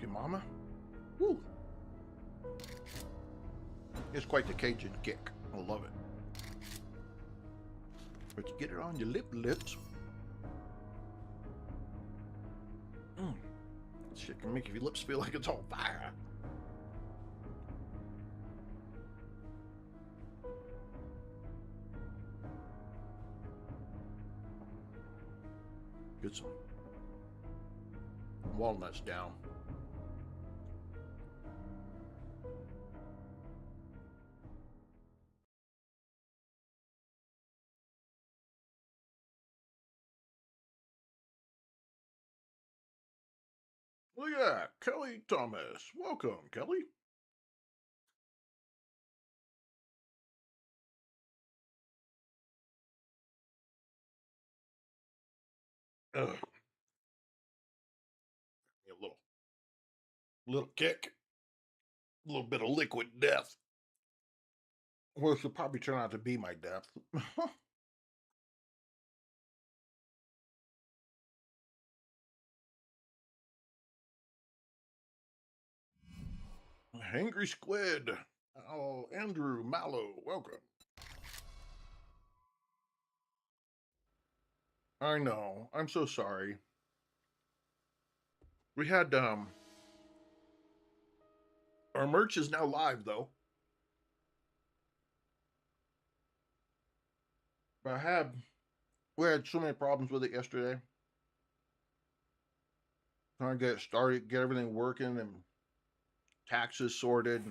you, Mama. Woo! It's quite the Cajun kick. I love it. But you get it on your lips. Shit can make your lips feel like it's on fire. Get some walnuts down. Well, yeah, Kelly Thomas. Welcome, Kelly. Ugh. A little kick. A little bit of liquid death. Well, this will probably turn out to be my death. Angry Squid. Oh, Andrew Mallow, welcome. I know. I'm so sorry. We had, our merch is now live, though. We had so many problems with it yesterday. Trying to get it started, get everything working, and taxes sorted,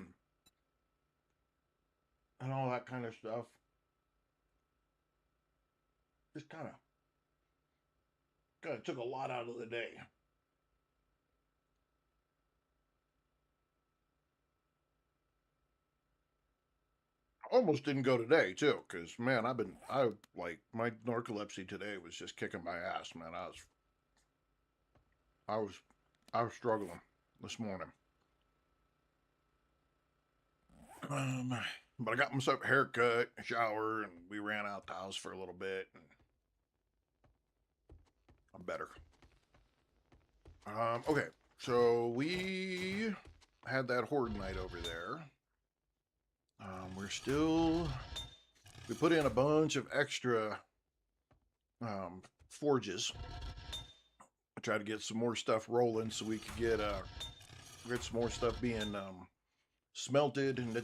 and all that kind of stuff. Just kind of took a lot out of the day. Almost didn't go today too, because man, my narcolepsy today was just kicking my ass, man. I was struggling this morning. But I got myself a haircut, a shower, and we ran out the house for a little bit, and I'm better. Okay, so we had that horde night over there. We put in a bunch of extra forges. I tried to get some more stuff rolling so we could get some more stuff being smelted, and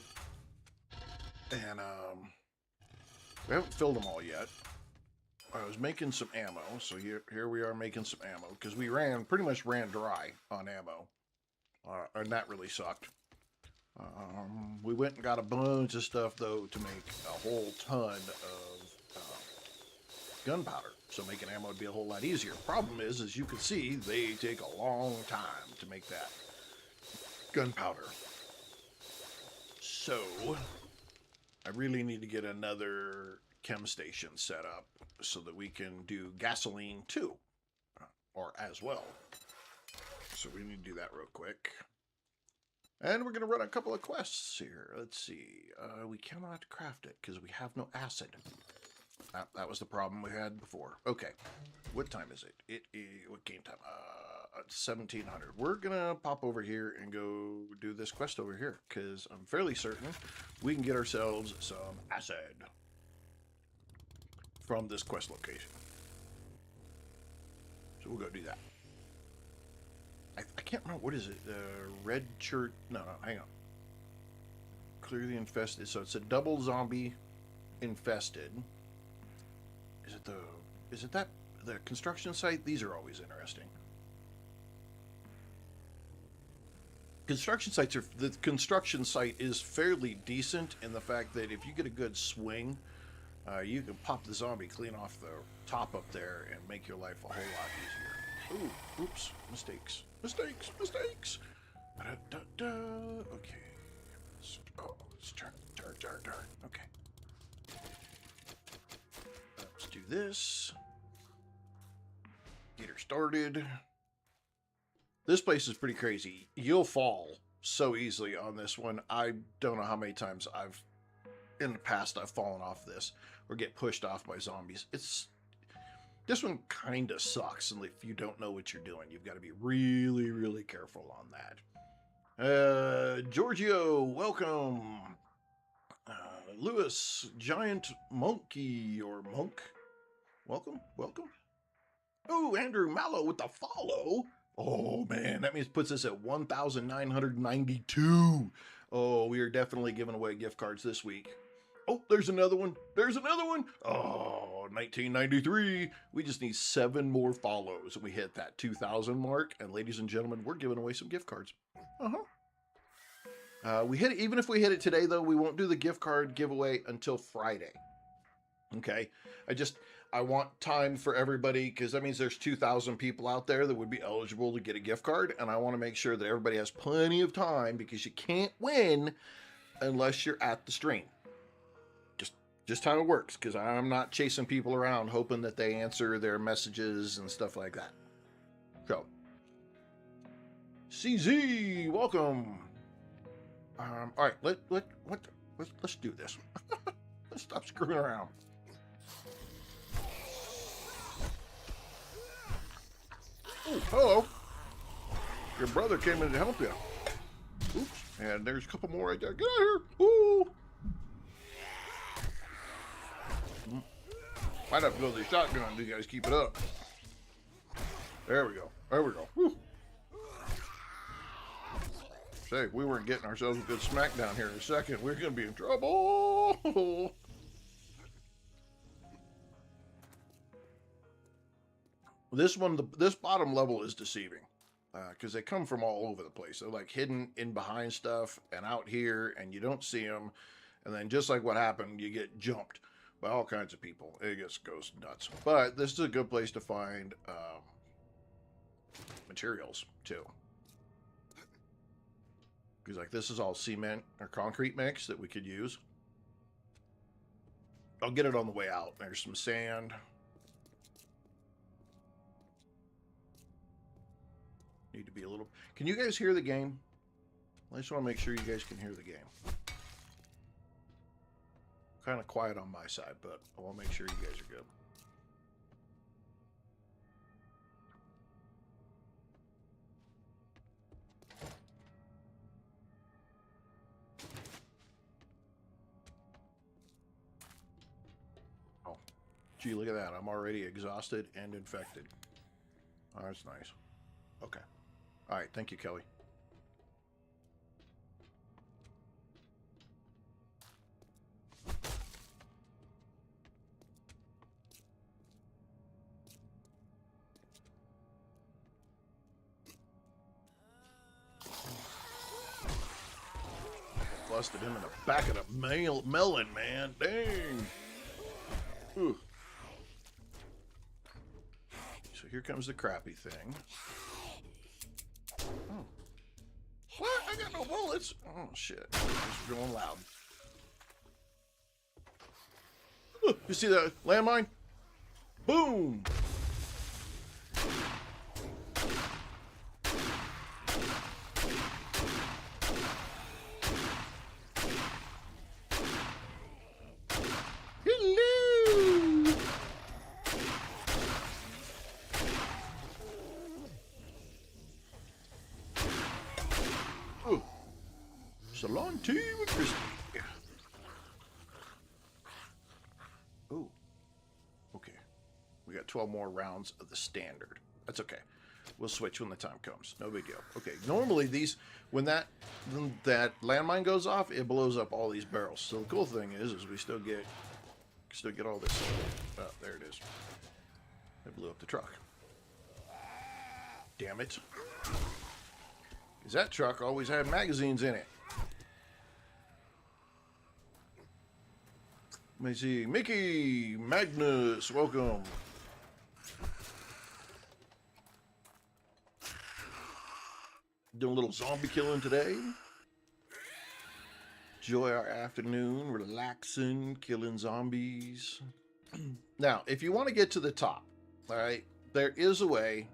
we haven't filled them all yet. I was making some ammo, so here we are making some ammo because we pretty much ran dry on ammo, and that really sucked. We went and got a bunch of stuff though to make a whole ton of gunpowder, so making ammo would be a whole lot easier. Problem is, as you can see, they take a long time to make that gunpowder. So I really need to get another chem station set up so that we can do gasoline too, or as well. So we need to do that real quick. And we're going to run a couple of quests here. Let's see. We cannot craft it because we have no acid. That was the problem we had before. Okay. What time is it? What game time? 1700. We're going to pop over here and go do this quest over here because I'm fairly certain we can get ourselves some acid from this quest location. So we'll go do that. I can't remember, what is it? Red shirt, no, hang on. Clear the infested, so it's a double zombie infested. Is it the construction site? These are always interesting. The construction site is fairly decent in the fact that if you get a good swing, you can pop the zombie clean off the top up there and make your life a whole lot easier. Ooh, oops, mistakes. Okay. Let's turn. Okay. Let's do this. Get her started. This place is pretty crazy. You'll fall so easily on this one. I don't know how many times in the past I've fallen off this or get pushed off by zombies. This one kind of sucks, and if you don't know what you're doing, you've got to be really, really careful on that. Giorgio, welcome. Lewis, Giant Monkey or Monk, welcome, welcome. Oh, Andrew Mallow with the follow. Oh man, that means puts us at 1,992. Oh, we are definitely giving away gift cards this week. Oh, there's another one. There's another one. Oh, 1993. We just need 7 more follows and we hit that 2,000 mark. And ladies and gentlemen, we're giving away some gift cards. We hit it. Even if we hit it today, though, we won't do the gift card giveaway until Friday. Okay. I want time for everybody because that means there's 2,000 people out there that would be eligible to get a gift card. And I want to make sure that everybody has plenty of time because you can't win unless you're at the stream. Just how it works, because I'm not chasing people around hoping that they answer their messages and stuff like that. So, CZ, welcome. All right, let's do this. Let's stop screwing around. Oh, hello. Your brother came in to help you. Oops, and there's a couple more right there. Get out of here. Ooh. Might have to go to the shotgun. You guys keep it up. There we go. There we go. Whew. Say, if we weren't getting ourselves a good smackdown here in a second, we're going to be in trouble. This bottom level is deceiving because they come from all over the place. They're like hidden in behind stuff and out here, and you don't see them. And then just like what happened, you get jumped by all kinds of people. It just goes nuts. But this is a good place to find materials too. Because like this is all cement or concrete mix that we could use. I'll get it on the way out. There's some sand. Need to be a little... Can you guys hear the game? I just want to make sure you guys can hear the game. Kind of quiet on my side, but I want to make sure you guys are good. Oh, gee, look at that. I'm already exhausted and infected. Oh, that's nice. Okay. All right. Thank you, Kelly. Busted him in the back of the melon, man. Dang. Ooh. So here comes the crappy thing. Oh. What? I got no bullets. Oh, shit. It's going loud. Ooh, you see that landmine? Boom. Salon tea with Christy. Oh, okay. We got 12 more rounds of the standard. That's okay. We'll switch when the time comes. No big deal. Okay. Normally these, when that landmine goes off, it blows up all these barrels. So the cool thing is we still get all this. Oh, there it is. It blew up the truck. Damn it. Because that truck always had magazines in it. Let me see. Mickey, Magnus, welcome. Doing a little zombie killing today. Enjoy our afternoon, relaxing, killing zombies. Now, if you want to get to the top, all right, there is a way.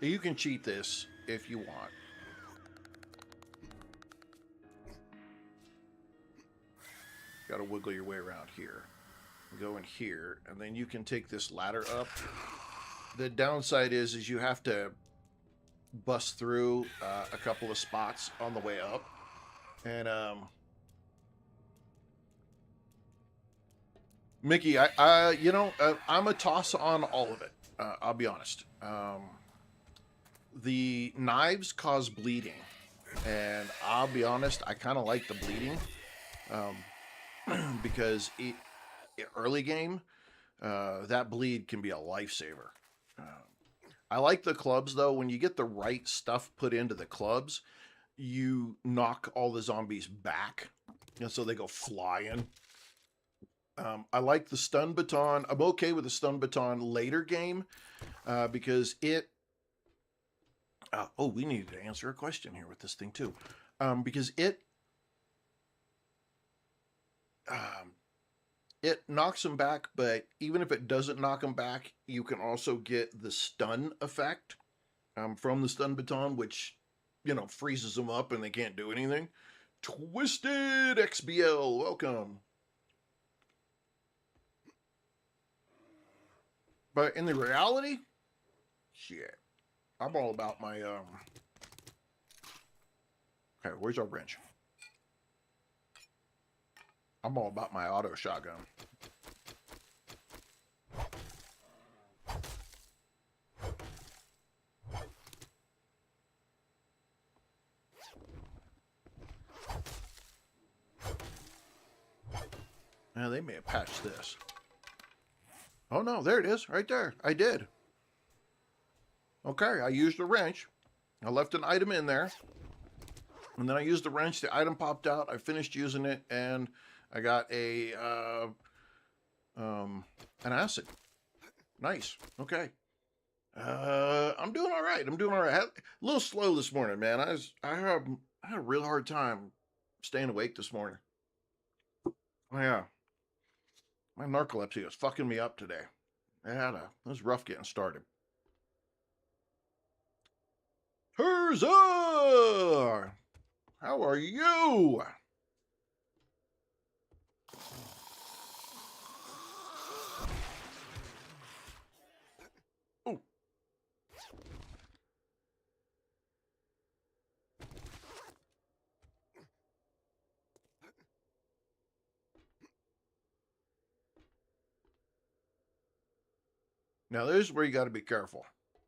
You can cheat this if you want. Got to wiggle your way around here. Go in here, and then you can take this ladder up. The downside is you have to bust through a couple of spots on the way up, and Mickey, I'm a toss on all of it. I'll be honest. The knives cause bleeding, and I'll be honest, I kind of like the bleeding, because early game, that bleed can be a lifesaver. I like the clubs, though. When you get the right stuff put into the clubs, you knock all the zombies back, and so they go flying. I like the stun baton. I'm okay with the stun baton later game, because it... we needed to answer a question here with this thing, too. Because it knocks them back, but even if it doesn't knock them back, you can also get the stun effect from the stun baton, which, freezes them up and they can't do anything. Twisted XBL, welcome. But in the reality, shit, I'm all about my, okay, where's our wrench? I'm all about my auto shotgun. Now, they may have patched this. Oh, no, there it is, right there. I did. Okay, I used the wrench. I left an item in there. And then I used the wrench. The item popped out. I finished using it, and I got an acid. Nice. Okay. I'm doing all right. I'm doing all right. A little slow this morning, man. I had a real hard time staying awake this morning. Oh, yeah. My narcolepsy was fucking me up today. It was rough getting started. Herza! How are you? Oh. Now, this is where you got to be careful,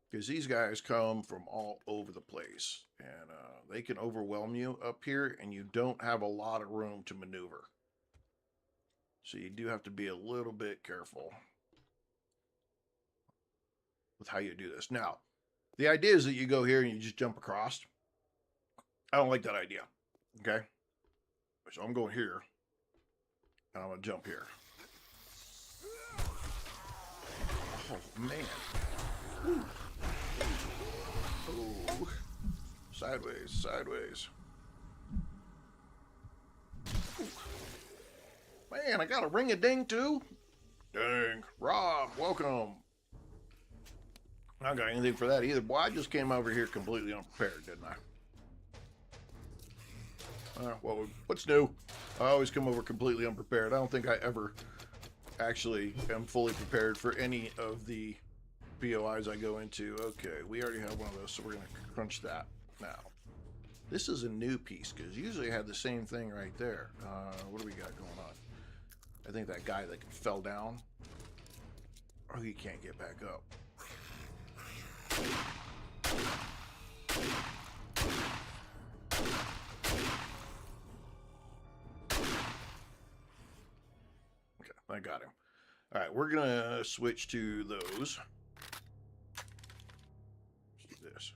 because these guys come from all over the place, and they can overwhelm you up here, and you don't have a lot of room to maneuver. So you do have to be a little bit careful with how you do this. Now, the idea is that you go here and you just jump across. I don't like that idea. Okay? So I'm going here, and I'm going to jump here. Oh, man. Ooh. Oh. Sideways, sideways. Ooh. Man, I got a ring-a-ding too? Dang. Rob, welcome. I don't got anything for that either. Boy, I just came over here completely unprepared, didn't I? Well, what's new? I always come over completely unprepared. I don't think I ever actually am fully prepared for any of the POIs I go into. Okay, we already have one of those, so we're going to crunch that now. This is a new piece, because usually I had the same thing right there. What do we got going on? I think that guy that fell down. Oh, he can't get back up. Okay, I got him. All right, we're going to switch to those. Let's do this.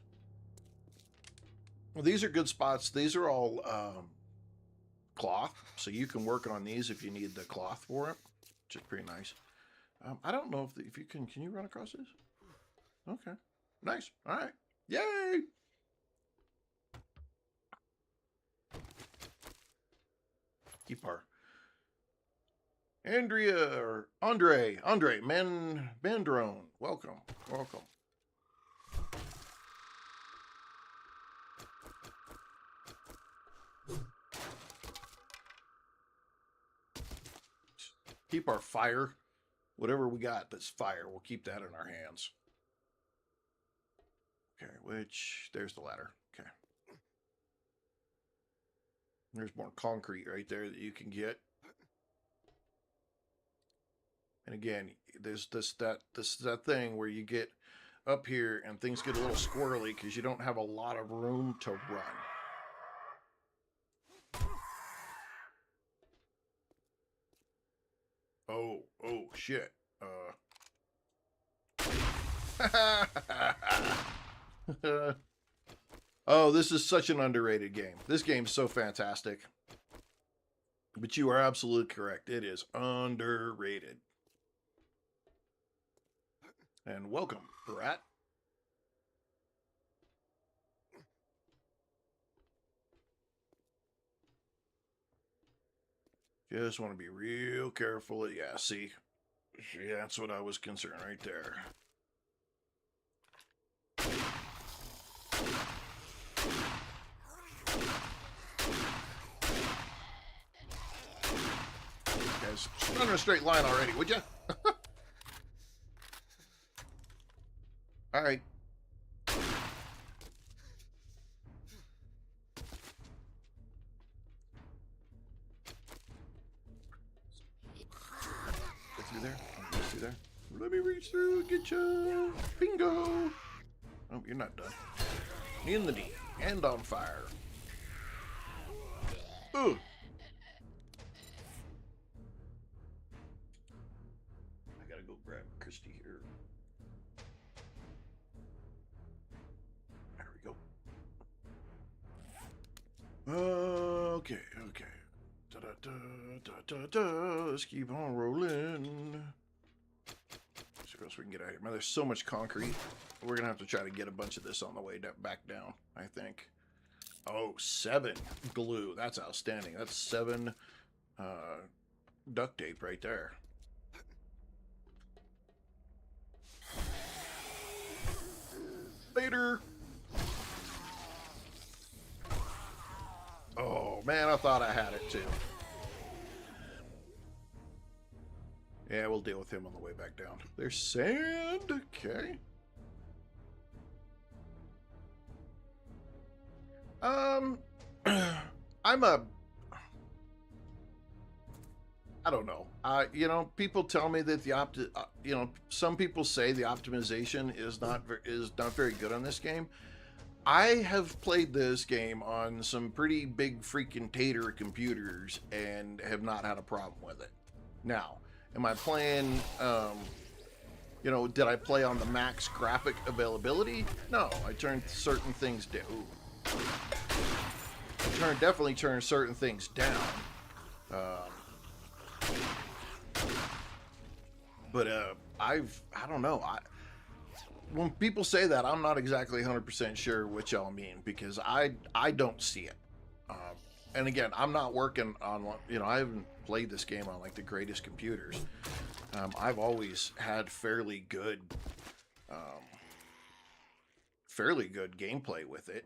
Well, these are good spots. These are all cloth, so you can work on these if you need the cloth for it, which is pretty nice. I don't know if you can you run across this? Okay, nice. All right, yay! Keep our Andre Mandrone, welcome. Keep our fire. Whatever we got that's fire, we'll keep that in our hands. Okay, there's the ladder. Okay. There's more concrete right there that you can get. And again, there's that thing where you get up here and things get a little squirrely because you don't have a lot of room to run. Oh, shit. Oh, this is such an underrated game. This game's so fantastic. But you are absolutely correct. It is underrated. And welcome, Brat. Just want to be real careful. Yeah, see? Yeah, that's what I was concerned right there. Guys, run in a straight line already, would you? All right. Get through there. Get through there. Let me reach through. Get you. Bingo. Oh, you're not done. In the knee. And on fire. Ooh. I gotta go grab Christy here. There we go. Okay. Let's keep on rolling. See what else we can get out here. Man, there's so much concrete. We're gonna have to try to get a bunch of this on the way back down, I think. Oh, 7 glue. That's outstanding. That's 7 duct tape right there. Later. Oh, man, I thought I had it, too. Yeah, we'll deal with him on the way back down. There's sand. Okay. I don't know. You know, people tell me that you know, some people say the optimization is not very good on this game. I have played this game on some pretty big freaking tater computers and have not had a problem with it. Now, am I playing, you know, did I play on the max graphic availability? No, I turned certain things down. I definitely turned certain things down. But I don't know. When people say that, I'm not exactly 100% sure what y'all mean, because I don't see it. And again, I'm not working on, you know, I haven't played this game on like the greatest computers. I've always had fairly good gameplay with it.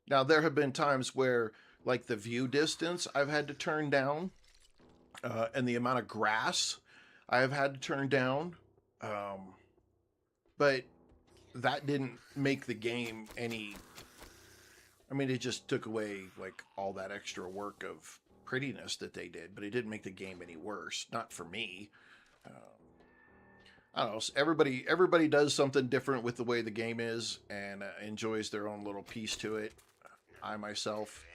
Now there have been times where like the view distance I've had to turn down, and the amount of grass I've had to turn down. But that didn't make the game any... I mean, it just took away, like, all that extra work of prettiness that they did, but it didn't make the game any worse. Not for me. I don't know. Everybody does something different with the way the game is and enjoys their own little piece to it. I, myself,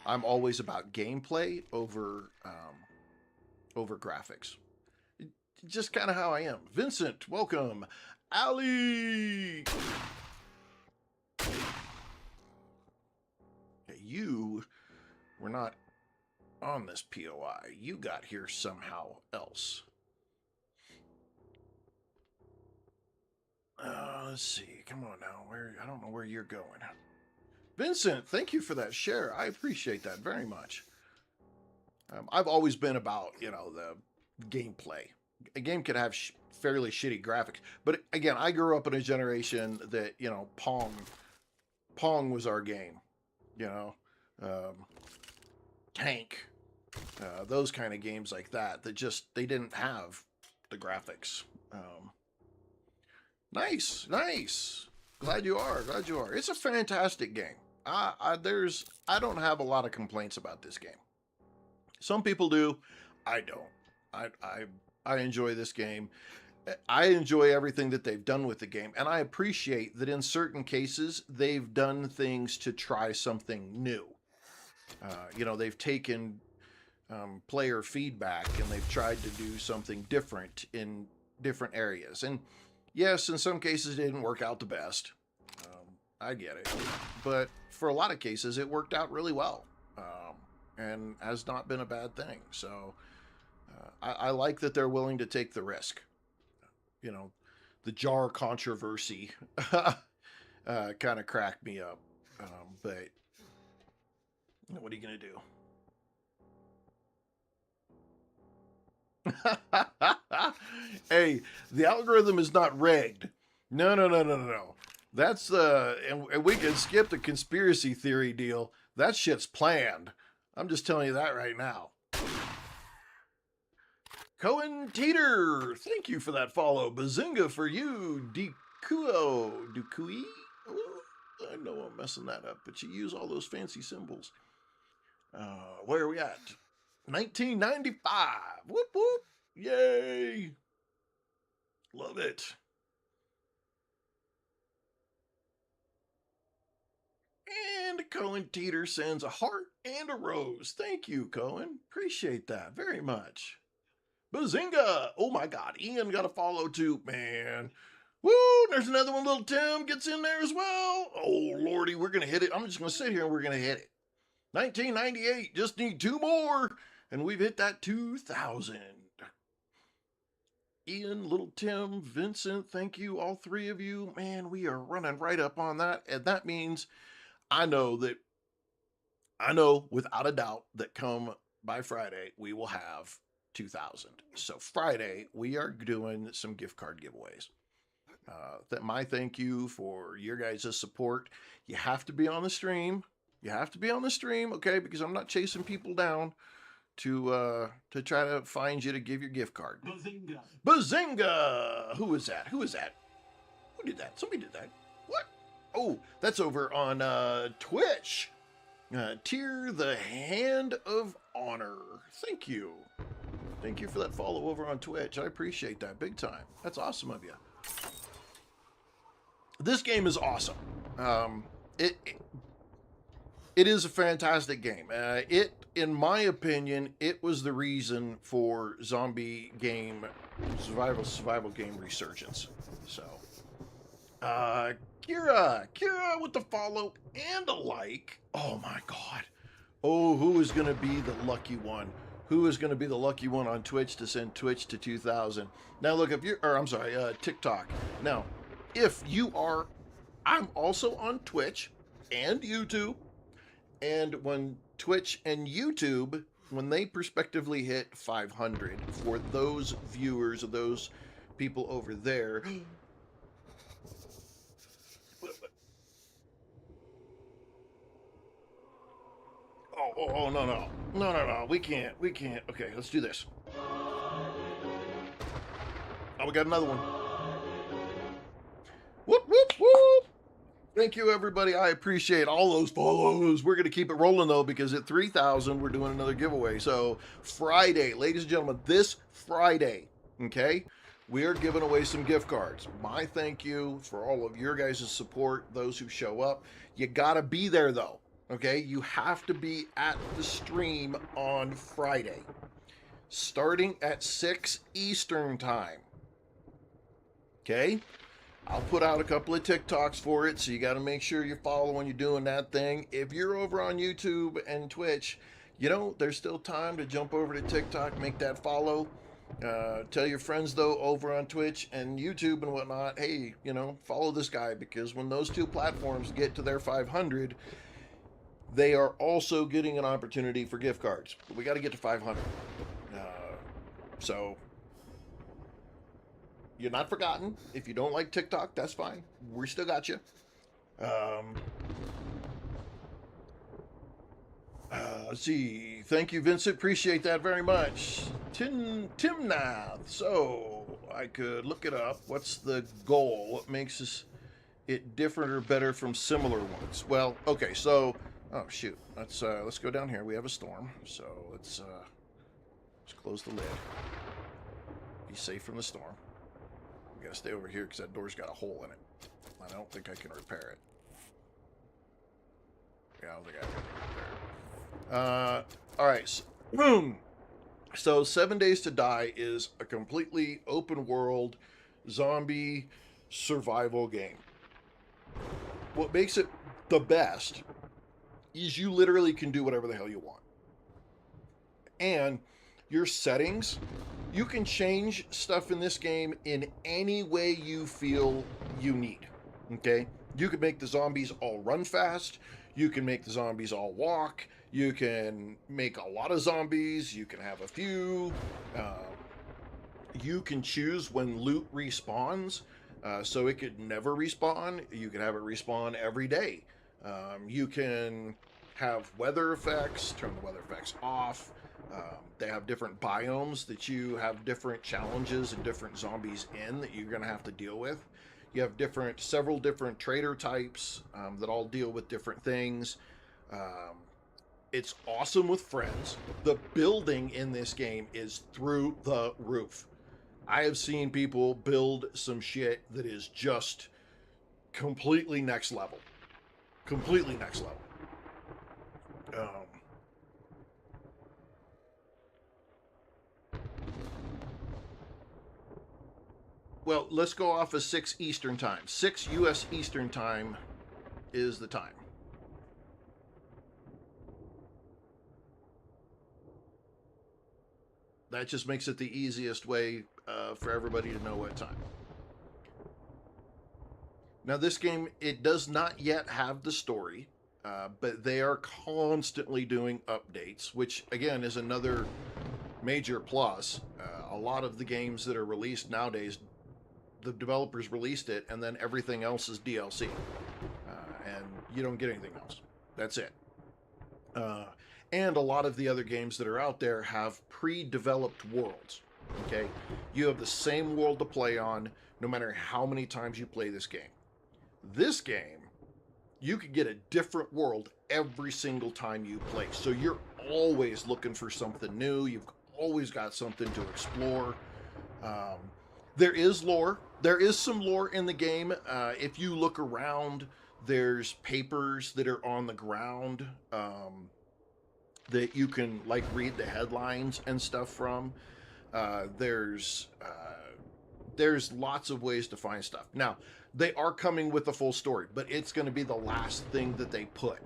I'm always about gameplay over graphics. Just kind of how I am. Vincent, welcome. Ali! You were not on this POI. You got here somehow else. Let's see. Come on now. I don't know where you're going. Vincent, thank you for that share. I appreciate that very much. I've always been about, you know, the gameplay. A game could have fairly shitty graphics, but again, I grew up in a generation that, you know, Pong was our game. You know, Tank, Those kind of games like that just they didn't have the graphics. Nice, nice. Glad you are. Glad you are. It's a fantastic game. I don't have a lot of complaints about this game. Some people do. I don't. I enjoy this game. I enjoy everything that they've done with the game, and I appreciate that in certain cases they've done things to try something new. They've taken player feedback and they've tried to do something different in different areas. And yes, in some cases it didn't work out the best. I get it, but for a lot of cases it worked out really well, and has not been a bad thing. So I like that they're willing to take the risk. The jar controversy kind of cracked me up, but what are you gonna do? Hey, the algorithm is not rigged. No. That's and we can skip the conspiracy theory deal. That shit's planned. I'm just telling you that right now. Cohen Teeter, thank you for that follow. Bazinga for you. Dukui? I know I'm messing that up, but you use all those fancy symbols. Where are we at? 1995. Whoop whoop. Yay. Love it. And Cohen Teeter sends a heart and a rose. Thank you, Cohen. Appreciate that very much. Bazinga! Oh my God, Ian got a follow too, man. Woo! There's another one. Little Tim gets in there as well. Oh Lordy, we're gonna hit it. I'm just gonna sit here and we're gonna hit it. 1998. Just need 2 more, and we've hit that 2,000. Ian, Little Tim, Vincent, thank you, all 3 of you. Man, we are running right up on that, and that means I know without a doubt that come by Friday we will have 2,000. So Friday we are doing some gift card giveaways. My thank you for your guys' support. You have to be on the stream. Okay? Because I'm not chasing people down to try to find you to give your gift card. Bazinga! Who is that? Who did that? Somebody did that. What? Oh, that's over on Twitch. Tier the Hand of Honor. Thank you. Thank you for that follow over on Twitch. I appreciate that big time. That's awesome of you. This game is awesome. It is a fantastic game. In my opinion, it was the reason for zombie game survival game resurgence. So, Kira with the follow and a like. Oh my God. Oh, who is going to be the lucky one? Who is going to be the lucky one on Twitch to send Twitch to 2,000? Now look, TikTok. Now, if you are, I'm also on Twitch and YouTube. And when Twitch and YouTube, when they prospectively hit 500 for those viewers of those people over there. Oh, no. We can't. Okay, let's do this. Oh, we got another one. Whoop. Thank you, everybody. I appreciate all those follows. We're going to keep it rolling, though, because at 3,000, we're doing another giveaway. So, Friday, ladies and gentlemen, this Friday, okay, we are giving away some gift cards. My thank you for all of your guys' support, those who show up. You got to be there, though, okay? You have to be at the stream on Friday, starting at 6 Eastern time, okay? I'll put out a couple of TikToks for it, so you got to make sure you're following, you're doing that thing. If you're over on YouTube and Twitch, there's still time to jump over to TikTok, make that follow. Tell your friends, though, over on Twitch and YouTube and whatnot, hey, follow this guy, because when those 2 platforms get to their 500, they are also getting an opportunity for gift cards. But we got to get to 500. So... you're not forgotten. If you don't like TikTok, that's fine. We still got you. Let's see. Thank you, Vincent. Appreciate that very much. Timnath. So I could look it up. What's the goal? What makes it different or better from similar ones? Well, okay. So, oh shoot. Let's go down here. We have a storm. So let's close the lid. Be safe from the storm. We gotta stay over here because that door's got a hole in it. I don't think I can repair it. Yeah, I don't think I can repair it. All right. So, boom. So 7 Days to Die is a completely open world zombie survival game. What makes it the best is you literally can do whatever the hell you want. And your settings, you can change stuff in this game in any way you feel you need. Okay? You can make the zombies all run fast. You can make the zombies all walk. You can make a lot of zombies. You can have a few. You can choose when loot respawns. So it could never respawn. You can have it respawn every day. You can have weather effects, turn the weather effects off. They have different biomes that you have different challenges and different zombies in that you're going to have to deal with. You have several different trader types that all deal with different things. It's awesome with friends. The building in this game is through the roof. I have seen people build some shit that is just completely next level. Completely next level. Well, let's go off of 6 Eastern Time. 6 U.S. Eastern Time is the time. That just makes it the easiest way for everybody to know what time. Now, this game, it does not yet have the story, but they are constantly doing updates, which, again, is another major plus. A lot of the games that are released nowadays, the developers released it, and then everything else is DLC. And you don't get anything else. That's it. And a lot of the other games that are out there have pre-developed worlds. Okay? You have the same world to play on no matter how many times you play this game. This game, you could get a different world every single time you play. So you're always looking for something new. You've always got something to explore. There is lore. There is some lore in the game. If you look around, there's papers that are on the ground that you can like read the headlines and stuff from. There's lots of ways to find stuff. Now, they are coming with a full story, but it's going to be the last thing that they put.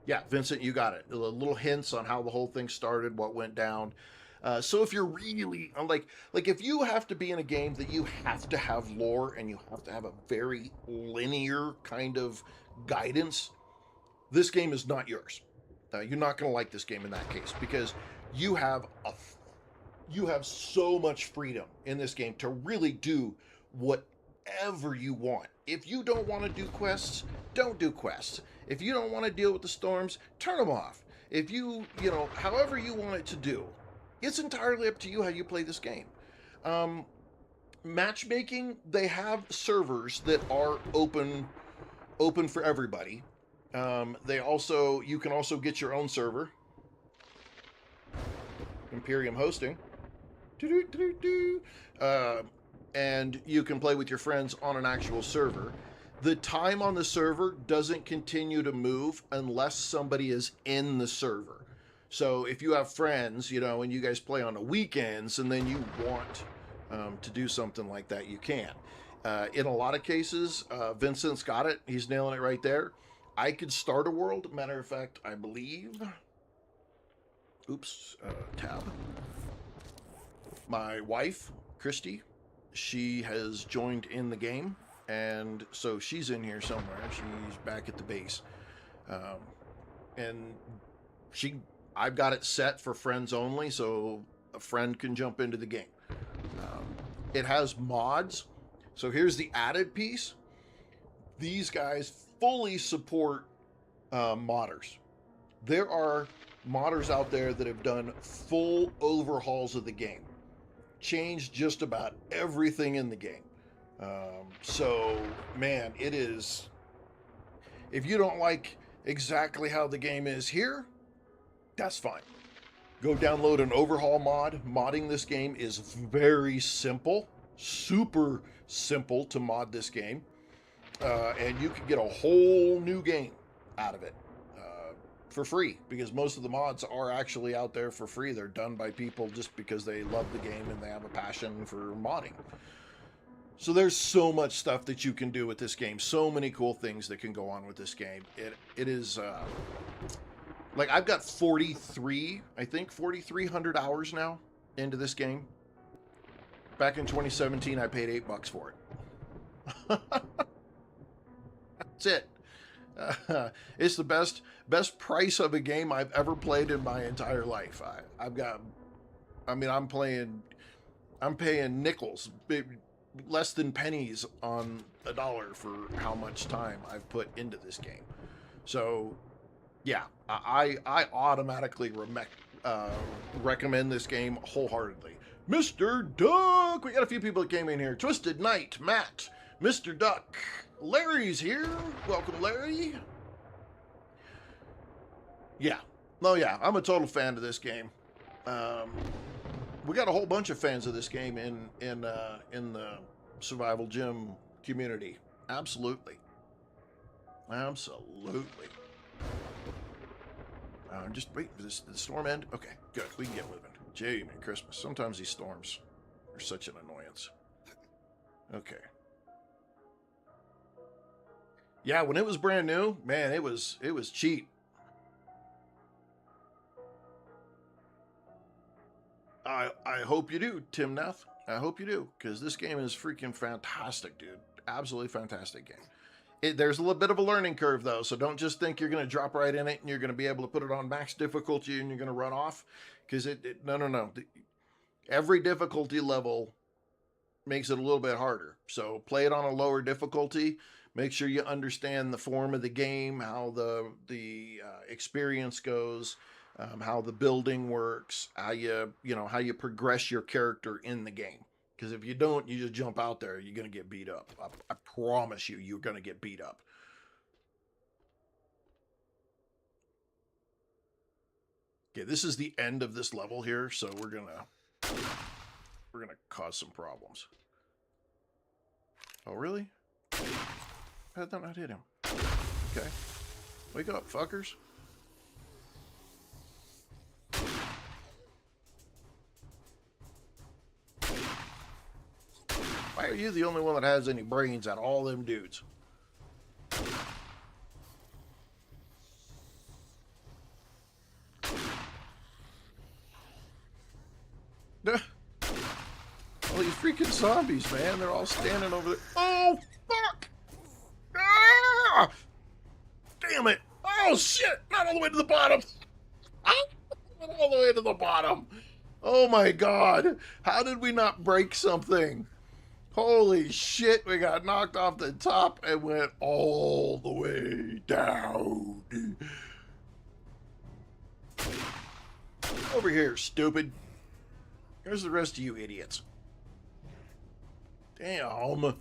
Yeah, Vincent, you got it. A little hints on how the whole thing started, what went down. So if you're really like if you have to be in a game that you have to have lore and you have to have a very linear kind of guidance, this game is not yours. You're not going to like this game in that case because you have so much freedom in this game to really do whatever you want. If you don't want to do quests, don't do quests. If you don't want to deal with the storms, turn them off. If however you want it to do, it's entirely up to you how you play this game. Matchmaking, they have servers that are open for everybody. You can also get your own server. Imperium Hosting. And you can play with your friends on an actual server. The time on the server doesn't continue to move unless somebody is in the server. So if you have friends, and you guys play on the weekends and then you want to do something like that, you can. In a lot of cases, Vincent's got it. He's nailing it right there. I could start a world. Matter of fact, I believe... Oops, tab. My wife, Christy, she has joined in the game, and so she's in here somewhere. She's back at the base, and I've got it set for friends only, so a friend can jump into the game. It has mods, so here's the added piece. These guys fully support modders. There are modders out there that have done full overhauls of the game, changed just about everything in the game. So, man, it is. If you don't like exactly how the game is here, that's fine. Go download an overhaul mod. Modding this game is very simple, super simple to mod this game. And you can get a whole new game out of it for free, because most of the mods are actually out there for free. They're done by people just because they love the game and they have a passion for modding. So there's so much stuff that you can do with this game. So many cool things that can go on with this game. It is like I've got 4,300 hours now into this game. Back in 2017, I paid $8 for it. That's it. It's the best price of a game I've ever played in my entire life. I'm paying nickels, less than pennies on a dollar for how much time I've put into this game. So, yeah, I automatically recommend this game wholeheartedly. Mr. Duck! We got a few people that came in here. Twisted Knight, Matt, Mr. Duck, Larry's here. Welcome, Larry. Yeah. Oh, yeah, I'm a total fan of this game. We got a whole bunch of fans of this game in the Survival Gym community. Absolutely. Absolutely. Just wait for the storm end. Okay, good. We can get moving. Jay, man, Christmas. Sometimes these storms are such an annoyance. Okay. Yeah, when it was brand new, man, it was cheap. I hope you do, Timnath. I hope you do, because this game is freaking fantastic, dude. Absolutely fantastic game. There's a little bit of a learning curve, though, so don't just think you're going to drop right in it and you're going to be able to put it on max difficulty and you're going to run off, because no. Every difficulty level makes it a little bit harder. So play it on a lower difficulty. Make sure you understand the form of the game, how the experience goes, how the building works, how you progress your character in the game. Because if you don't, you just jump out there, you're going to get beat up. I promise you, you're going to get beat up. Okay, this is the end of this level here, so we're gonna cause some problems. Oh, really? How did that not hit him? Okay. Wake up, fuckers. Why are you the only one that has any brains out of all them dudes? All these freaking zombies, man. They're all standing over there. Oh, fuck! Ah! Damn it! Oh, shit! Not all the way to the bottom! Not all the way to the bottom! Oh my god! How did we not break something? Holy shit, we got knocked off the top and went all the way down. Over here, stupid. Here's the rest of you idiots. Damn.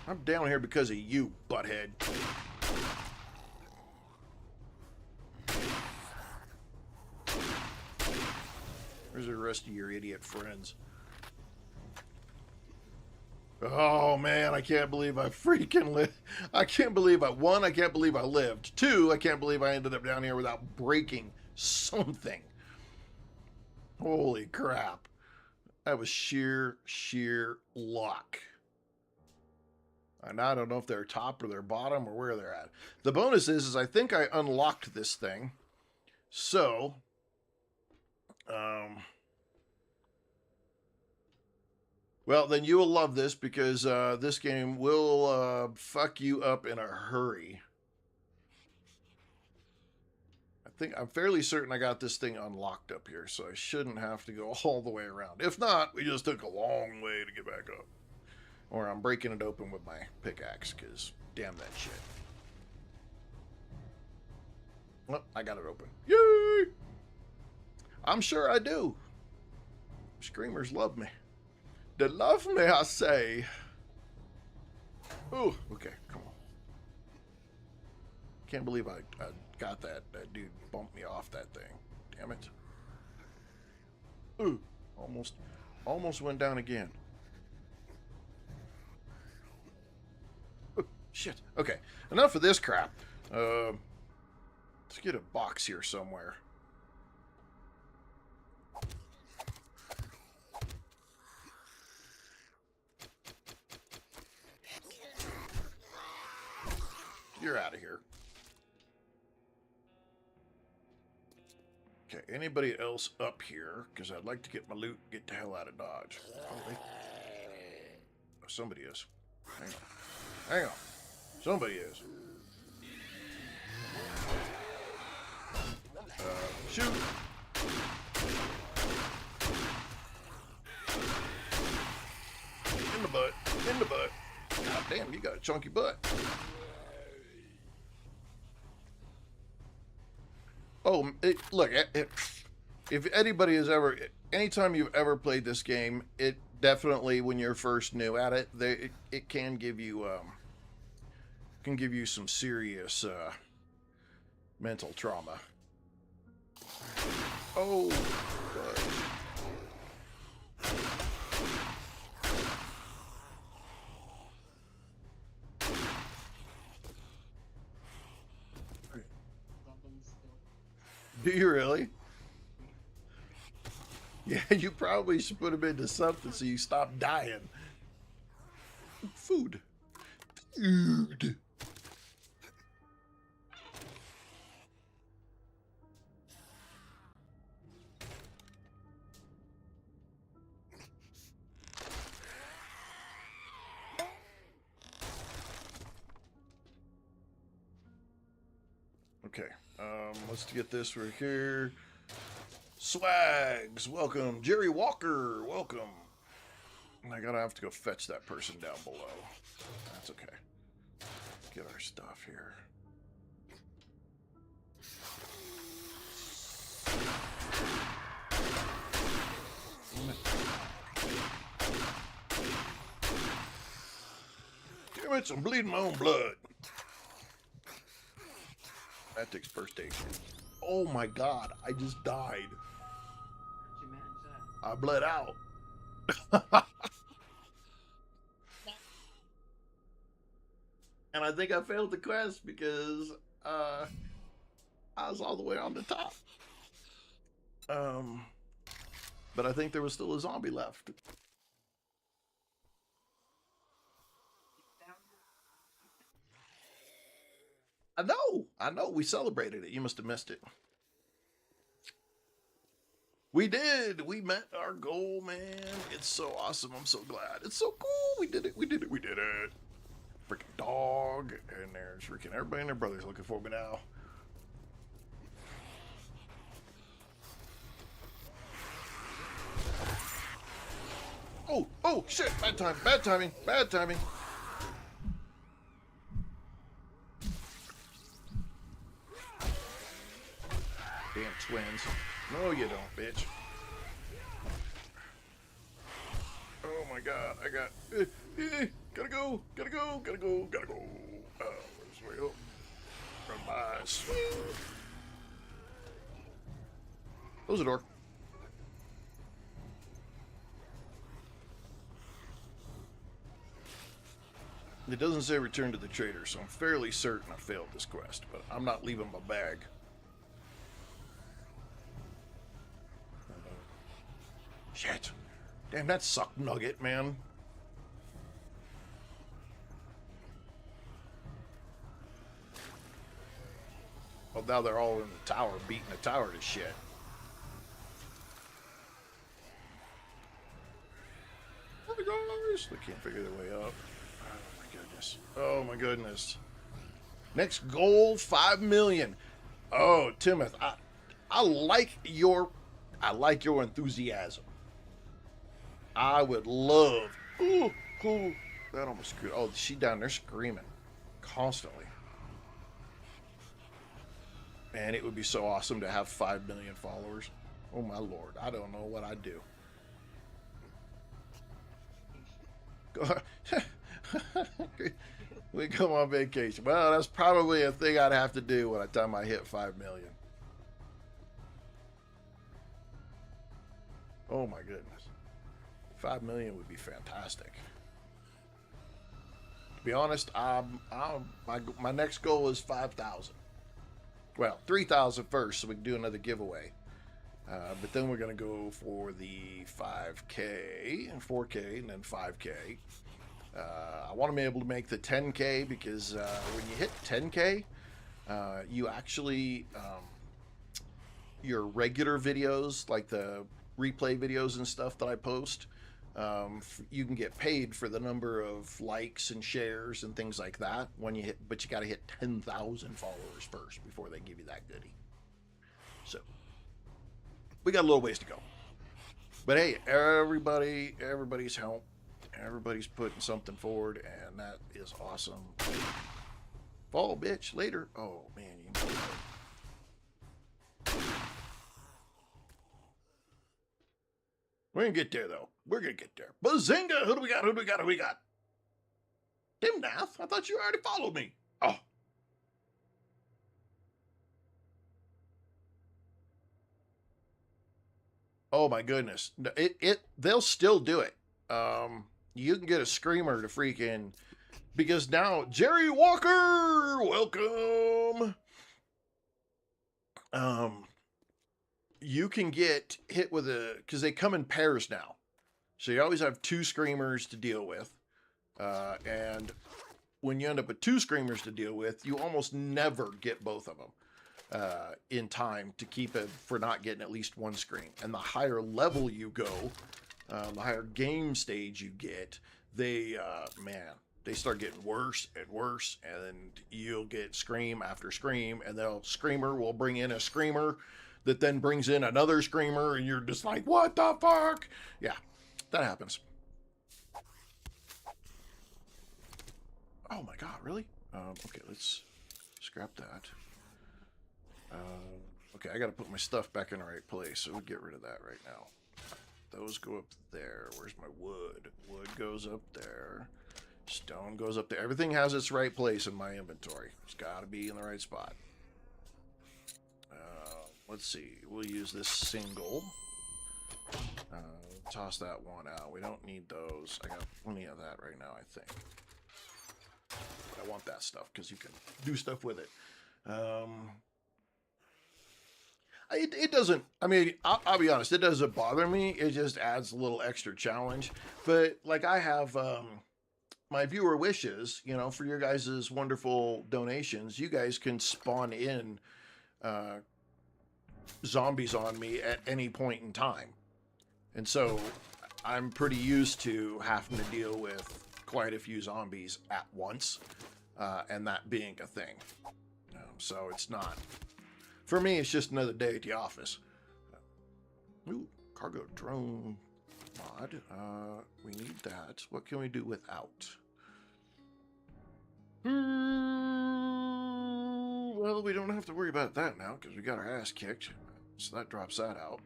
I'm down here because of you, butthead. Where's the rest of your idiot friends? Oh man, I can't believe I freaking lived. I can't believe I can't believe I lived. 2, I can't believe I ended up down here without breaking something. Holy crap. That was sheer luck. And I don't know if they're top or they're bottom or where they're at. The bonus is I think I unlocked this thing. So, well, then you will love this, because this game will fuck you up in a hurry. I'm fairly certain I got this thing unlocked up here, so I shouldn't have to go all the way around. If not, we just took a long way to get back up. Or I'm breaking it open with my pickaxe, because damn that shit. Oh, I got it open. Yay! I'm sure I do. Screamers love me. They love me, I say. Oh, okay, come on. Can't believe I got that. That dude bumped me off that thing. Damn it. Ooh, almost went down again. Ooh, shit. Okay, enough of this crap. Let's get a box here somewhere. You're out of here. Okay, anybody else up here? Because I'd like to get my loot, get the hell out of Dodge. Oh, somebody is. Hang on. Hang on. Somebody is. Shoot! In the butt. In the butt. God damn, you got a chunky butt. Oh, look, if anybody has ever, anytime you've ever played this game, it definitely, when you're first new at it, it can give you some serious mental trauma. Oh, God. Do you really? Yeah, you probably should put them into something so you stop dying. Food. Food. Okay, let's get this right here. Swags, welcome. Jerry Walker, welcome. I gotta have to go fetch that person down below. That's okay. Get our stuff here. Damn it, I'm bleeding my own blood. That takes first aid. Oh my God, I just died. I bled out. And I think I failed the quest because I was all the way on the top. But I think there was still a zombie left. I know, we celebrated it. You must have missed it. We did. We met our goal, man. It's so awesome. I'm so glad. It's so cool. We did it. We did it. We did it. Freaking dog. And there's freaking everybody and their brothers looking for me now. Oh, shit. Bad time. Bad timing. Bad timing. Damn twins. No, you don't, bitch. Oh my God, I got. Gotta go. Oh, where's the way up? Run by. Swing. Close the door. It doesn't say return to the trader, so I'm fairly certain I failed this quest, but I'm not leaving my bag. Shit. Damn, that sucked nugget, man. Well, now they're all in the tower, beating the tower to shit. Oh my gosh, they can't figure their way up. Oh my goodness. Oh my goodness. Next goal, 5 million. Oh, Timoth, I like your enthusiasm. I would love. Ooh, that almost screwed. Oh, she down there screaming constantly. And it would be so awesome to have 5 million followers. Oh my lord, I don't know what I'd do. We come on vacation. Well, that's probably a thing I'd have to do by the time I hit 5 million. Oh my goodness. 5 million would be fantastic. To be honest, my next goal is 5,000. Well, 3,000 first, so we can do another giveaway. But then we're going to go for the 5K and 4K and then 5K. I want to be able to make the 10K because when you hit 10K, you actually, your regular videos, like the replay videos and stuff that I post, you can get paid for the number of likes and shares and things like that when you hit, but you got to hit 10,000 followers first before they give you that goodie. So we got a little ways to go, but hey, everybody's help, everybody's putting something forward, and that is awesome. Fall, bitch, later. Oh man, you know that. We're gonna get there though. We're gonna get there. Bazinga! Who do we got? Who do we got? Who do we got? Timnath? I thought you already followed me. Oh. Oh my goodness. They'll still do it. You can get a screamer to freaking, because now Jerry Walker, welcome. You can get hit with because they come in pairs now. So you always have 2 screamers to deal with. And when you end up with 2 screamers to deal with, you almost never get both of them in time to keep it for not getting at least 1 scream. And the higher level you go, the higher game stage you get, they start getting worse and worse, and you'll get scream after scream, and the screamer will bring in a screamer that then brings in another screamer, and you're just like, what the fuck? Yeah, that happens. Oh my god, really? Okay, let's scrap that. Okay, I gotta put my stuff back in the right place, so we'll get rid of that right now. Those go up there. Where's my wood? Wood goes up there. Stone goes up there. Everything has its right place in my inventory. It's gotta be in the right spot. Let's see. We'll use this single. Toss that one out. We don't need those. I got plenty of that right now, I think. But I want that stuff because you can do stuff with it. It doesn't, I mean, I'll be honest, it doesn't bother me. It just adds a little extra challenge. But like I have my viewer wishes, you know, for your guys' wonderful donations, you guys can spawn in zombies on me at any point in time. And so I'm pretty used to having to deal with quite a few zombies at once, and that being a thing. So it's not, for me, it's just another day at the office. Ooh, cargo drone mod. We need that. What can we do without? Well, we don't have to worry about that now because we got our ass kicked. So that drops that out.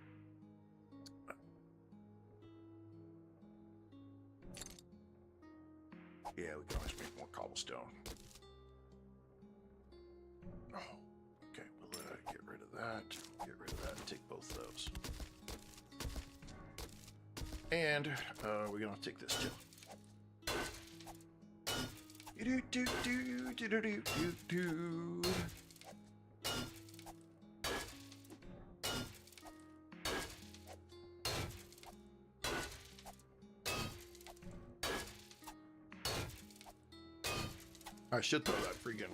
Yeah, we can always make more cobblestone. Oh, okay. We'll get rid of that. Get rid of that and take both those. And we're going to take this too. I should throw that freaking,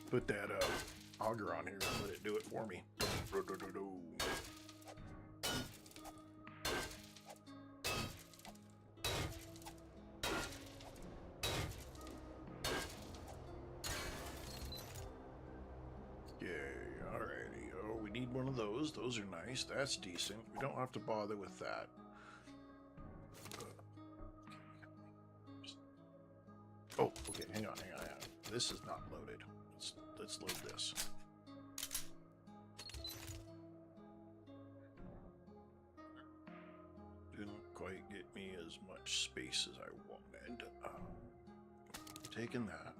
put that auger on here and let it do it for me. Yay, alrighty. Oh, we need one of those. Those are nice. That's decent. We don't have to bother with that. Oh, okay, hang on. This is not loaded. let's load this. Didn't quite get me as much space as I wanted. Taking that.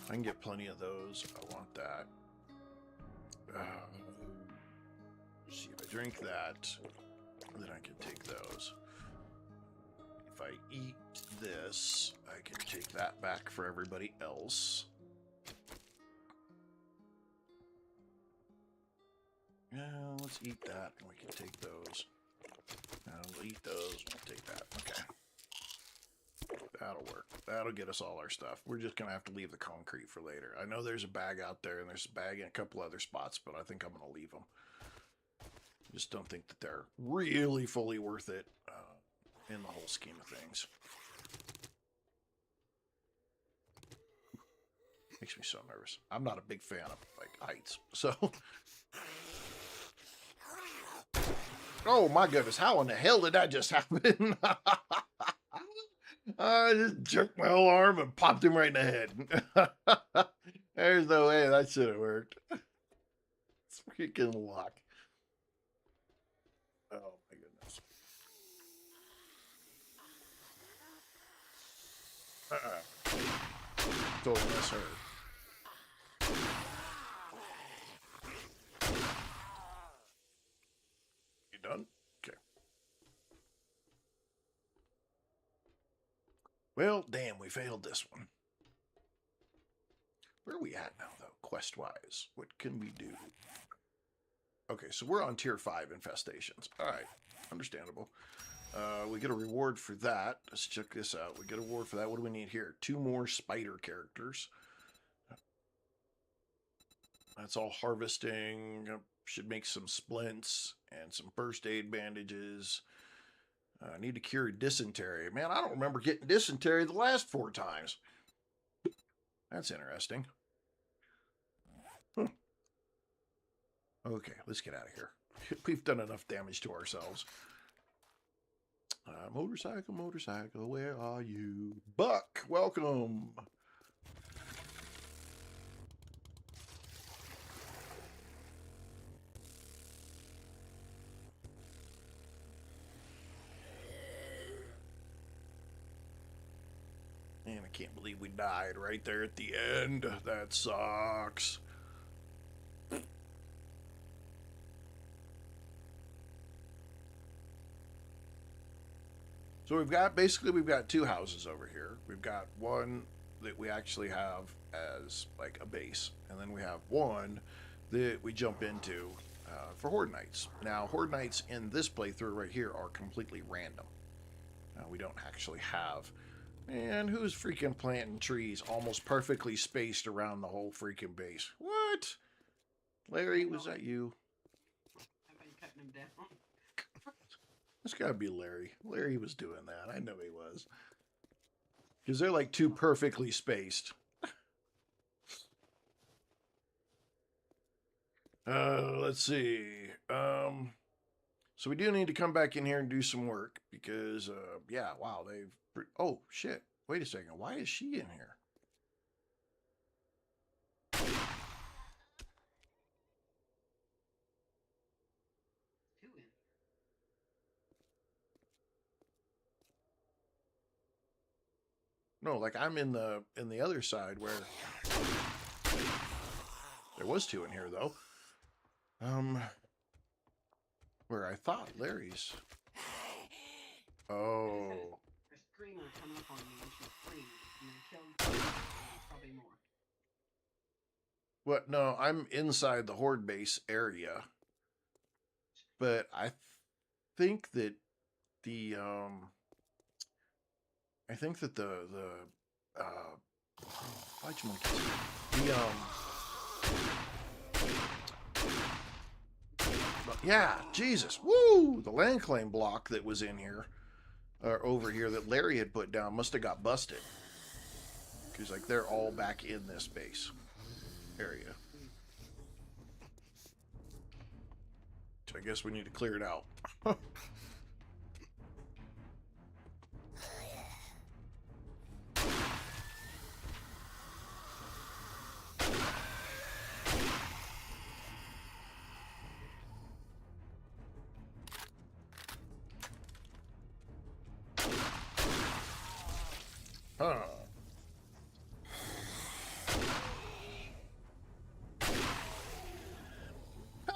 I can get plenty of those. I want that. See, if I drink that, then I can take those. If I eat this, I can take that back for everybody else. Yeah, let's eat that, and we can take those. We'll eat those, we'll take that. Okay. That'll work. That'll get us all our stuff. We're just going to have to leave the concrete for later. I know there's a bag out there, and there's a bag in a couple other spots, but I think I'm going to leave them. Just don't think that they're really fully worth it in the whole scheme of things. Makes me so nervous. I'm not a big fan of, like, heights, so... Oh my goodness, how in the hell did that just happen? I just jerked my whole arm and popped him right in the head. There's no way that should have worked. It's freaking luck. Oh my goodness. Totally miss her. You done? Okay. Well, damn, we failed this one. Where are we at now, though, quest-wise? What can we do? Okay, so we're on tier 5 infestations. All right, understandable. We get a reward for that. Let's check this out. We get a reward for that. What do we need here? 2 more spider characters. That's all harvesting. Should make some splints and some first aid bandages. I need to cure dysentery. Man, I don't remember getting dysentery the last 4 times. That's interesting. Okay, let's get out of here. We've done enough damage to ourselves. Motorcycle, motorcycle, where are you? Buck, welcome. Man, I can't believe we died right there at the end. That sucks. So we've got 2 houses over here. We've got one that we actually have as like a base, and then we have one that we jump into for Horde Nights. Now, Horde Nights in this playthrough right here are completely random. We don't actually have... Man, who's freaking planting trees almost perfectly spaced around the whole freaking base? What? Larry, was that you? I've been cutting them down. It's gotta be Larry. Larry was doing that. I know he was. Because they're like too perfectly spaced. Let's see. So we do need to come back in here and do some work. Because, yeah, wow, they've... Oh, shit. Wait a second. Why is she in here? No, like I'm in the other side where there was 2 in here though. Where I thought Larry's. Oh. A screamer come up on me and she screamed and I killed probably more. What? No, I'm inside the Horde base area. But I think that the yeah, Jesus, woo! The land claim block that was in here, or over here, that Larry had put down must have got busted. Because, like, they're all back in this base area. So I guess we need to clear it out.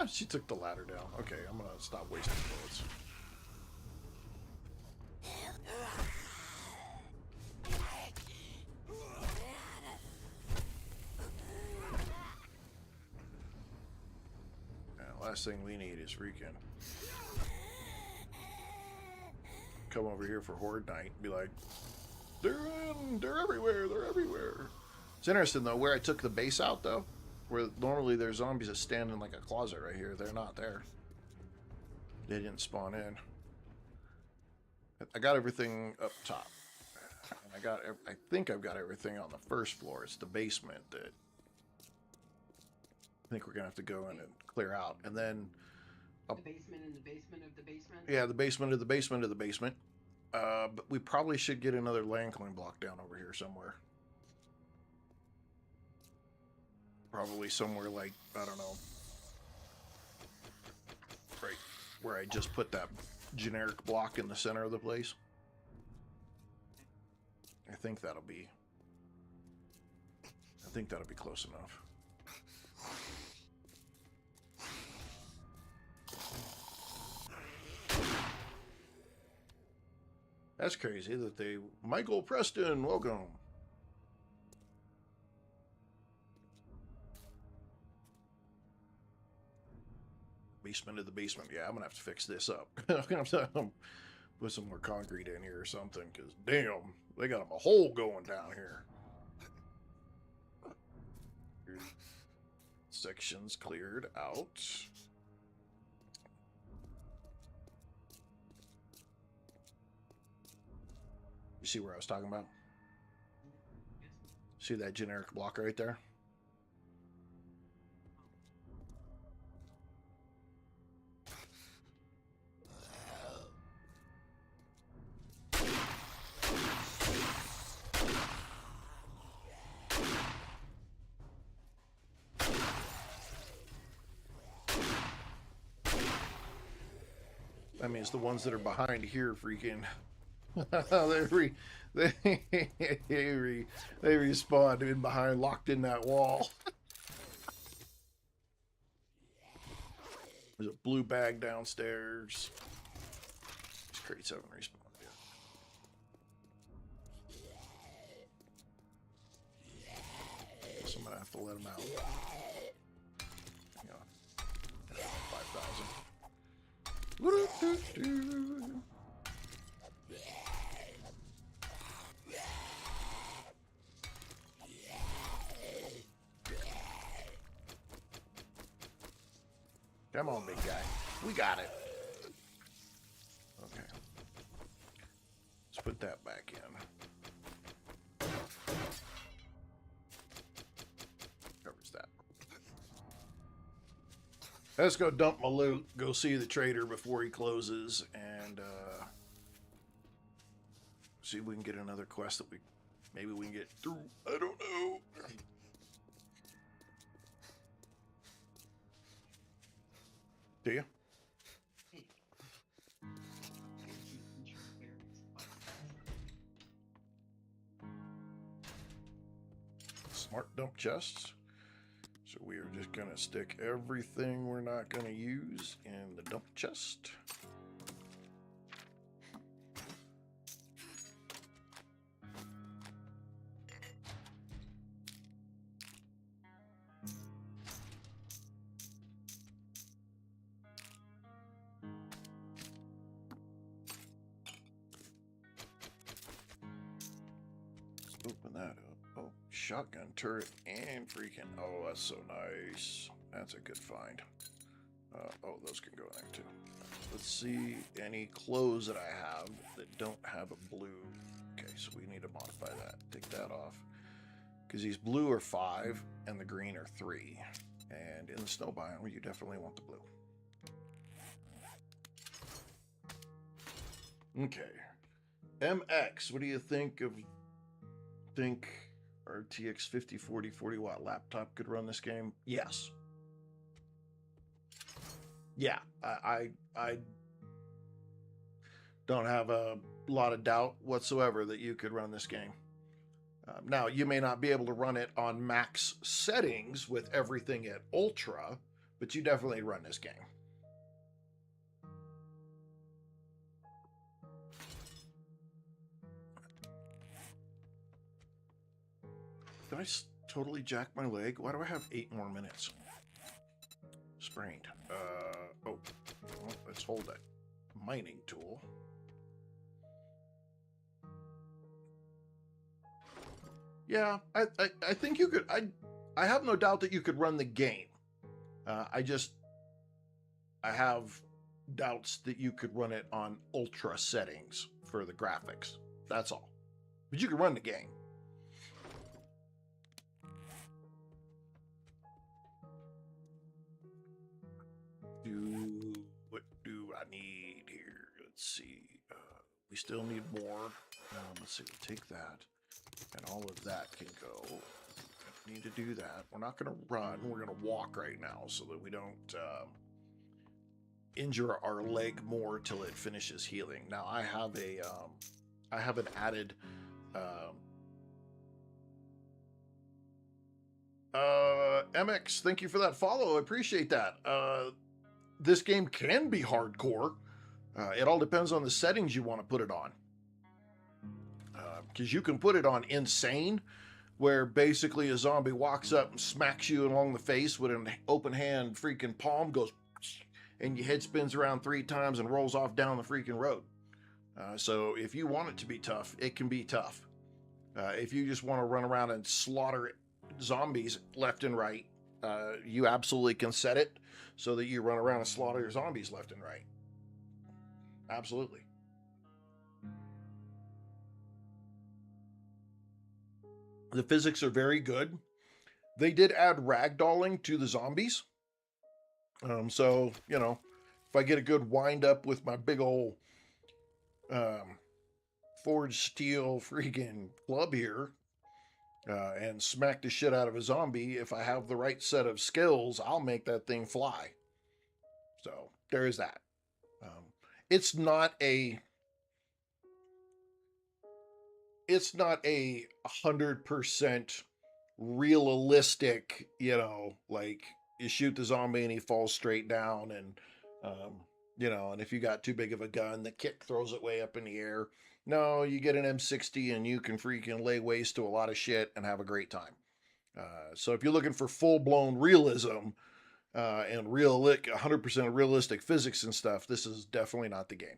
She took the ladder down. Okay, I'm gonna stop wasting bullets. Last thing we need is freaking come over here for Horde Night and be like, they're everywhere, they're everywhere. It's interesting though, where I took the base out though, where normally there's zombies that stand in like a closet right here, they're not there. They didn't spawn in. I got everything up top. And I think I've got everything on the first floor. It's the basement that I think we're gonna have to go in and clear out, and then The basement and the basement of the basement? yeah, the basement of the basement of the basement. But we probably should get another land coin block down over here somewhere. Probably somewhere like, I don't know, right where I just put that generic block in the center of the place. I think that'll be close enough. That's crazy that they... Michael Preston, welcome. Basement of the basement. Yeah, I'm going to have to fix this up. I'm going to have to put some more concrete in here or something, because damn, they got a hole going down here. Sections cleared out. You see where I was talking about? See that generic block right there? That means the ones that are behind here freaking they respawned in behind, locked in that wall. There's a blue bag downstairs. These crates haven't respawned yet. Guess I'm gonna have to let them out. Hang on. 5,000. Come on, big guy. We got it. Okay. Let's put that back in. Covers that. Let's go dump my loot, go see the trader before he closes, and see if we can get another quest that maybe we can get through. I don't know. Do you? Smart dump chests. So we are just going to stick everything we're not going to use in the dump chest. Open that up. Oh, shotgun turret and freaking... Oh, that's so nice. That's a good find. Oh, those can go in there too. Let's see any clothes that I have that don't have a blue. Okay, so we need to modify that. Take that off. Because these blue are 5 and the green are 3. And in the snow biome, you definitely want the blue. Okay. MX, what do you think of... Think RTX 5040 40-watt laptop could run this game? Yes. Yeah, I don't have a lot of doubt whatsoever that you could run this game. Now, you may not be able to run it on max settings with everything at ultra, but you definitely run this game. Did I totally jack my leg? Why do I have 8 more minutes? Sprained. Oh, well, let's hold that mining tool. Yeah, I think you could. I have no doubt that you could run the game. I have doubts that you could run it on ultra settings for the graphics. That's all. But you can run the game. What do I need here? Let's see. We still need more. Let's see. We'll take that. And all of that can go. We need to do that. We're not going to run. We're going to walk right now so that we don't injure our leg more till it finishes healing. Now I have an added MX, thank you for that follow. I appreciate that. This game can be hardcore. It all depends on the settings you want to put it on. Because you can put it on insane, where basically a zombie walks up and smacks you along the face with an open hand freaking palm, goes, and your head spins around 3 times and rolls off down the freaking road. So if you want it to be tough, it can be tough. If you just want to run around and slaughter zombies left and right, you absolutely can set it so that you run around and slaughter your zombies left and right. Absolutely. The physics are very good. They did add ragdolling to the zombies. So, you know, if I get a good wind up with my big old forged steel freaking club here and smack the shit out of a zombie, if I have the right set of skills, I'll make that thing fly. So there is that. It's not a 100% realistic, you know, like you shoot the zombie and he falls straight down and, you know, and if you got too big of a gun, the kick throws it way up in the air. No, you get an M60 and you can freaking lay waste to a lot of shit and have a great time. So if you're looking for full-blown realism and 100% realistic physics and stuff, this is definitely not the game.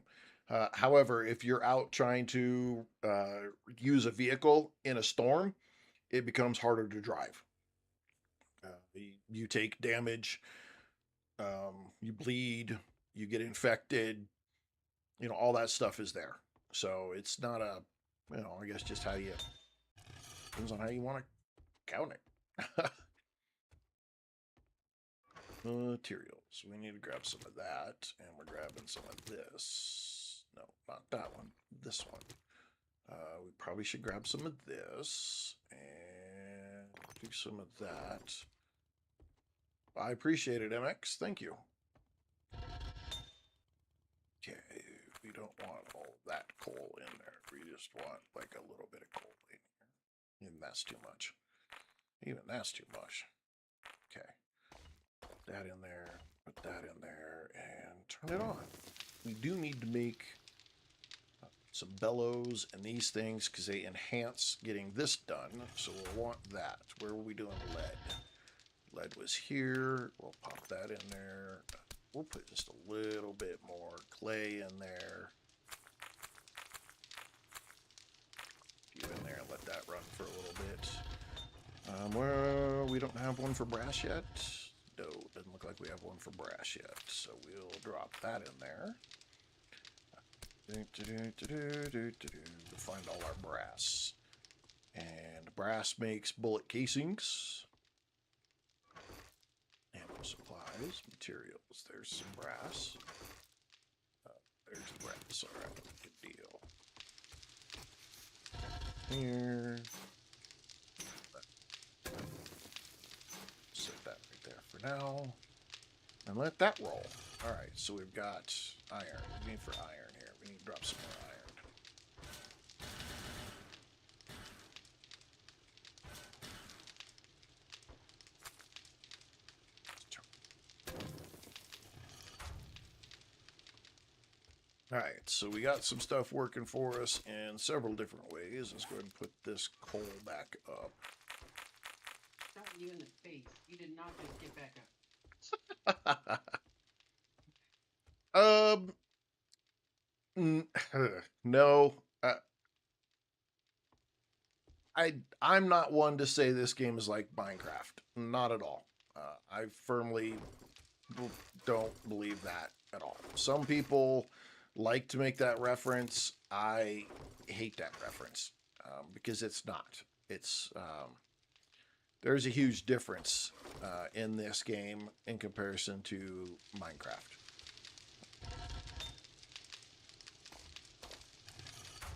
However, if you're out trying to use a vehicle in a storm, it becomes harder to drive. You take damage, you bleed, you get infected, you know, all that stuff is there. So it's not a, you know, I guess just how you, depends on how you want to count it. Materials. We need to grab some of that, and we're grabbing some of this. No, not that one. This one. We probably should grab some of this and do some of that. I appreciate it, MX. Thank you. Okay, we don't want all that coal in there. We just want like a little bit of coal in here. And that's too much. Even that's too much. Okay. Put that in there. Put that in there. And turn it on. We do need to make some bellows and these things because they enhance getting this done. So we'll want that. Where were we doing lead? Lead was here. We'll pop that in there. We'll put just a little bit more clay in there. Few in there and let that run for a little bit. Well, we don't have one for brass yet. No, doesn't look like we have one for brass yet. So we'll drop that in there. We'll find all our brass. And brass makes bullet casings. Ammo supplies, materials. There's some brass. There's the brass. Alright, good deal. Here. Set that right there for now. And let that roll. Alright, so we've got iron. We need for iron here. We need to drop some more iron. All right, so we got some stuff working for us in several different ways. Let's go ahead and put this coal back up. Shot you in the face. You did not just get back up. No, I'm not one to say this game is like Minecraft. Not at all. I firmly don't believe that at all. Some people like to make that reference. I hate that reference because it's not. It's there's a huge difference in this game in comparison to Minecraft.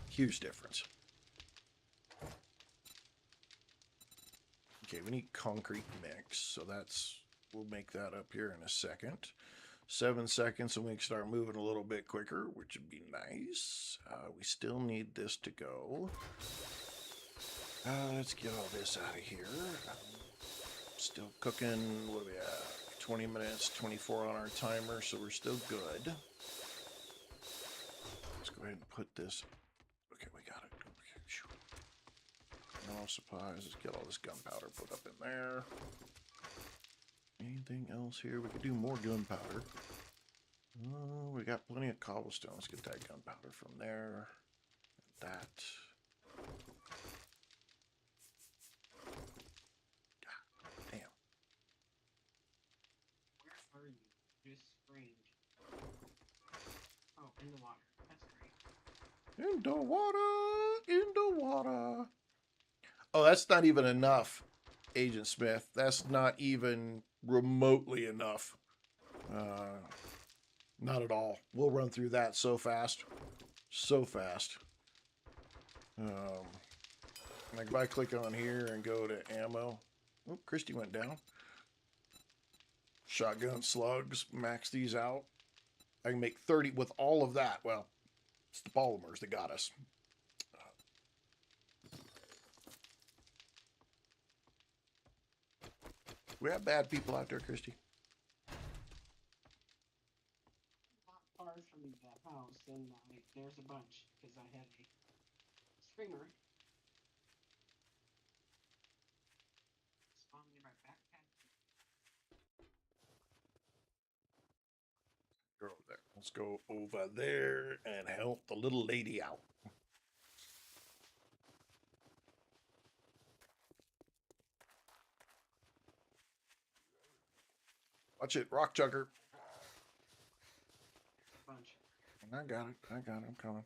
Huge difference. Okay, we need concrete mix, so we'll make that up here in a second. 7 seconds and we can start moving a little bit quicker, which would be nice. We still need this to go. Let's get all this out of here. Still cooking, what do we have? 20 minutes, 24 on our timer, so we're still good. Let's go ahead and put this. Okay, we got it. Okay. No supplies. Let's get all this gunpowder put up in there. Anything else here? We could do more gunpowder. Oh, we got plenty of cobblestone. Let's get that gunpowder from there. That. God damn. Where are you? Just strange. Oh, in the water. That's great. In the water, in the water. Oh, that's not even enough, Agent Smith. That's not even remotely enough. Not at all. We'll run through that so fast. So fast. Like if I click on here and go to ammo. Oh, Christy went down. Shotgun slugs. Max these out. I can make 30 with all of that. Well, it's the polymers that got us. We have bad people out there, Christy. Not far from the house, and there's a bunch because I had a streamer spawn in my backpack. Go over there. Let's go over there and help the little lady out. Watch it, rock chugger. Bunch. I got it. I got it. I'm coming.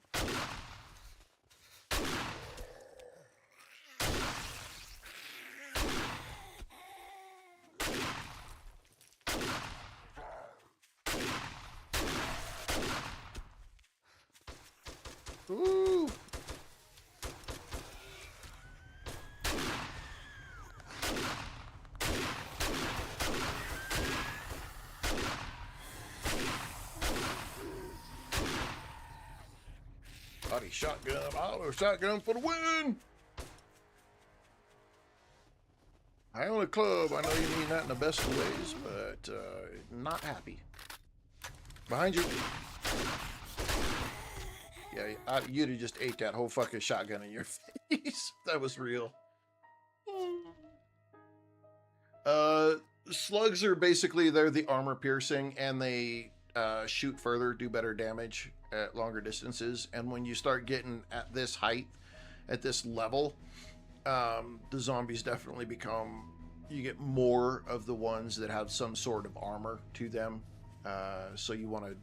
Ooh. Body shotgun, auto shotgun for the win! I own a club. I know you mean that in the best of ways, but not happy. Behind you. Yeah, you'd have just ate that whole fucking shotgun in your face. That was real. Slugs are basically, they're the armor piercing, and they shoot further, do better damage at longer distances. And when you start getting at this height, at this level, the zombies definitely become, you get more of the ones that have some sort of armor to them. So you want to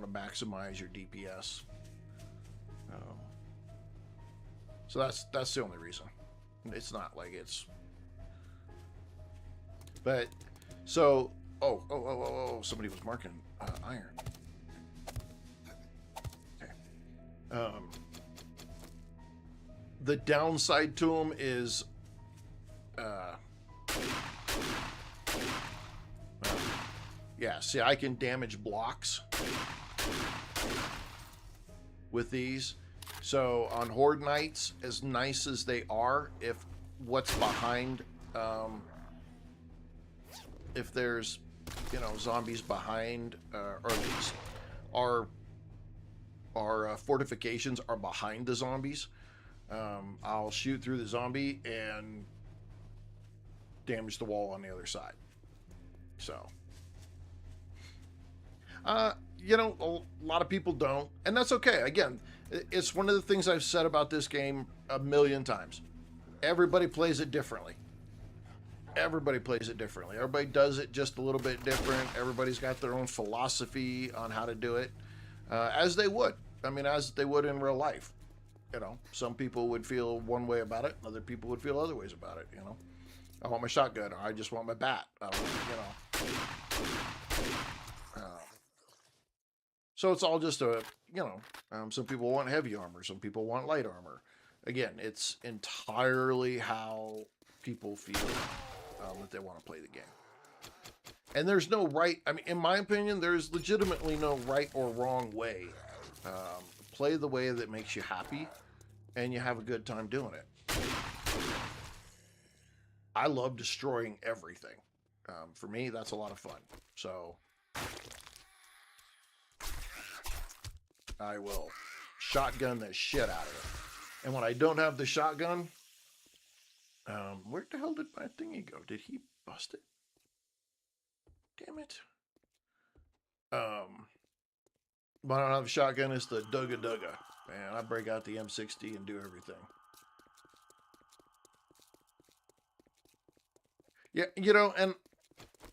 maximize your DPS. So that's the only reason. It's not like it's. But so somebody was marking iron. Okay. The downside to them is yeah, see, I can damage blocks with these. So on Horde nights, as nice as they are, if what's behind, if there's, zombies behind, or are our fortifications are behind the zombies. I'll shoot through the zombie and damage the wall on the other side. So, you know, a lot of people don't, and that's okay. Again, it's one of the things I've said about this game a million times. Everybody plays it differently. Everybody plays it differently. Everybody does it just a little bit different. Everybody's got their own philosophy on how to do it, as they would. I mean, as they would in real life. You know, some people would feel one way about it, and other people would feel other ways about it. You know, I want my shotgun, or I just want my bat. So it's all just some people want heavy armor, some people want light armor. Again, it's entirely how people feel that they want to play the game. And there's no right, I mean, in my opinion, there's legitimately no right or wrong way. Play the way that makes you happy, and you have a good time doing it. I love destroying everything. For me, that's a lot of fun. So I will shotgun the shit out of it. And when I don't have the shotgun, where the hell did my thingy go? Did he bust it? Damn it. When I don't have a shotgun, it's the Dugga Dugga. Man, I break out the M60 and do everything. Yeah, you know, and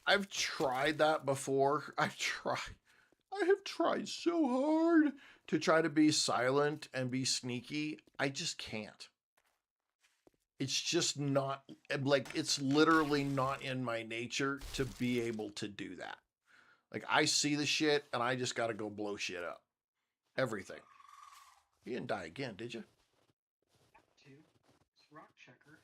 I've tried that before. I have tried so hard to try to be silent and be sneaky. I just can't. It's just not, like, it's literally not in my nature to be able to do that. Like, I see the shit and I just gotta go blow shit up. Everything. You didn't die again, did you? It's rock checker.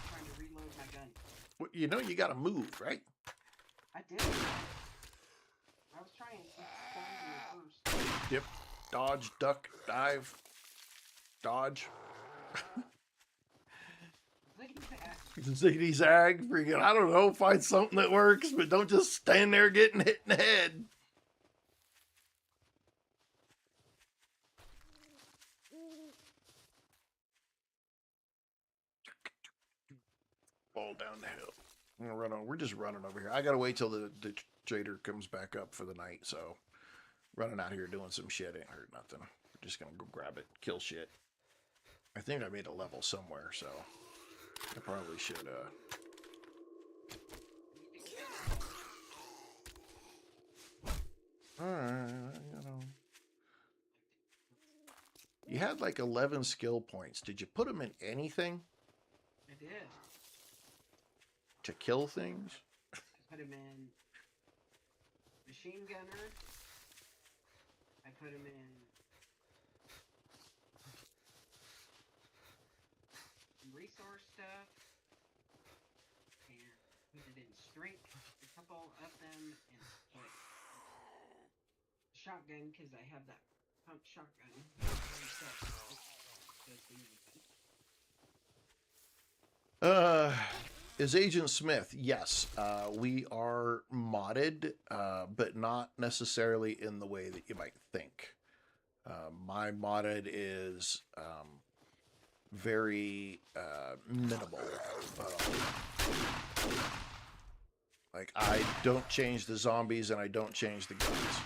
Trying to reload my gun. Well, you know you gotta move, right? I did. I was trying to first. Dip, dodge, duck, dive, dodge. Ziggity zag, freaking, I don't know, find something that works, but don't just stand there getting hit in the head. Fall down the hill. I'm gonna run on. We're just running over here. I gotta wait till the trader comes back up for the night, so running out here doing some shit ain't hurt nothing. We're just gonna go grab it, kill shit. I think I made a level somewhere, so I probably should Alright, you know. You had like 11 skill points. Did you put them in anything? I did. To kill things? I put him in machine gunner. I put him in resource stuff. And put it in strength. A couple of them and put shotgun because I have that pump shotgun. Is Agent Smith? Yes, we are modded, but not necessarily in the way that you might think. My modded is very minimal. Like, I don't change the zombies and I don't change the guns.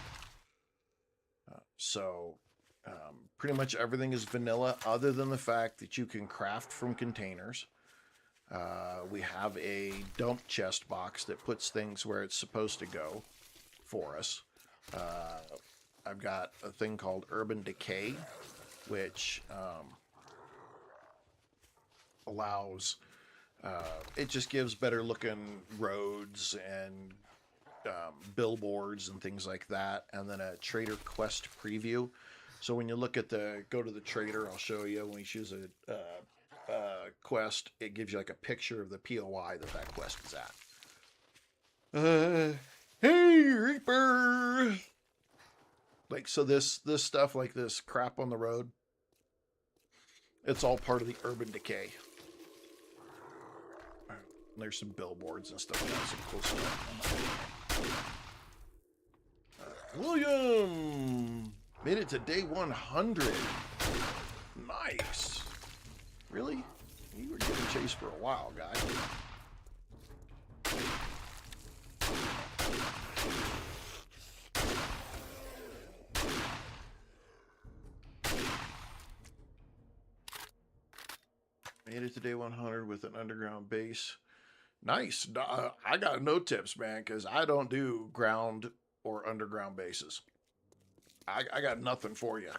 So pretty much everything is vanilla, other than the fact that you can craft from containers. We have a dump chest box that puts things where it's supposed to go for us. I've got a thing called Urban Decay, which allows, it just gives better looking roads and billboards and things like that. And then a Trader Quest preview. So when you look at go to the Trader, I'll show you when you choose a quest, it gives you like a picture of the POI that quest is at. Hey Reaper! Like, so this stuff, like this crap on the road, it's all part of the Urban Decay. There's some billboards and stuff. That's some cool stuff. William made it to day 100. Nice. Really? You were getting chased for a while, guy. Made it to day 100 with an underground base. Nice. I got no tips, man, because I don't do ground or underground bases. I got nothing for you.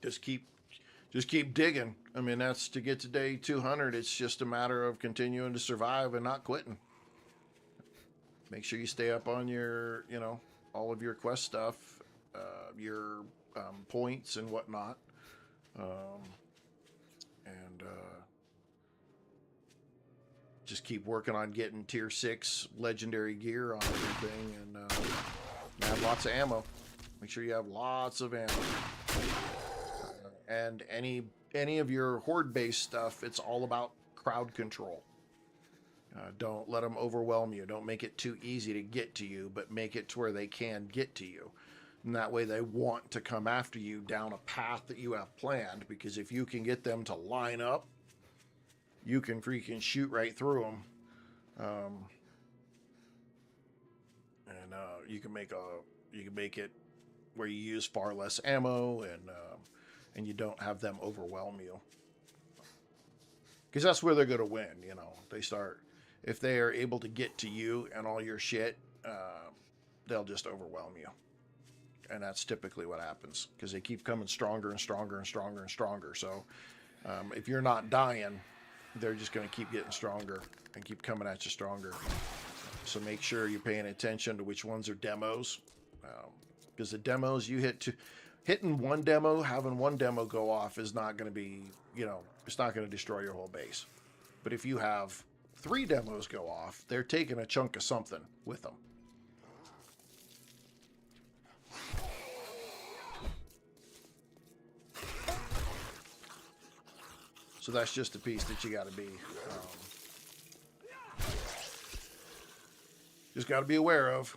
Just keep digging. I mean, that's to get to day 200. It's just a matter of continuing to survive and not quitting. Make sure you stay up on your, all of your quest stuff, your points and whatnot. Just keep working on getting tier 6 legendary gear on everything, and have lots of ammo. Make sure you have lots of ammo. And any of your horde-based stuff, it's all about crowd control. Don't let them overwhelm you. Don't make it too easy to get to you, but make it to where they can get to you. And that way they want to come after you down a path that you have planned, because if you can get them to line up, you can freaking shoot right through them. You can make it where you use far less ammo, and you don't have them overwhelm you. Because that's where they're going to win, if they are able to get to you and all your shit, they'll just overwhelm you. And that's typically what happens, because they keep coming stronger and stronger and stronger and stronger. So if you're not dying, they're just going to keep getting stronger and keep coming at you stronger. So make sure you're paying attention to which ones are demos, because the demos hitting one demo, having one demo go off is not going to be, it's not going to destroy your whole base. But if you have 3 demos go off, they're taking a chunk of something with them. So that's just a piece that you got to be, just got to be aware of.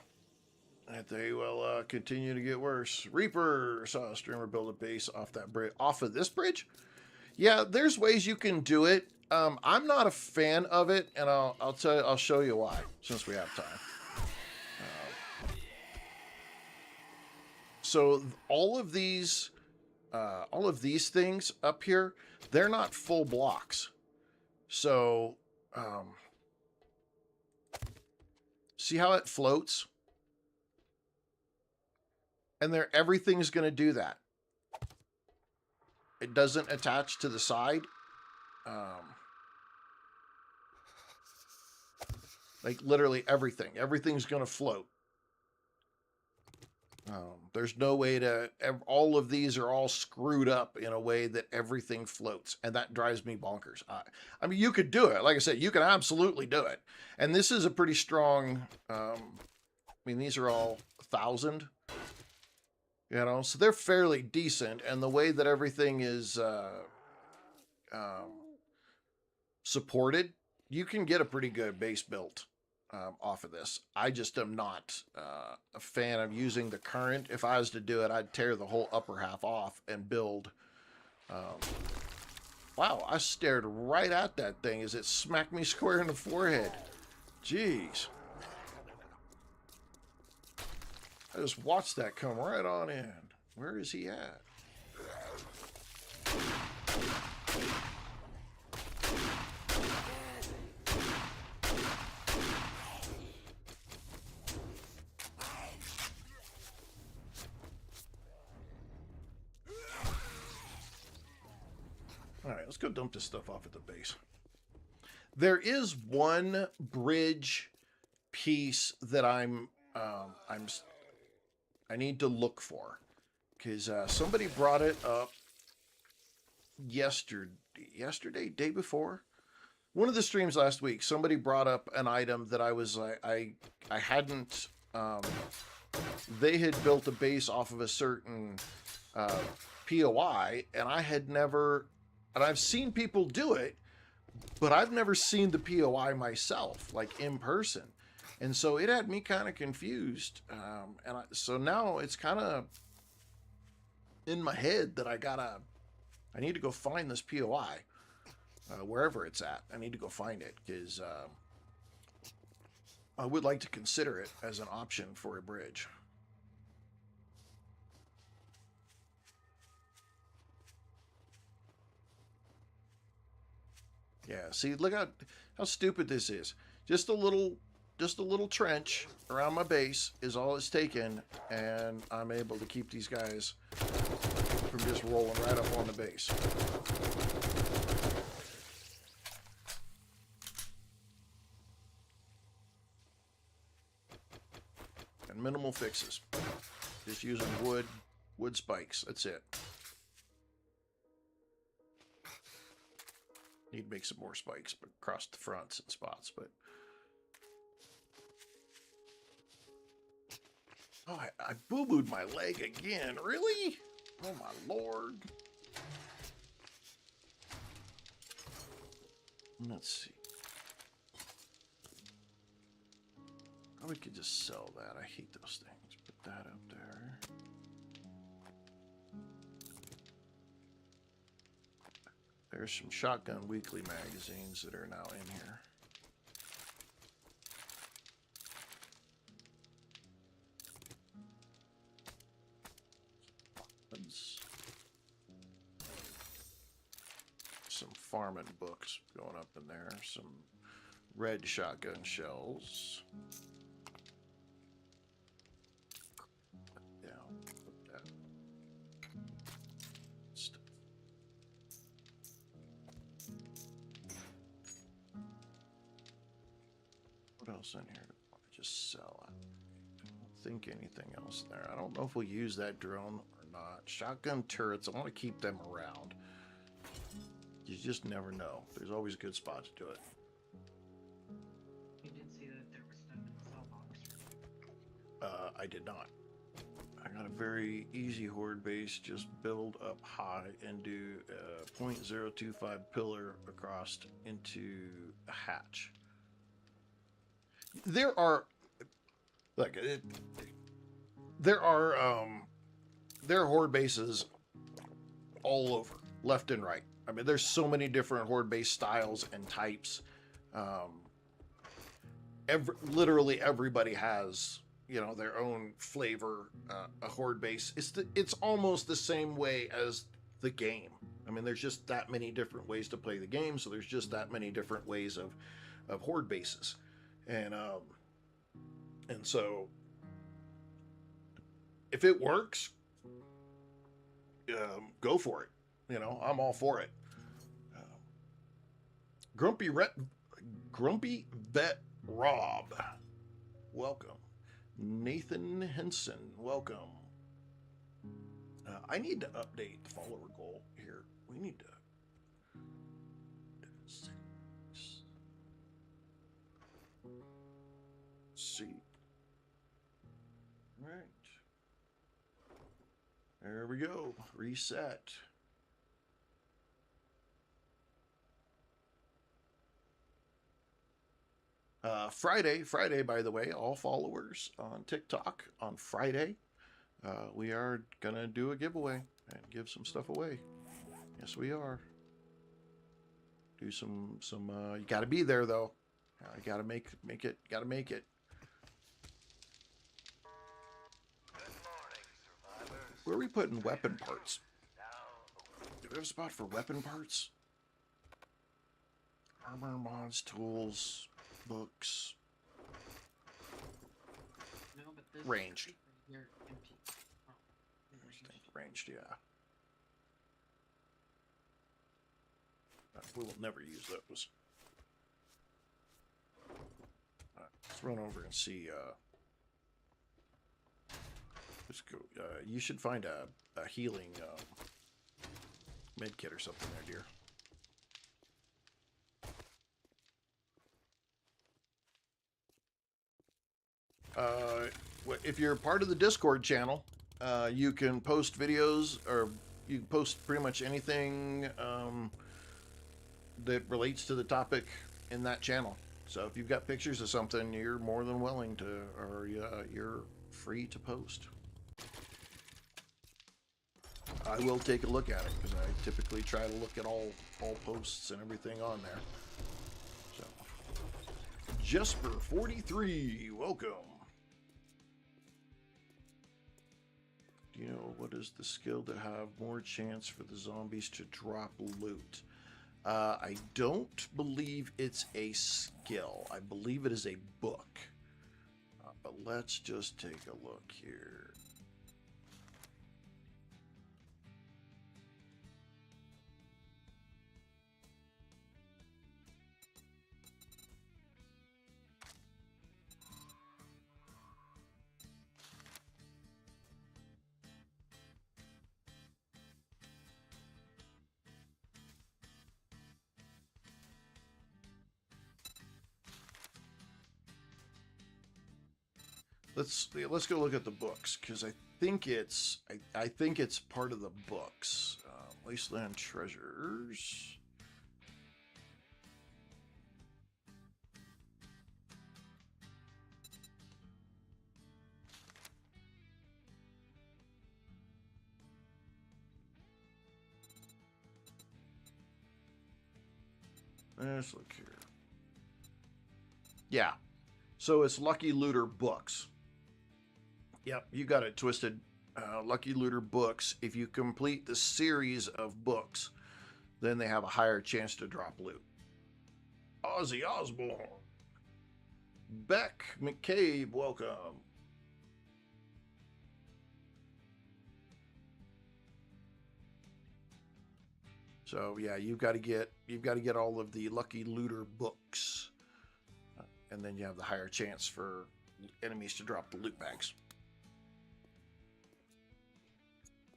That they will continue to get worse. Reaper saw a streamer build a base off that bridge, off of this bridge. Yeah, there's ways you can do it. I'm not a fan of it, and I'll show you why, since we have time. So all of these things up here, they're not full blocks. So see how it floats? And everything's going to do that. It doesn't attach to the side. Like literally everything. Everything's going to float. There's no way to... All of these are all screwed up in a way that everything floats. And that drives me bonkers. I mean, you could do it. Like I said, you can absolutely do it. And this is a pretty strong... I mean, these are all 1,000. So they're fairly decent, and the way that everything is supported, you can get a pretty good base built off of this. I just am not a fan of using the current. If I was to do it, I'd tear the whole upper half off and build. Wow, I stared right at that thing as it smacked me square in the forehead. Jeez. I just watched that come right on in. Where is he at? All right, let's go dump this stuff off at the base. There is one bridge piece that I need to look for, because somebody brought it up yesterday, day before, one of the streams last week. Somebody brought up an item that I was I hadn't. They had built a base off of a certain POI, and I had never And I've seen people do it, but I've never seen the POI myself, like in person. And so it had me kind of confused. So now it's kind of in my head that I need to go find this POI, wherever it's at. I need to go find it because I would like to consider it as an option for a bridge. Yeah, see, look how stupid this is. Just a little trench around my base is all it's taken, and I'm able to keep these guys from just rolling right up on the base. And minimal fixes. Just using wood spikes. That's it. Need to make some more spikes, but across the fronts and spots, but oh, I boo-booed my leg again. Really? Oh my lord. Let's see. Oh, we could just sell that. I hate those things. Put that up there. There's some Shotgun Weekly magazines that are now in here. Some farming books going up in there. Some red shotgun shells. Yeah, put that stuff. What else in here? Just sell it. I don't think anything else there. I don't know if we'll use that drone or not. Shotgun turrets, I want to keep them around. You just never know. There's always a good spot to do it. You did see that there was stuff in the cell box. I did not. I got a very easy horde base. Just build up high and do a 0.025 pillar across into a hatch. There are there are horde bases all over, left and right. I mean, there's so many different horde base styles and types. Literally everybody has, you know, their own flavor. A horde base. It's almost the same way as the game. I mean, there's just that many different ways to play the game, so there's just that many different ways of horde bases, and so if it works, go for it. You know, I'm all for it. Grumpy Vet Rob, welcome. Nathan Henson, welcome. I need to update the follower goal here. We need to. See. Right. There we go. Reset. Friday, by the way, all followers on TikTok on Friday, we are gonna do a giveaway and give some stuff away. Yes, we are. Do some. You got to be there though. You got to make it. Got to make it. Where are we putting weapon parts? Do we have a spot for weapon parts? Armor, mods, tools, books. No, but this Ranged. Right here, empty. Oh, Ranged, yeah. We will never use those. Let's run over and see. Let's go. You should find a healing med kit or something there, dear. If you're part of the Discord channel, you can post videos or You can post pretty much anything that relates to the topic in that channel. So if you've got pictures of something, you're more than willing to, or you're free to post. I will take a look at it because I typically try to look at all posts and everything on there. So, Jesper43, welcome. Do you know what is the skill to have more chance for the zombies to drop loot? I don't believe it's a skill. I believe it is a book. But let's just take a look here. Let's go look at the books because I think it's part of the books. Wasteland Treasures. Let's look here. Yeah, so it's Lucky Looter books. Yep, you got it twisted. Lucky Looter books. If you complete the series of books, then they have a higher chance to drop loot. Ozzy Osbourne. Beck McCabe, welcome. So yeah, you've got to get all of the Lucky Looter books, and then you have the higher chance for enemies to drop the loot bags.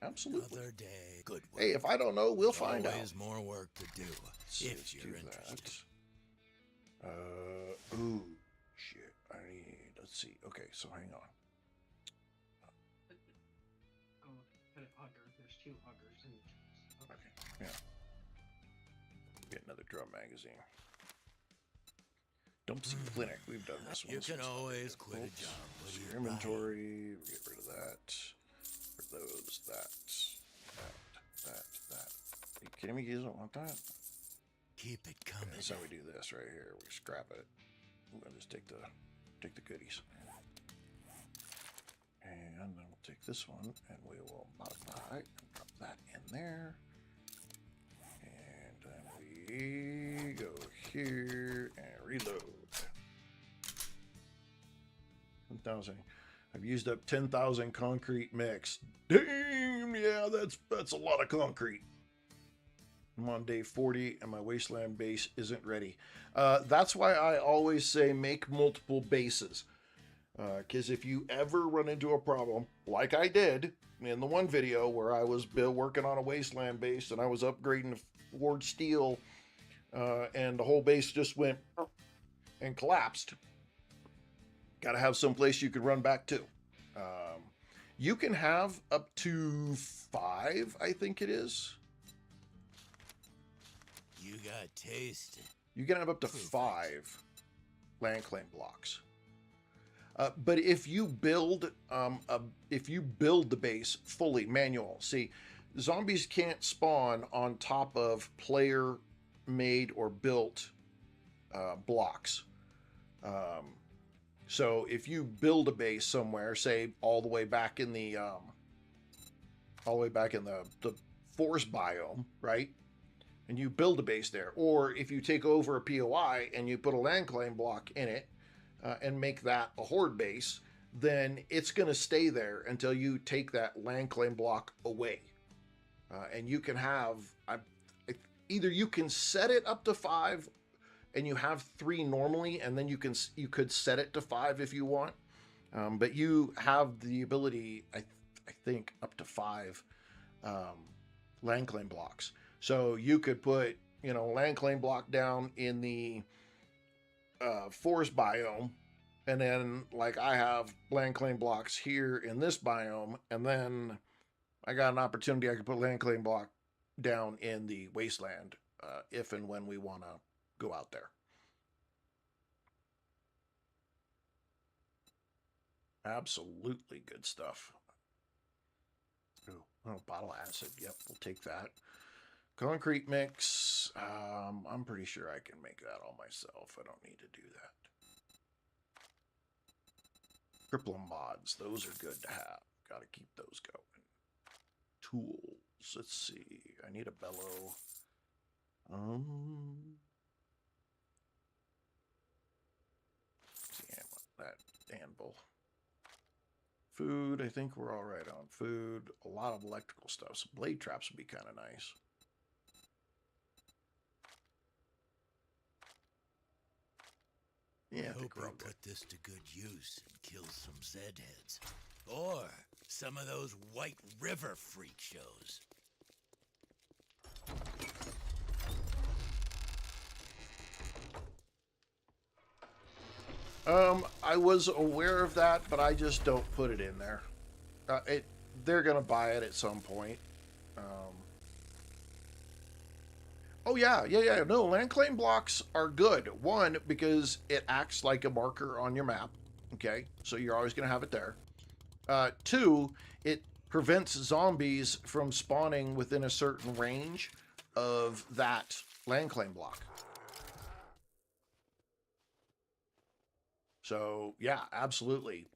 Absolutely. Another day. Good work. Hey, if I don't know, we'll find out. Always more work to do if you're interested. Ooh, shit. Let's see. Okay, so hang on. Oh, put an auger. There's 2 augers in each of us. Okay, yeah. Get another drum magazine. Don't see clinic. We've done this one. You can always quit a job. So your inventory, we get rid of that. For those, that. Are you kidding me? You don't want that? Keep it coming. That's how we do this right here. We scrap it. We're gonna just take the goodies. And then we'll take this one and we will modify and drop that in there. And then we go here and reload. 1,000. I've used up 10,000 concrete mix. Damn, yeah, that's a lot of concrete. I'm on day 40 and my wasteland base isn't ready. That's why I always say make multiple bases. Because if you ever run into a problem, like I did in the one video where I was working on a wasteland base and I was upgrading to forged steel, and the whole base just went and collapsed. Got to have some place you could run back to. You can have up to 5, I think it is. You got taste. You can have up to 5 land claim blocks. But if you build the base fully manual, see, zombies can't spawn on top of player made or built blocks. So if you build a base somewhere, say all the way back in the forest biome, right? And you build a base there, or if you take over a POI and you put a land claim block in it and make that a horde base, then it's going to stay there until you take that land claim block away. And you can have either you can set it up to 5, and you have 3 normally, and then you could set it to 5 if you want. But you have the ability, I think, up to 5 land claim blocks. So you could put, land claim block down in the forest biome, and then like I have land claim blocks here in this biome, and then I got an opportunity. I could put land claim block down in the wasteland if and when we want to go out there. Absolutely good stuff. Oh, bottle acid. Yep, we'll take that. Concrete mix. I'm pretty sure I can make that all myself. I don't need to do that. Crippler mods. Those are good to have. Got to keep those going. Tools. Let's see. I need a bellow. That anvil. Food, I think we're all right on food. A lot of electrical stuff. So blade traps would be kind of nice. Yeah, I think Hope we're we all good. put this to good use and kill some Zed heads. Or some of those White River freak shows. I was aware of that, but I just don't put it in there. They're gonna buy it at some point. Oh yeah. No, land claim blocks are good. One, because it acts like a marker on your map. Okay, so you're always gonna have it there. Two, it prevents zombies from spawning within a certain range of that land claim block. So yeah, absolutely.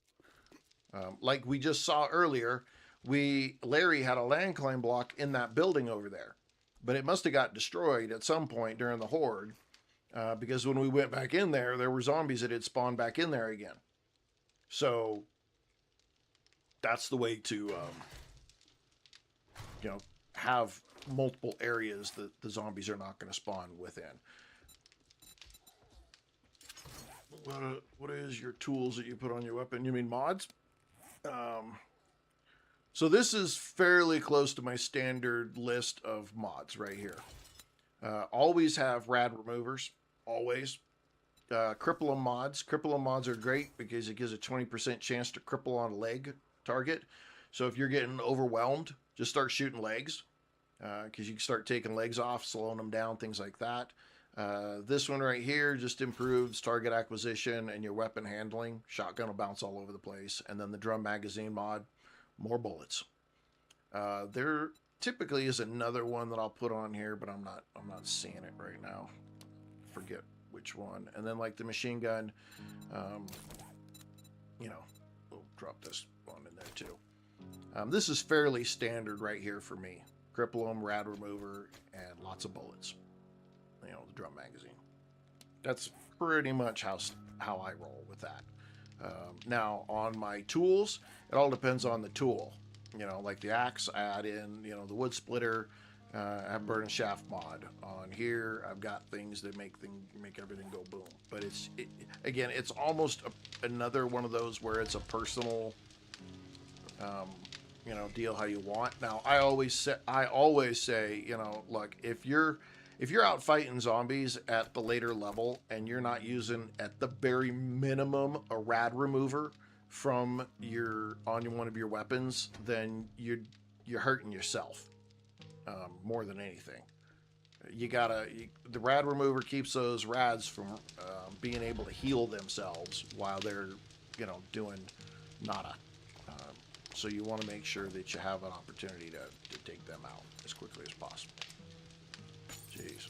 Like we just saw earlier, Larry had a land claim block in that building over there, but it must have got destroyed at some point during the horde, because when we went back in there, there were zombies that had spawned back in there again. So that's the way to, have multiple areas that the zombies are not going to spawn within. What is your tools that you put on your weapon? You mean mods? So this is fairly close to my standard list of mods right here. Always have rad removers. Always. Cripple 'em mods. Cripple 'em mods are great because it gives a 20% chance to cripple on a leg target. So if you're getting overwhelmed, just start shooting legs. Because you can start taking legs off, slowing them down, things like that. This one right here just improves target acquisition and your weapon handling. Shotgun will bounce all over the place. And then the drum magazine mod, more bullets. There typically is another one that I'll put on here, but I'm not seeing it right now. Forget which one. And then like the machine gun, we'll drop this one in there too. This is fairly standard right here for me. Cripple 'em, rad remover, and lots of bullets. The drum magazine. That's pretty much how I roll with that. Now on my tools, it all depends on the tool. Like the axe, I add in the wood splitter. I have burn and shaft mod on here. I've got things that make everything go boom. But again, it's almost another one of those where it's a personal deal how you want. Now I always say, look, if you're out fighting zombies at the later level and you're not using at the very minimum a rad remover from on one of your weapons, then you're hurting yourself more than anything. The rad remover keeps those rads from being able to heal themselves while they're doing nada. So you want to make sure that you have an opportunity to take them out as quickly as possible. Jeez.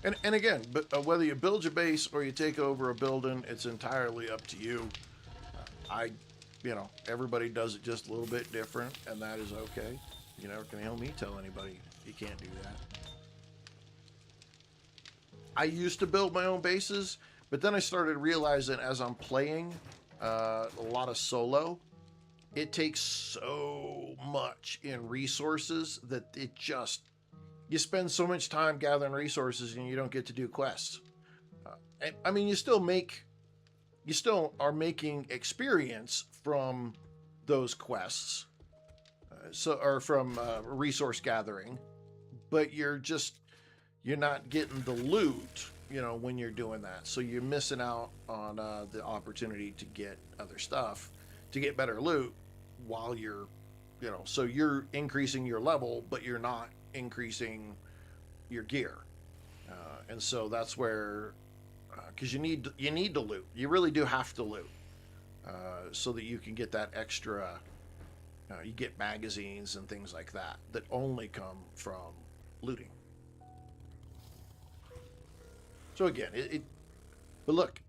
And again, but whether you build your base or you take over a building, it's entirely up to you. Everybody does it just a little bit different, and that is okay. You never can hear me tell anybody you can't do that. I used to build my own bases, but then I started realizing as I'm playing a lot of solo, it takes so much in resources that you spend so much time gathering resources and you don't get to do quests. You still are making experience from those quests, or from resource gathering, but you're not getting the loot. you know, when you're doing that. So you're missing out on the opportunity to get other stuff, to get better loot while you're, you know, so you're increasing your level, but you're not increasing your gear. And so that's where, because you need to loot. You really do have to loot so that you can get that extra. You get magazines and things like that that only come from looting. So again, but look,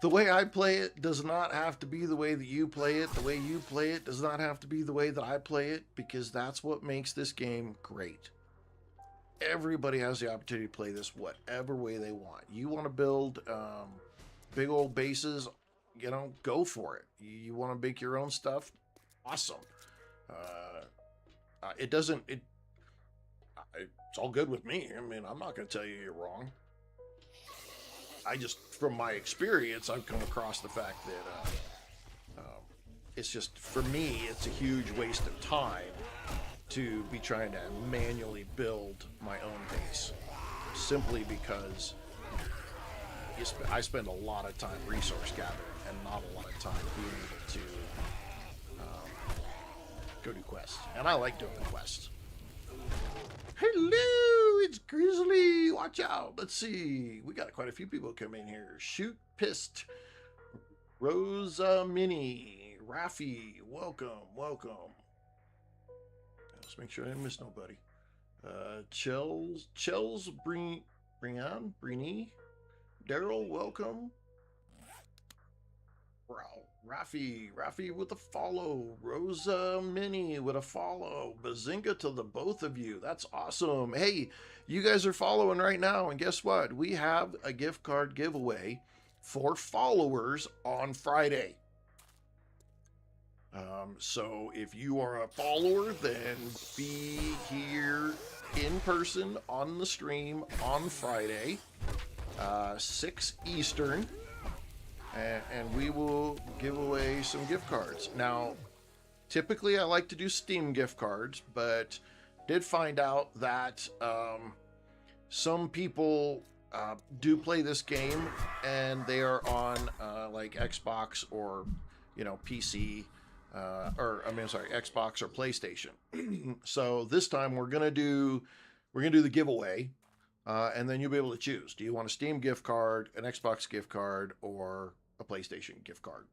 the way I play it does not have to be the way that you play it. The way you play it does not have to be the way that I play it, because that's what makes this game great. Everybody has the opportunity to play this whatever way they want. You want to build big old bases, you know, go for it. You want to make your own stuff, awesome. It's all good with me. I mean, I'm not going to tell you you're wrong. I just, from my experience, I've come across the fact that it's just, for me, it's a huge waste of time to be trying to manually build my own base, simply because I spend a lot of time resource gathering and not a lot of time being able to go do quests. And I like doing the quests. Hello, it's Grizzly. Watch out. Let's see. We got quite a few people come in here. Shoot Pissed, Rosa Mini, Raffy, welcome. Let's make sure I didn't miss nobody. Chels, Brini, Daryl, welcome. Raffy with a follow. Rosa Mini with a follow. Bazinga to the both of you. That's awesome. Hey, you guys are following right now, and guess what? We have a gift card giveaway for followers on Friday. So if you are a follower, then be here in person on the stream on Friday, 6 Eastern, and we will give away some gift cards. Now, typically I like to do Steam gift cards, but did find out that some people do play this game and they are on like Xbox or, you know, PC. Xbox or PlayStation. So this time we're gonna do the giveaway, and then you'll be able to choose. Do you want a Steam gift card, an Xbox gift card, or a PlayStation gift card?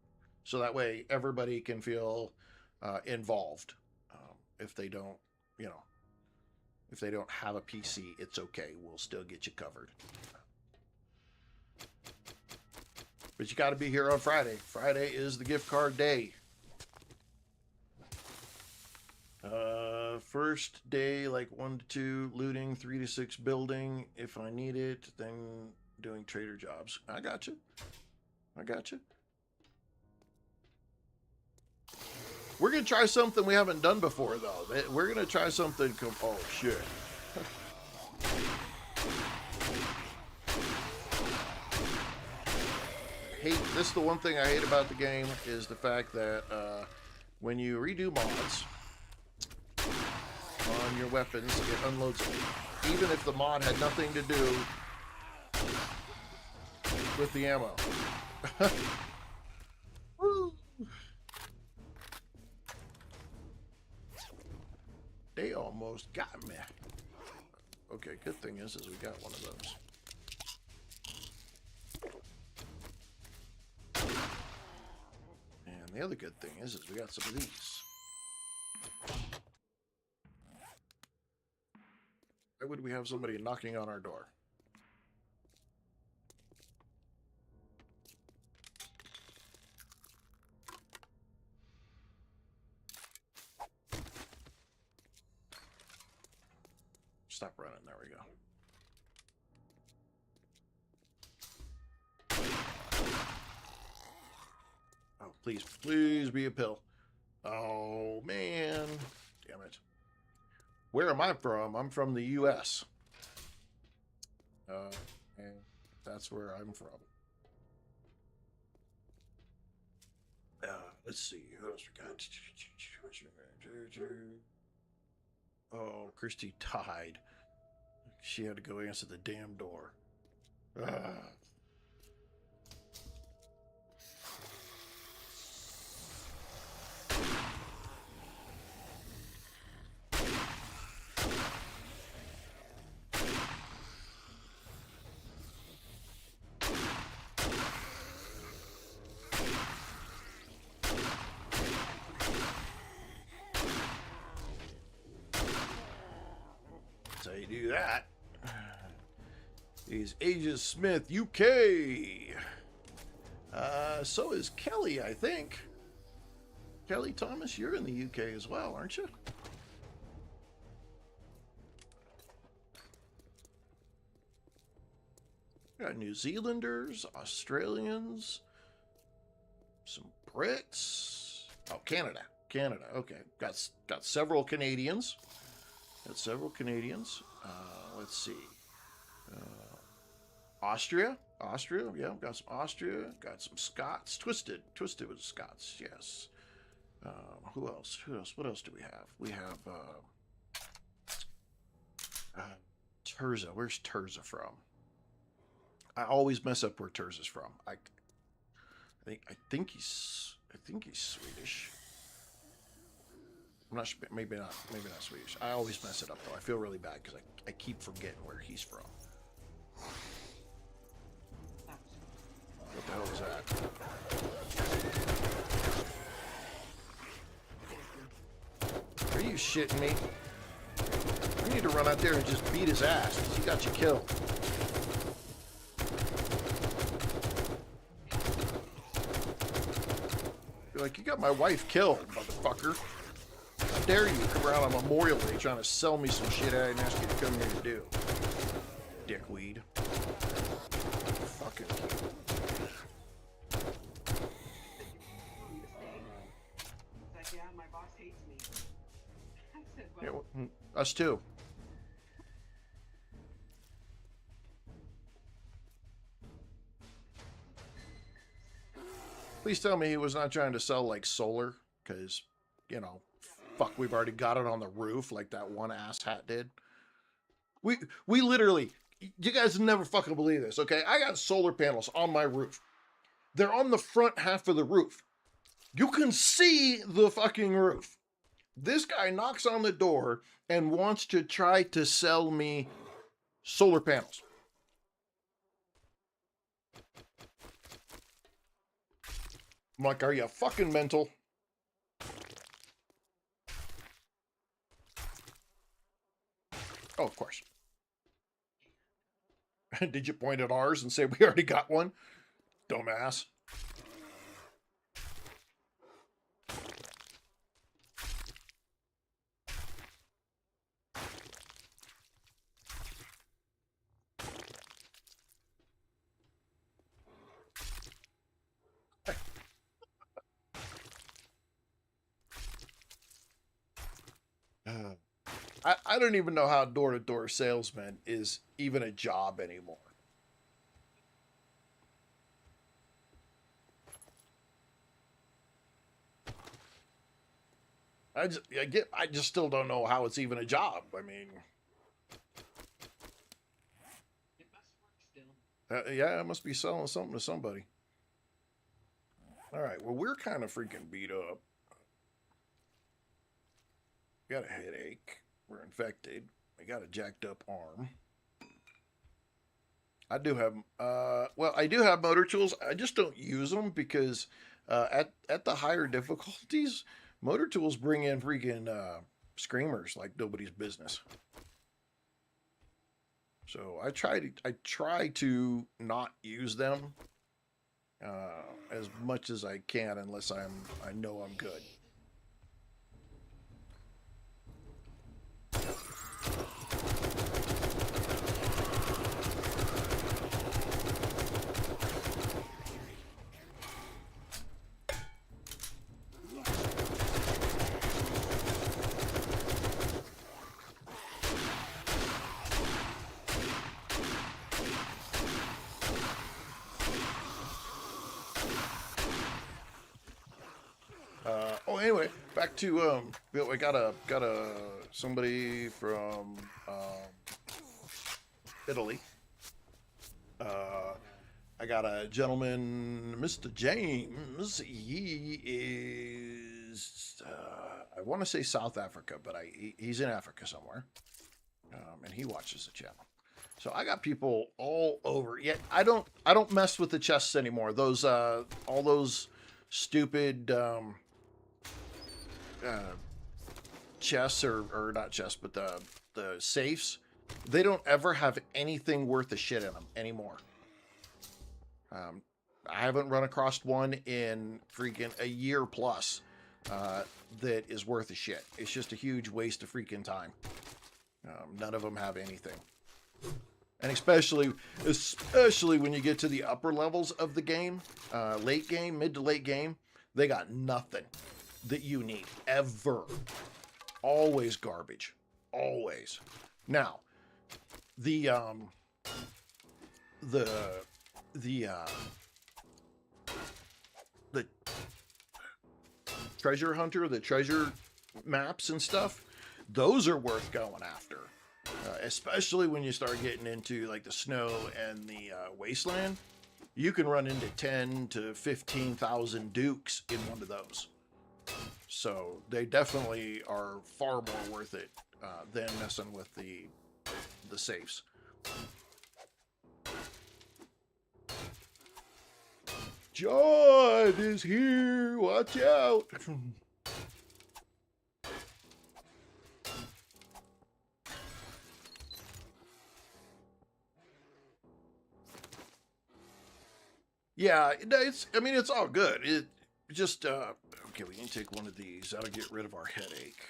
So that way everybody can feel involved. If they don't, you know, if they don't have a PC, it's okay. We'll still get you covered. But you got to be here on Friday. Friday is the gift card day. First day, like 1 to 2 looting, 3 to 6 building. If I need it, then doing trader jobs. I got you. We're gonna try something we haven't done before, though. We're gonna try something. Oh shit! This is the one thing I hate about the game, is the fact that when you redo mods on your weapons, it unloads it. Even if the mod had nothing to do with the ammo. Woo. They almost got me. Okay, good thing is we got one of those. And the other good thing is we got some of these. Why would we have somebody knocking on our door? Stop running. There we go. Oh, please be a pill. Oh, man. Damn it. Where am I from? I'm from the U.S. And that's where I'm from. Let's see. Who else we got? Oh, Christy died. She had to go answer the damn door. do that. He's Aegis Smith, UK. So is Kelly, I think. Kelly Thomas, you're in the UK as well, aren't you? Got New Zealanders, Australians, some Brits. Oh, Canada. Canada. Okay. Got several Canadians. Let's see. Austria. Yeah, got some Austria. Got some Scots. Twisted was Scots. Yes. Who else? What else do we have? We have Terza. Where's Terza from? I always mess up where Terza's from. I think he's Swedish. I'm not sure. Maybe not Swedish. I always mess it up though. I feel really bad because I keep forgetting where he's from. What the hell was that? Are you shitting me? I need to run out there and just beat his ass because he got you killed. You're like, you got my wife killed, motherfucker. How dare you come around on Memorial Day trying to sell me some shit I didn't ask you to come here to do. Dickweed. Fucking Like, yeah, my boss hates me. I said, yeah, well, well, us too. Please tell me he was not trying to sell like solar, because, you know, fuck, we've already got it on the roof like that one asshat did. We literally, you guys never fucking believe this, okay? I got solar panels on my roof. They're on the front half of the roof. You can see the fucking roof. This guy knocks on the door and wants to try to sell me solar panels. I'm like, are you fucking mental? Oh, of course. Did you point at ours and say we already got one? Dumbass. I don't even know how door-to-door salesman is even a job anymore. I just still don't know how it's even a job. I mean, it must work still. yeah, I must be selling something to somebody. All right, well, we're kind of freaking beat up. Got a headache. We're infected. I got a jacked up arm. I do have, well, I do have motor tools. I just don't use them because at the higher difficulties, motor tools bring in freaking screamers like nobody's business. So I try to not use them as much as I can unless I know I'm good. Anyway, back to I got a somebody from Italy. I got a gentleman, Mr. James. He is I want to say South Africa, but he's in Africa somewhere, and he watches the channel. So I got people all over. Yet I don't mess with the chests anymore. Those all those stupid chests or not chests, but the safes They don't ever have anything worth a shit in them anymore. I haven't run across one in freaking a year plus that is worth a shit. It's just a huge waste of freaking time. None of them have anything. And especially when you get to the upper levels of the game, late game, mid to late game, they got nothing that you need ever. Always garbage. Always. Now, the treasure hunter, the treasure maps and stuff, those are worth going after. Especially when you start getting into like the snow and the wasteland, you can run into 10 to 15,000 dukes in one of those. So they definitely are far more worth it than messing with the safes. John is here. Watch out. Yeah, it's all good. It just, okay, we can take one of these. That'll get rid of our headache.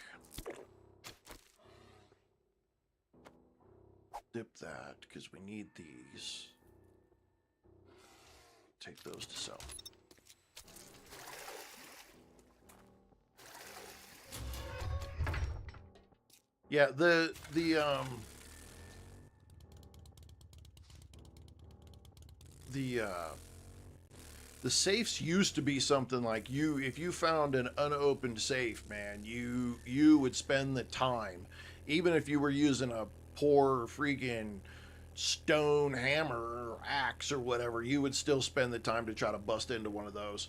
Dip that, because we need these. Take those to sell. Yeah, the safes used to be something like if you found an unopened safe, man, you would spend the time, even if you were using a poor freaking stone hammer or axe or whatever, you would still spend the time to try to bust into one of those.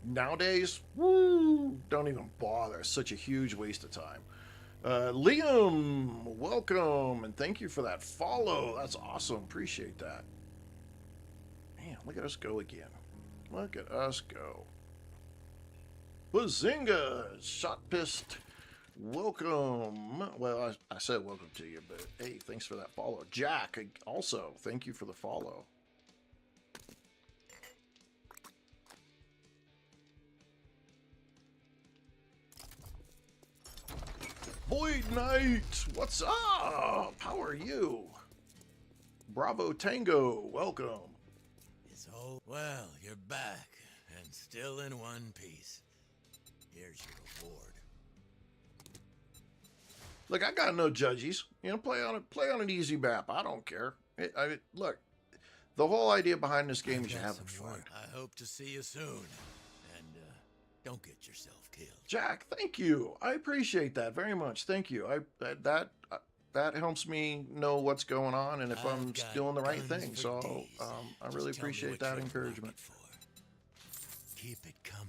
Nowadays, don't even bother. It's such a huge waste of time. Liam, welcome, and thank you for that follow. That's awesome. Appreciate that. Man, look at us go again. Look at us go. Bazinga! Shot pissed. Welcome. Well, I said welcome to you, but hey, thanks for that follow. Jack, also, thank you for the follow. Void Knight, what's up? How are you? Bravo Tango, welcome. Well, you're back, and still in one piece. Here's your reward. Look, I got no judges. You know, play on an easy map. I don't care. Look, the whole idea behind this game is you having fun. I hope to see you soon, and don't get yourself killed. Jack, thank you. I appreciate that very much. Thank you. That helps me know what's going on and if I'm doing the right thing. So I really appreciate that encouragement. Keep it coming.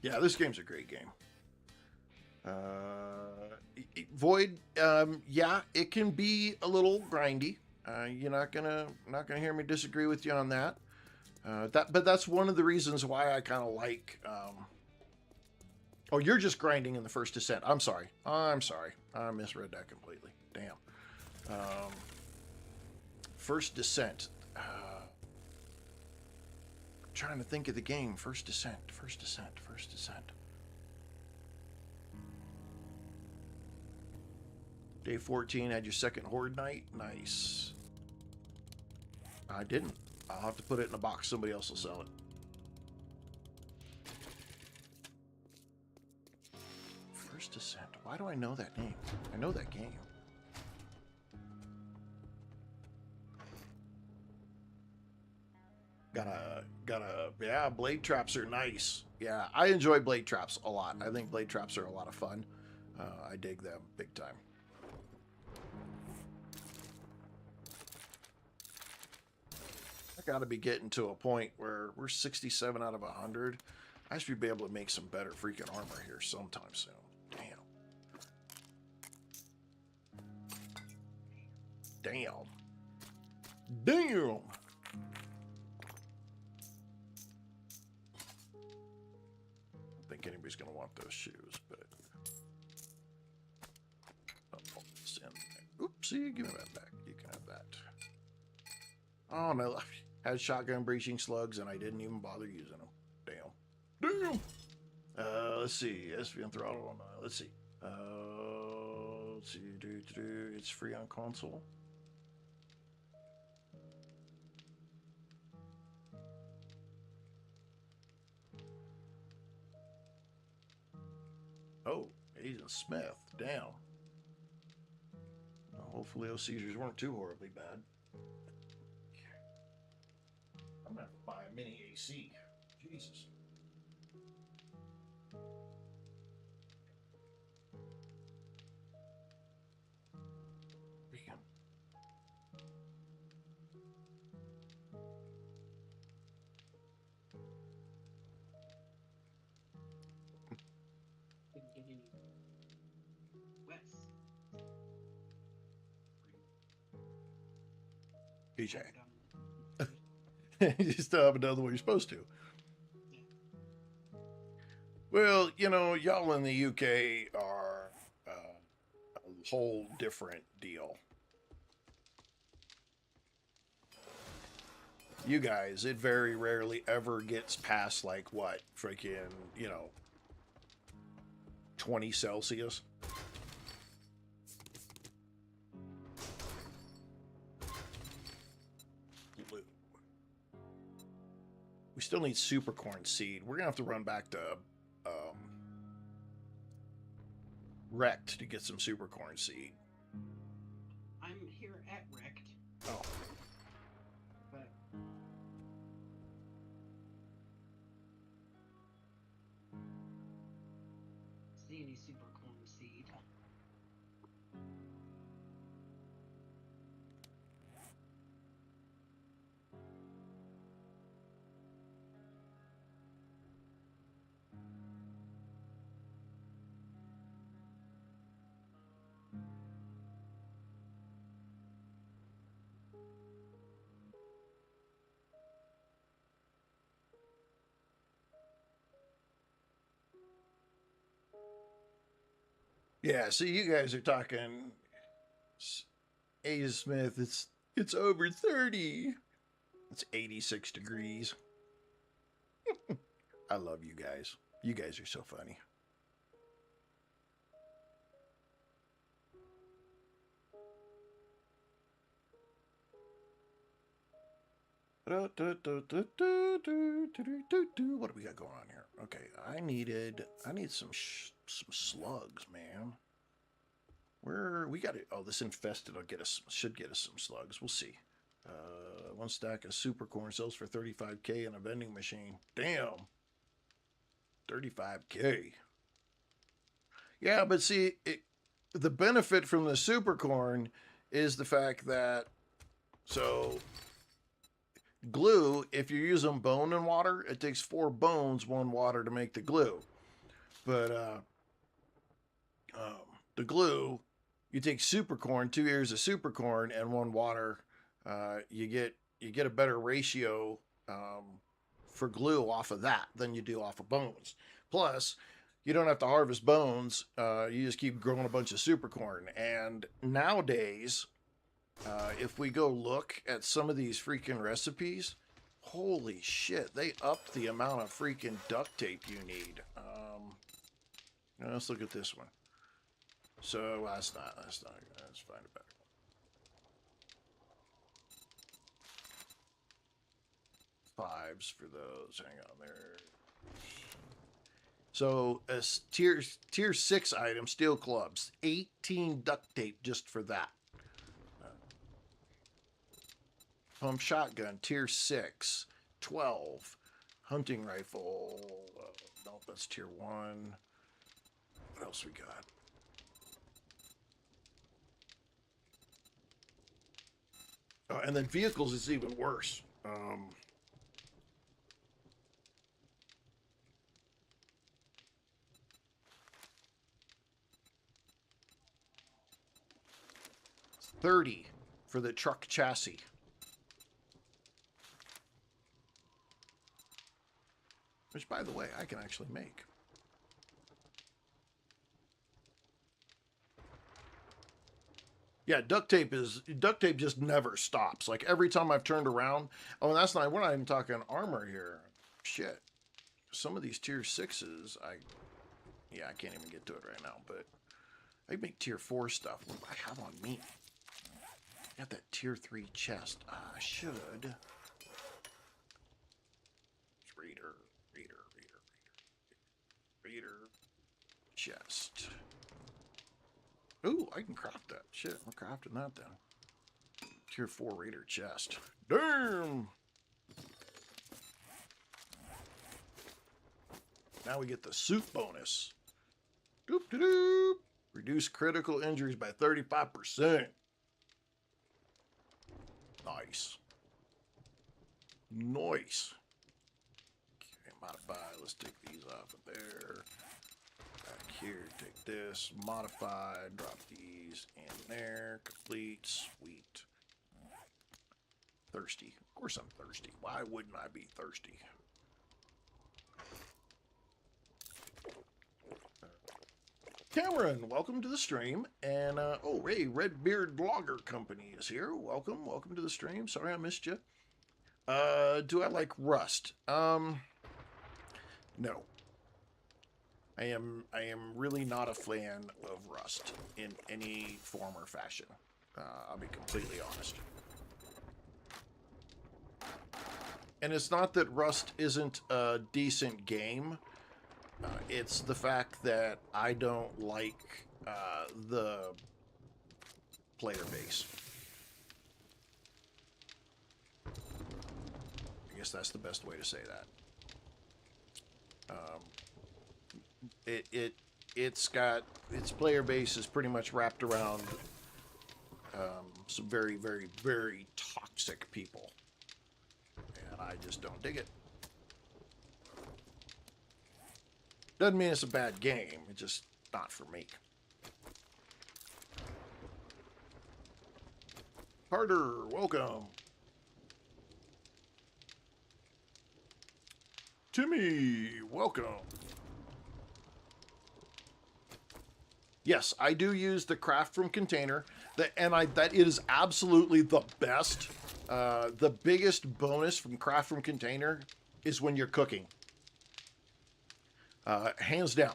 Yeah, this game's a great game. Void, yeah, it can be a little grindy. You're not gonna hear me disagree with you on that. But that's one of the reasons why I kind of like. Oh, you're just grinding in the first descent. I'm sorry. I misread that completely. Damn. First descent. Trying to think of the game. First descent. Day 14 had your second horde night. Nice. I didn't. I'll have to put it in a box. Somebody else will sell it. First Descent. Why do I know that name? I know that game. Yeah, blade traps are nice. Yeah, I enjoy blade traps a lot. I think blade traps are a lot of fun. I dig them big time. I gotta be getting to a point where we're 67 out of 100. I should be able to make some better freaking armor here sometime soon. Damn. Damn. I don't think anybody's gonna want those shoes, but See, give me that back. You can have that. Oh no, I had shotgun breaching slugs and I didn't even bother using them. Damn. Let's see. SVN throttle on. Let's see. Let's see. It's free on console. Oh, Agent Smith. Damn. Well, hopefully those seizures weren't too horribly bad. I'm gonna have to buy a mini AC. Jesus. Freaking. Didn't get any wets. PJ. Done. You still haven't done the way you're supposed to. Well, you know, y'all in the UK are a whole different deal. You guys, it very rarely ever gets past like what? Freaking, 20 Celsius. Blue. We still need supercorn seed. We're gonna have to run back to Wrecked to get some supercorn seed. I'm here at Wrecked, Oh, but see any super corn seed. yeah. See, you guys are talking. A. Smith, it's over 30. It's 86 degrees. I love you guys. You guys are so funny. What do we got going on here? Okay, I need some slugs, man. Where we got it? Oh, this infested should get us some slugs. We'll see. One stack of super corn sells for 35K in a vending machine. Damn. 35K. Yeah, but see, the benefit from the super corn is the fact that glue, if you're using bone and water, it takes 4 bones, 1 water to make the glue. But the glue, you take super corn, 2 ears of super corn, and 1 water. You get a better ratio for glue off of that than you do off of bones. Plus, you don't have to harvest bones. You just keep growing a bunch of super corn. And nowadays, if we go look at some of these freaking recipes, holy shit, they upped the amount of freaking duct tape you need. Now let's look at this one. So let's find it back. Fives for those. Hang on there. So a tier 6 item, steel clubs, 18 duct tape just for that. Pump shotgun, tier 6, 12. Hunting rifle, nope, that's tier 1. What else we got? And then vehicles is even worse. 30 for the truck chassis. Which, by the way, I can actually make. Yeah, duct tape just never stops. Like every time I've turned around. Oh, and that's not. We're not even talking armor here. Shit. Some of these tier 6s, I can't even get to it right now. But I make tier 4 stuff. What do I have on me? I got that tier 3 chest. I should. Reader. Chest. Ooh, I can craft that. Shit, I'm crafting that then. Tier 4 raider chest. Damn! Now we get the suit bonus. Doop doop doop. Reduce critical injuries by 35%. Nice. Nice. Okay, modify. Let's take these off of there. Back here, take this. Modify. Drop these in there. Complete. Sweet. Thirsty. Of course I'm thirsty. Why wouldn't I be thirsty? Cameron, welcome to the stream. And, oh, hey, Redbeard Logger Company is here. Welcome to the stream. Sorry I missed you. Do I like Rust? No. I am really not a fan of Rust in any form or fashion. I'll be completely honest. And it's not that Rust isn't a decent game. It's the fact that I don't like the player base. I guess that's the best way to say that. It's got its player base is pretty much wrapped around some very, very, very toxic people, and I just don't dig it. Doesn't mean it's a bad game. It's just not for me. Carter, welcome. Timmy, welcome. Yes, I do use the craft from container, that is absolutely the best. The biggest bonus from craft from container is when you're cooking. Hands down.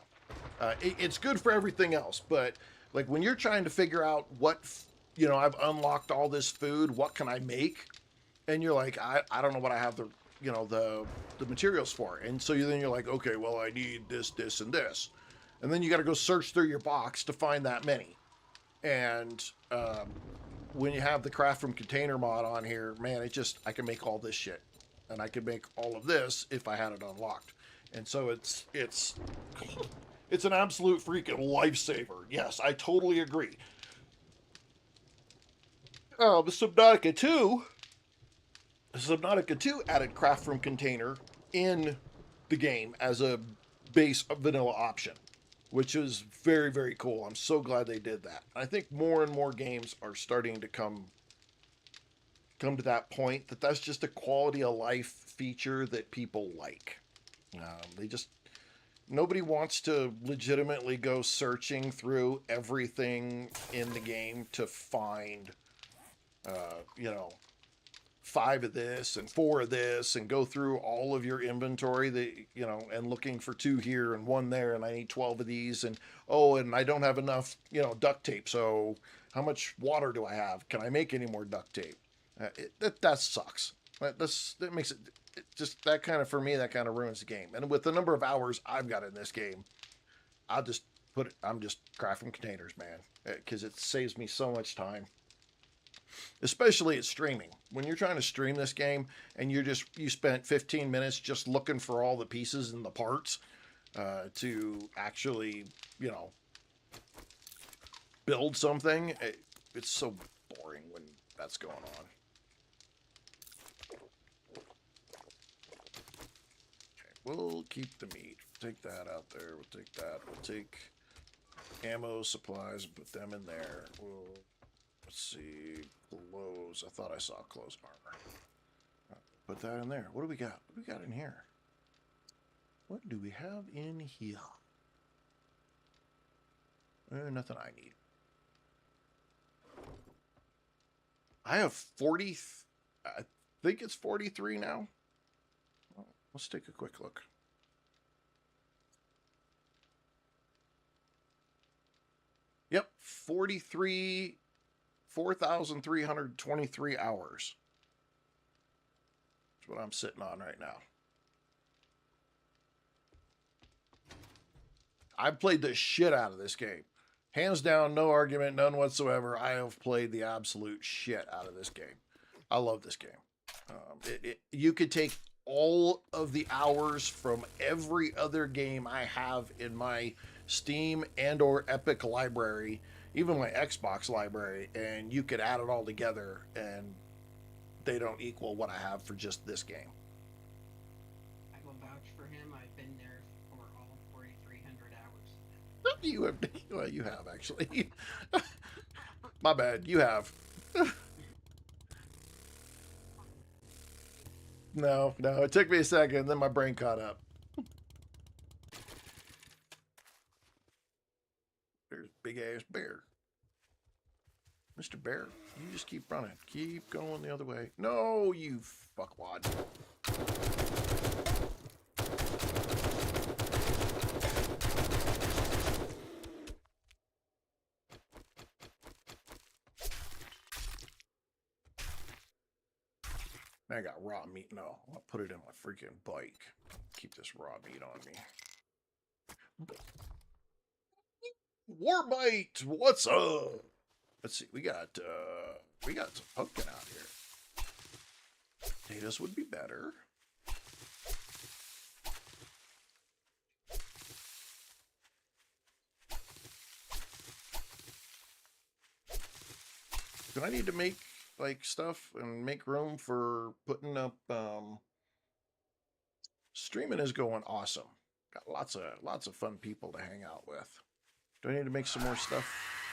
It's good for everything else, but like when you're trying to figure out what, I've unlocked all this food, what can I make? And you're like, I don't know what I have the materials for. And so then you're like, okay, well, I need this, this, and this. And then you got to go search through your box to find that many. And when you have the craft from container mod on here, man, I can make all this shit. And I could make all of this if I had it unlocked. And so it's an absolute freaking lifesaver. Yes, I totally agree. The Subnautica 2 added craft from container in the game as a base vanilla option, which is very, very cool. I'm so glad they did that. I think more and more games are starting to come to that point that that's just a quality of life feature that people like. Nobody wants to legitimately go searching through everything in the game to find, 5 of this and 4 of this and go through all of your inventory and looking for 2 here and 1 there, and I need 12 of these, and I don't have enough, duct tape. So how much water do I have? Can I make any more duct tape? That sucks. That makes it just that kind of, for me, that kind of ruins the game. And with the number of hours I've got in this game, I'm just crafting containers, man, because it saves me so much time. Especially at streaming. When you're trying to stream this game and you spent 15 minutes just looking for all the pieces and the parts to actually, build something, it's so boring when that's going on. Okay, we'll keep the meat. Take that out there. We'll take that. We'll take ammo, supplies, and put them in there. Let's see, clothes. I thought I saw clothes armor. Put that in there. What do we got? What do we got in here? What do we have in here? Nothing I need. I have 40. I think it's 43 now. Let's take a quick look. Yep, 4,323 hours. That's what I'm sitting on right now. I've played the shit out of this game. Hands down, no argument, none whatsoever. I have played the absolute shit out of this game. I love this game. You could take all of the hours from every other game I have in my Steam and or Epic library, even my Xbox library, and you could add it all together, and they don't equal what I have for just this game. I will vouch for him. I've been there for all 4,300 hours. You have actually. My bad. You have. No. It took me a second, then my brain caught up. There's big ass bear. Mr. Bear, you just keep running. Keep going the other way. No, you fuckwad. I got raw meat. No, I'll put it in my freaking bike. Keep this raw meat on me. Warbite, what's up? Let's see. We got some pumpkin out here. Potatoes would be better. Do I need to make like stuff and make room for putting up streaming is going awesome. Got lots of fun people to hang out with. Do I need to make some more stuff?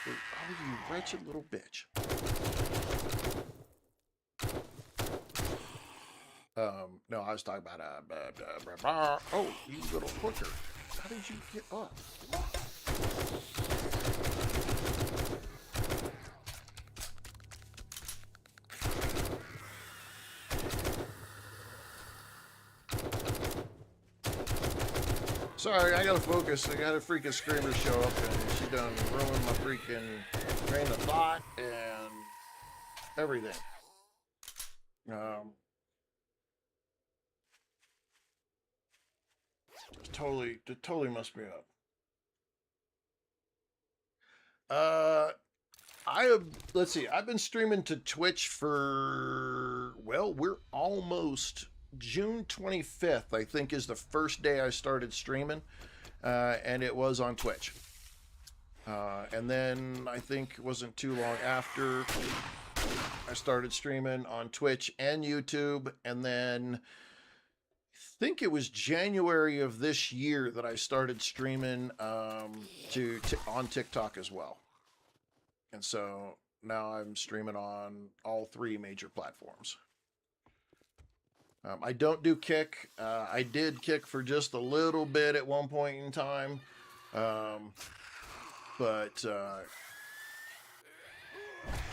Oh, you wretched little bitch. No, I was talking about oh, you little hooker. How did you get up? Sorry, I gotta focus. I got a freaking screamer show up and she done ruined my freaking train of thought and everything. Totally messed me up. Let's see, I've been streaming to Twitch for, well, we're almost June 25th, I think, is the first day I started streaming, and it was on Twitch. And then I think it wasn't too long after I started streaming on Twitch and YouTube, and then I think it was January of this year that I started streaming on TikTok as well. And so now I'm streaming on all three major platforms. I don't do Kick. I did Kick for just a little bit at one point in time. But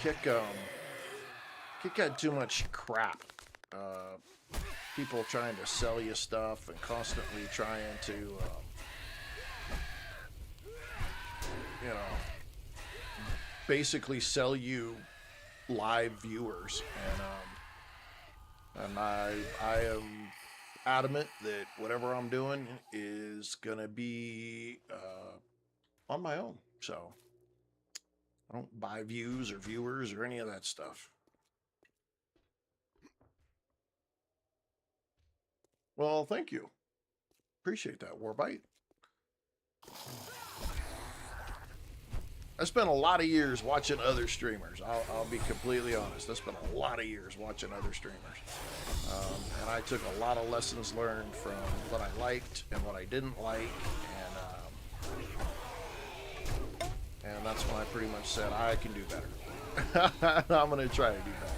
Kick had too much crap. People trying to sell you stuff and constantly trying to, basically sell you live viewers. And I am adamant that whatever I'm doing is going to be on my own. So I don't buy views or viewers or any of that stuff. Well, thank you. Appreciate that, Warbite. I spent a lot of years watching other streamers. I'll be completely honest. I spent a lot of years watching other streamers. And I took a lot of lessons learned from what I liked and what I didn't like. And that's when I pretty much said, I can do better. I'm going to try to do better.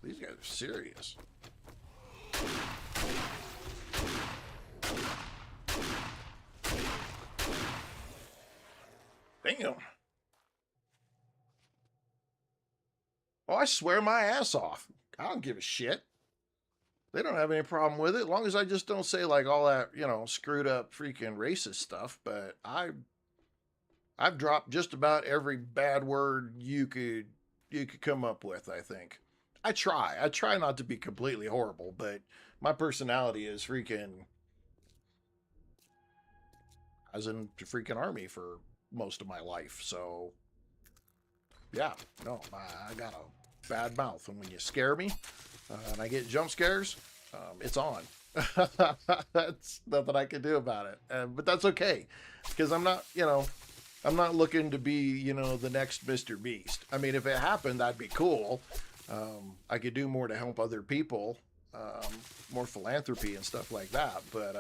These guys are serious. Damn. Oh, I swear my ass off. I don't give a shit. They don't have any problem with it, as long as I just don't say like all that, you know, screwed up freaking racist stuff. But I've dropped just about every bad word you could come up with, I think. I try. I try not to be completely horrible, but my personality is freaking. I was in the freaking army for most of my life, so yeah, no, I got a bad mouth, and when you scare me, and I get jump scares, it's on. That's nothing I can do about it, but that's okay, because I'm not, you know, I'm not looking to be, you know, the next Mr. Beast. I mean, if it happened, that'd be cool. I could do more to help other people, more philanthropy and stuff like that. But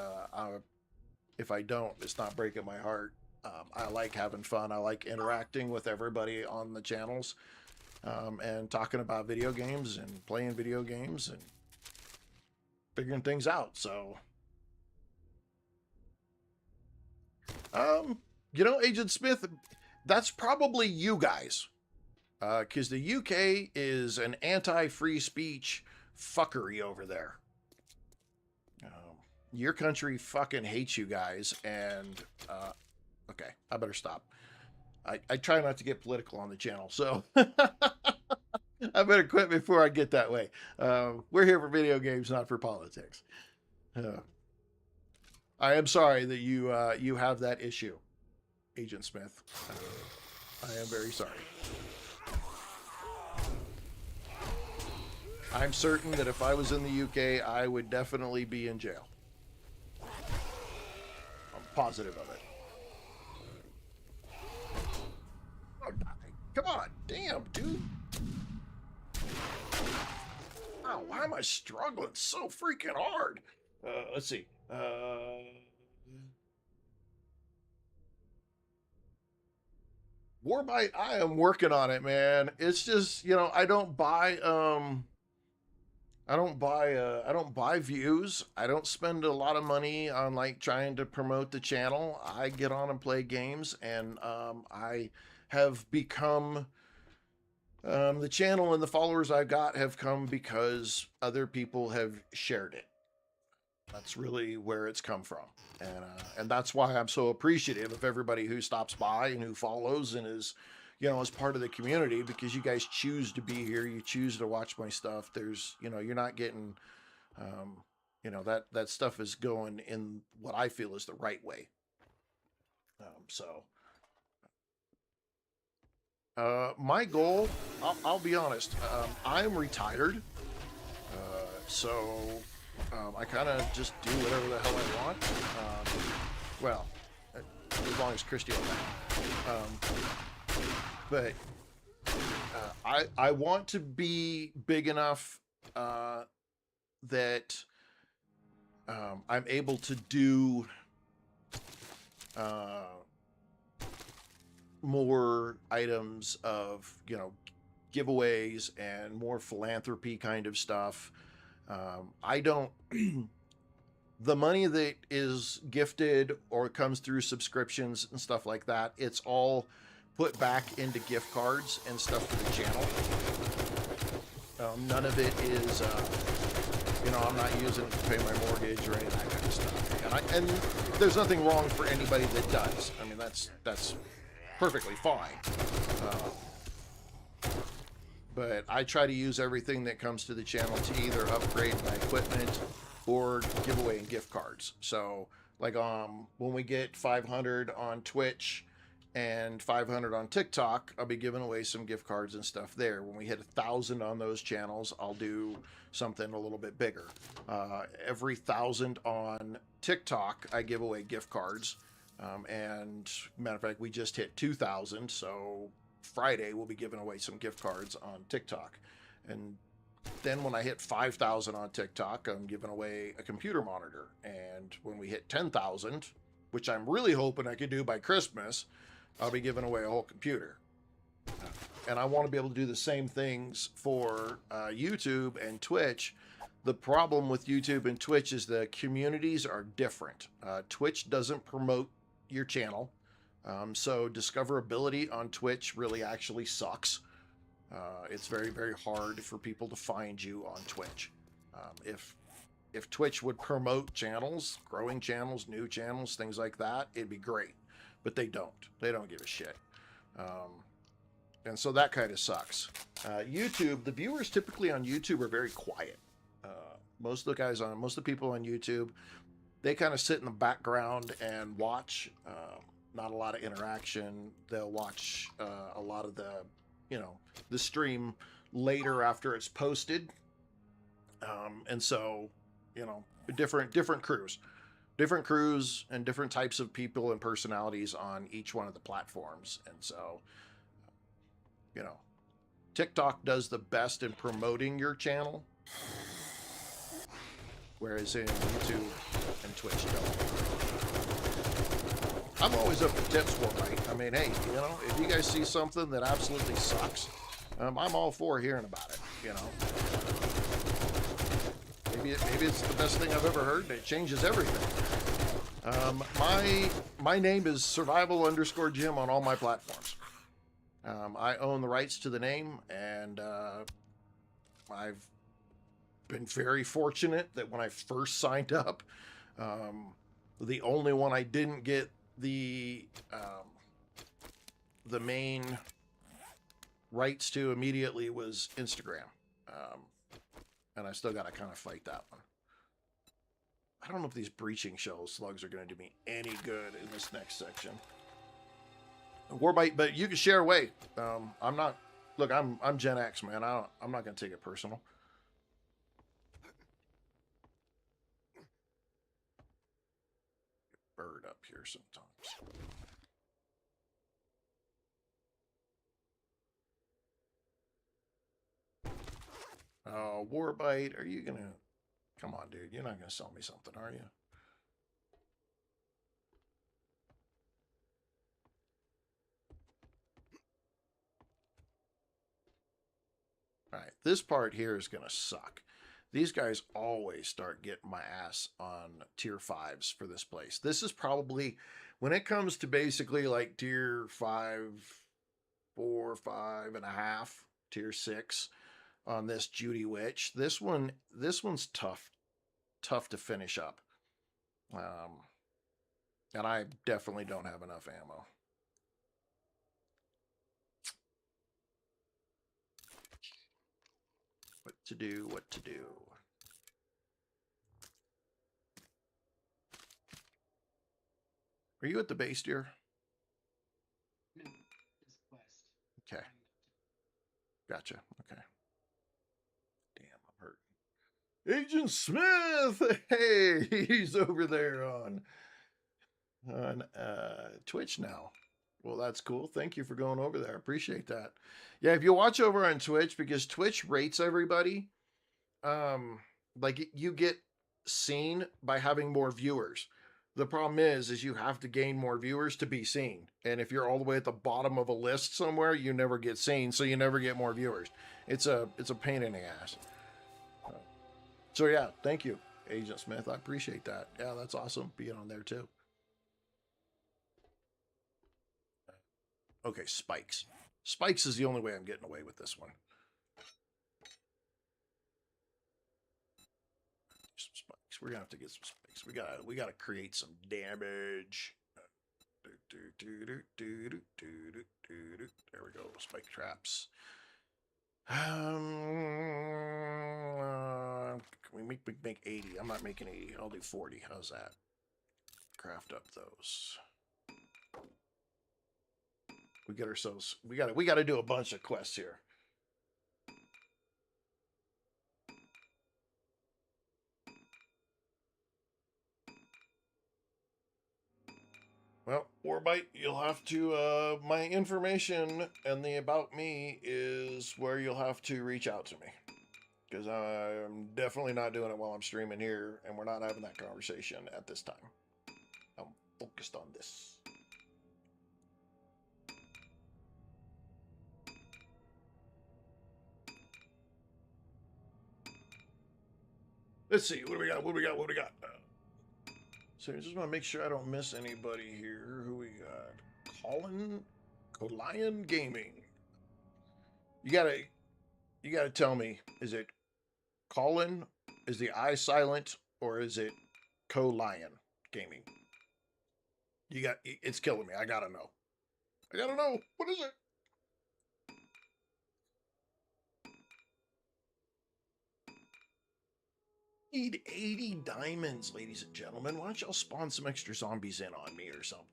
if I don't, it's not breaking my heart. I like having fun. I like interacting with everybody on the channels, and talking about video games and playing video games and figuring things out. So, you know, Agent Smith, that's probably you guys. Because the UK is an anti-free speech fuckery over there. Your country fucking hates you guys, and okay, I better stop. I try not to get political on the channel, so I better quit before I get that way. We're here for video games, not for politics. I am sorry that you have that issue, Agent Smith. I am very sorry. I'm certain that if I was in the UK, I would definitely be in jail. I'm positive of it. Oh, come on, damn, dude. Wow, why am I struggling so freaking hard? Let's see. Warbite, I am working on it, man. It's just, you know, I don't buy views. I don't spend a lot of money on like trying to promote the channel. I get on and play games, and I have become the channel, and the followers I've got have come because other people have shared it. That's really where it's come from, and that's why I'm so appreciative of everybody who stops by and who follows and is, you know, as part of the community, because you guys choose to be here. You choose to watch my stuff. There's, you know, you're not getting, you know, that stuff is going in what I feel is the right way. My goal, I'll be honest, I'm retired, so I kind of just do whatever the hell I want. Well, as long as Christy will but I want to be big enough that I'm able to do more items of, you know, giveaways and more philanthropy kind of stuff. I don't the money that is gifted or comes through subscriptions and stuff like that, it's all put back into gift cards and stuff for the channel. None of it is, you know, I'm not using it to pay my mortgage or any of that kind of stuff. And there's nothing wrong for anybody that does. I mean, that's perfectly fine. But I try to use everything that comes to the channel to either upgrade my equipment or give away in gift cards. So, like, when we get 500 on Twitch and 500 on TikTok, I'll be giving away some gift cards and stuff there. When we hit 1,000 on those channels, I'll do something a little bit bigger. Every 1,000 on TikTok, I give away gift cards. And matter of fact, we just hit 2,000, so Friday we'll be giving away some gift cards on TikTok. And then when I hit 5,000 on TikTok, I'm giving away a computer monitor. And when we hit 10,000, which I'm really hoping I could do by Christmas, I'll be giving away a whole computer. And I want to be able to do the same things for YouTube and Twitch. The problem with YouTube and Twitch is the communities are different. Twitch doesn't promote your channel. So discoverability on Twitch really actually sucks. It's very, very hard for people to find you on Twitch. If Twitch would promote channels, growing channels, new channels, things like that, it'd be great. But they don't. They don't give a shit. And so that kind of sucks. YouTube, the viewers typically on YouTube are very quiet. Most of the people on YouTube, they kind of sit in the background and watch. Not a lot of interaction. They'll watch a lot of the stream later after it's posted. And so, different crews and different types of people and personalities on each one of the platforms. And so, TikTok does the best in promoting your channel, whereas in YouTube and Twitch don't. I'm always up for tips for it. I mean, hey, if you guys see something that absolutely sucks, I'm all for hearing about it. Maybe it's the best thing I've ever heard, and it changes everything. My name is Survival_Jim on all my platforms. I own the rights to the name, and I've been very fortunate that when I first signed up, the only one I didn't get the main rights to immediately was Instagram. And I still got to kind of fight that one. I don't know if these breaching shell slugs are going to do me any good in this next section. Warbite, but you can share away. I'm Gen X, man. I'm not going to take it personal. Bird up here sometimes. Oh, Warbite, are you going to... Come on, dude. You're not going to sell me something, are you? All right, this part here is going to suck. These guys always start getting my ass on tier 5s for this place. This is probably, when it comes to basically like tier 5, 4, 5.5, tier 6 on this Judy Witch, this one's tough to finish up. And I definitely don't have enough ammo. What to do. Are you at the base, dear? No, it's quest. Okay. Gotcha. Okay. Damn, I'm hurting. Agent Smith! Hey, he's over there on Twitch now. Well, that's cool. Thank you for going over there. I appreciate that. Yeah, if you watch over on Twitch, because Twitch rates everybody, like you get seen by having more viewers. The problem is you have to gain more viewers to be seen. And if you're all the way at the bottom of a list somewhere, you never get seen, so you never get more viewers. It's a pain in the ass. So yeah, thank you, Agent Smith. I appreciate that. Yeah, that's awesome being on there too. Okay, spikes. Spikes is the only way I'm getting away with this one. Some spikes. We're gonna have to get some spikes. We gotta create some damage. There we go. Spike traps. Can we make 80? I'm not making 80. I'll do 40. How's that? Craft up those. We get ourselves. We gotta do a bunch of quests here. Well, Warbite, you'll have to, my information and the about me is where you'll have to reach out to me. Because I'm definitely not doing it while I'm streaming here, and we're not having that conversation at this time. I'm focused on this. Let's see, what do we got? What do we got? So I just want to make sure I don't miss anybody here. Who we got? Colion Gaming. You gotta tell me, is it Colin? Is the I silent, or is it Colion Gaming? It's killing me. I gotta know. I gotta know. What is it? Need 80 diamonds, ladies and gentlemen. Why don't y'all spawn some extra zombies in on me or something?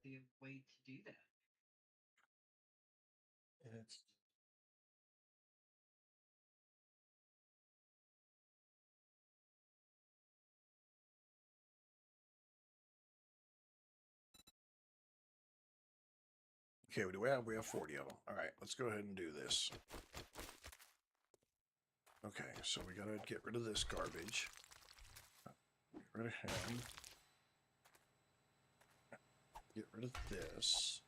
The way to do that. It's okay. We have 40 of them. All right, let's go ahead and do this. Okay, so we gotta get rid of this garbage. Get rid of him. Get rid of this.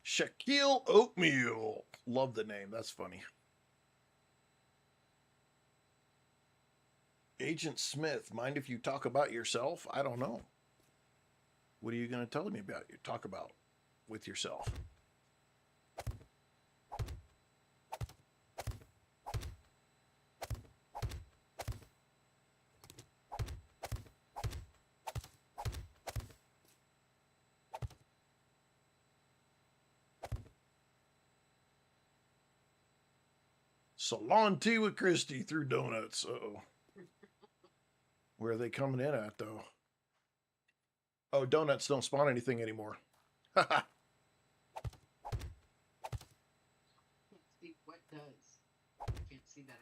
Shaquille Oatmeal. Love the name. That's funny. Agent Smith, mind if you talk about yourself? I don't know. What are you going to tell me about? Talk about with yourself? Salon tea with Christy through donuts. Uh-oh. Where are they coming in at, though? Oh, donuts don't spawn anything anymore. Can't see what does. Can't see that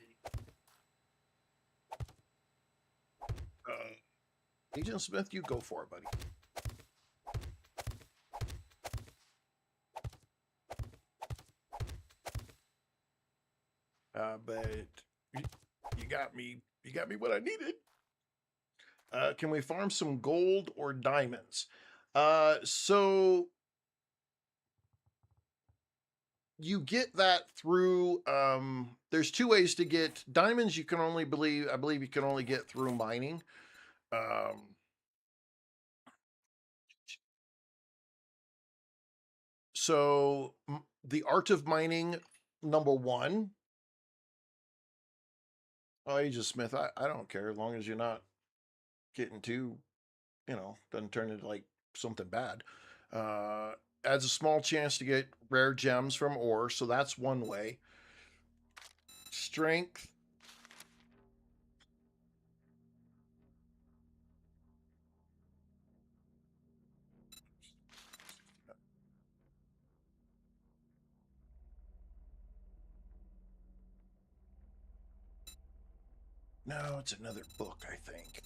anymore. Agent Smith, you go for it, buddy. But you got me. You got me what I needed. Can we farm some gold or diamonds? So you get that through. There's two ways to get diamonds. You can only I believe you can only get through mining. So the art of mining, #1. Oh, Agent Smith, I don't care as long as you're not getting too, doesn't turn into like something bad. Adds a small chance to get rare gems from ore, so that's one way. Strength. No, it's another book, I think.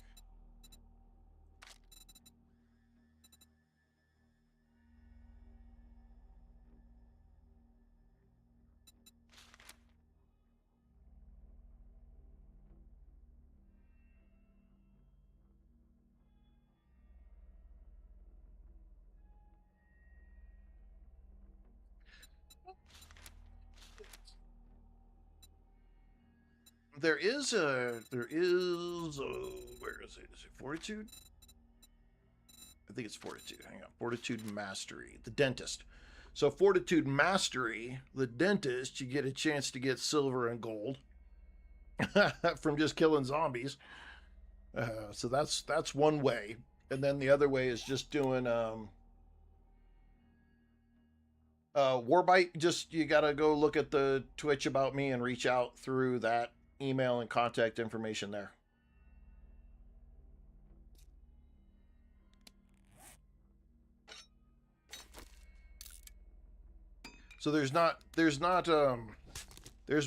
There is where is it? Is it Fortitude? I think it's Fortitude. Hang on. Fortitude Mastery. The Dentist. So Fortitude Mastery, the Dentist, you get a chance to get silver and gold from just killing zombies. So that's one way. And then the other way is just doing Warbite. Just you gotta go look at the Twitch about me and reach out through that email and contact information there. So there's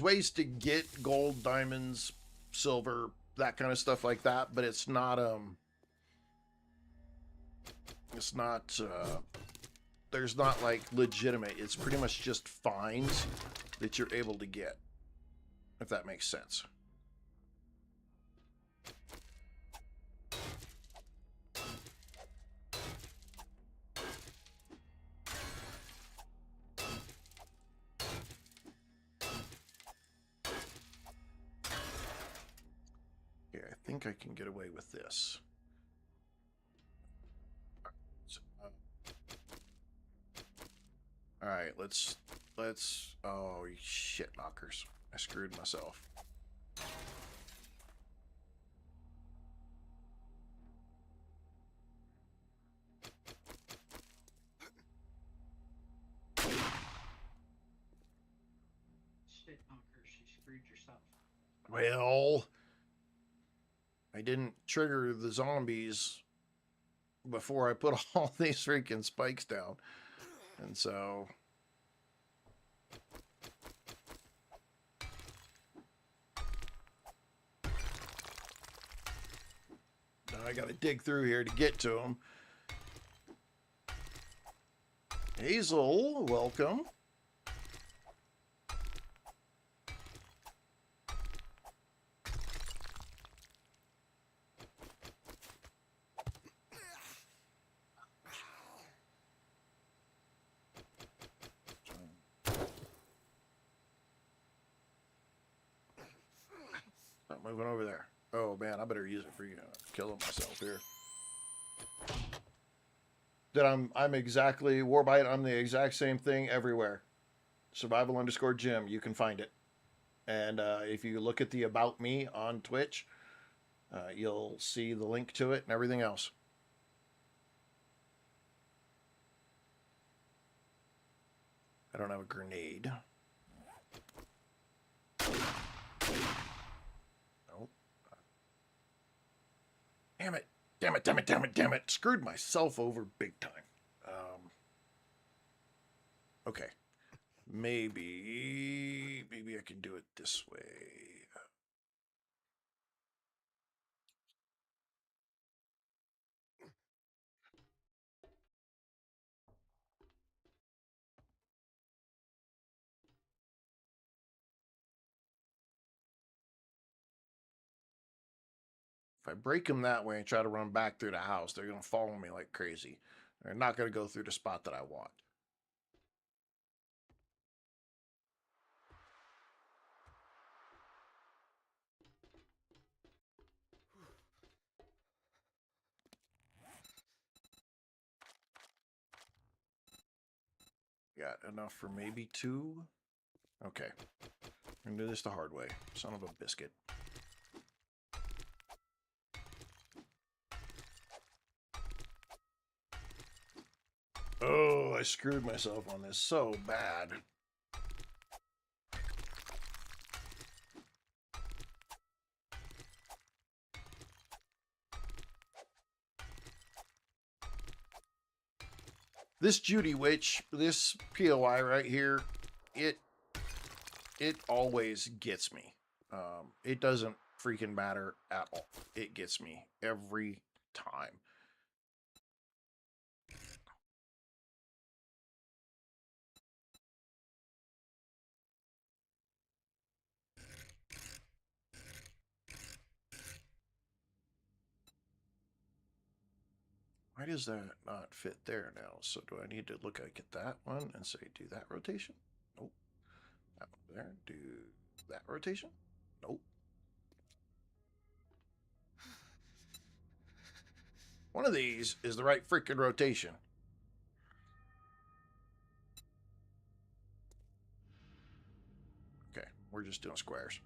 ways to get gold, diamonds, silver, that kind of stuff like that, but it's not there's not like legitimate. It's pretty much just finds that you're able to get, if that makes sense. think I can get away with this. All right, let's. Oh shit, knockers! I screwed myself. Shit knockers, you screwed yourself. Well, I didn't trigger the zombies before I put all these freaking spikes down, and so. Now I gotta dig through here to get to them. Hazel, welcome. Stop moving over there. Oh man, I better use it for killing myself here. That I'm exactly Warbite. I'm the exact same thing everywhere. Survival_Jim. You can find it, and if you look at the About Me on Twitch, you'll see the link to it and everything else. I don't have a grenade. Nope. Damn it. Damn it, damn it, damn it, damn it. Screwed myself over big time. Okay. Maybe I can do it this way. If I break them that way and try to run back through the house, they're going to follow me like crazy. They're not going to go through the spot that I want. Got enough for maybe 2. Okay. I'm going to do this the hard way. Son of a biscuit. Oh, I screwed myself on this so bad. This Judy Witch, this POI right here, it always gets me. It doesn't freaking matter at all. It gets me every time. Why does that not fit there now? So do I need to look at that one and say do that rotation? Nope. That one there. Do that rotation? Nope. One of these is the right freaking rotation. Okay, we're just doing squares.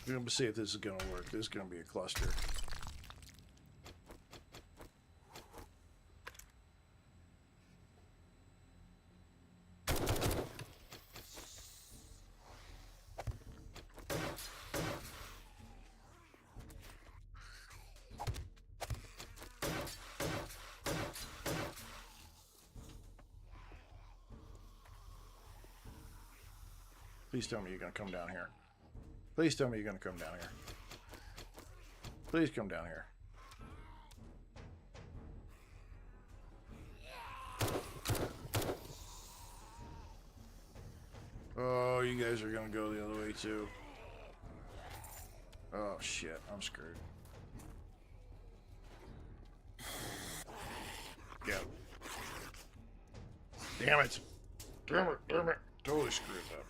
We're going to see if this is going to work. This is going to be a cluster. Please tell me you're going to come down here. Please tell me you're going to come down here. Please come down here. Oh, you guys are gonna go the other way too. Oh shit, I'm screwed. Yeah. Damn it. Damn it, damn it. Totally screwed up.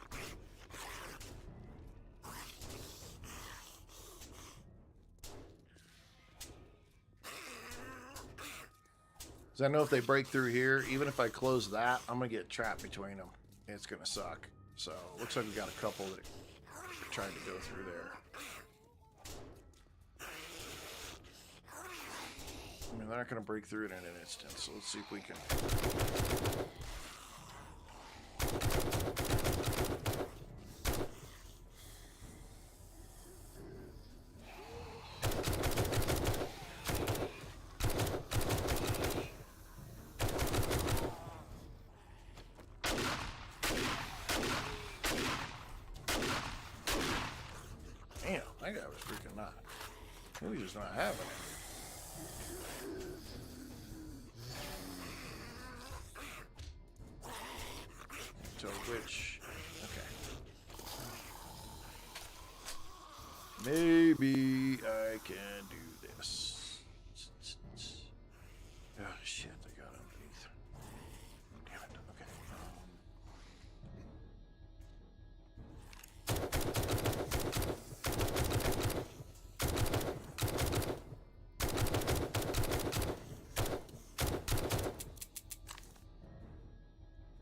Because I know if they break through here, even if I close that, I'm going to get trapped between them. It's going to suck. So, looks like we got a couple that are trying to go through there. I mean, they're not going to break through it in an instant, so let's see if we can... Damn, that guy was freaking not. He was just not having it. So which, okay. Maybe I can do this. Oh shit, I got underneath. Damn it, okay.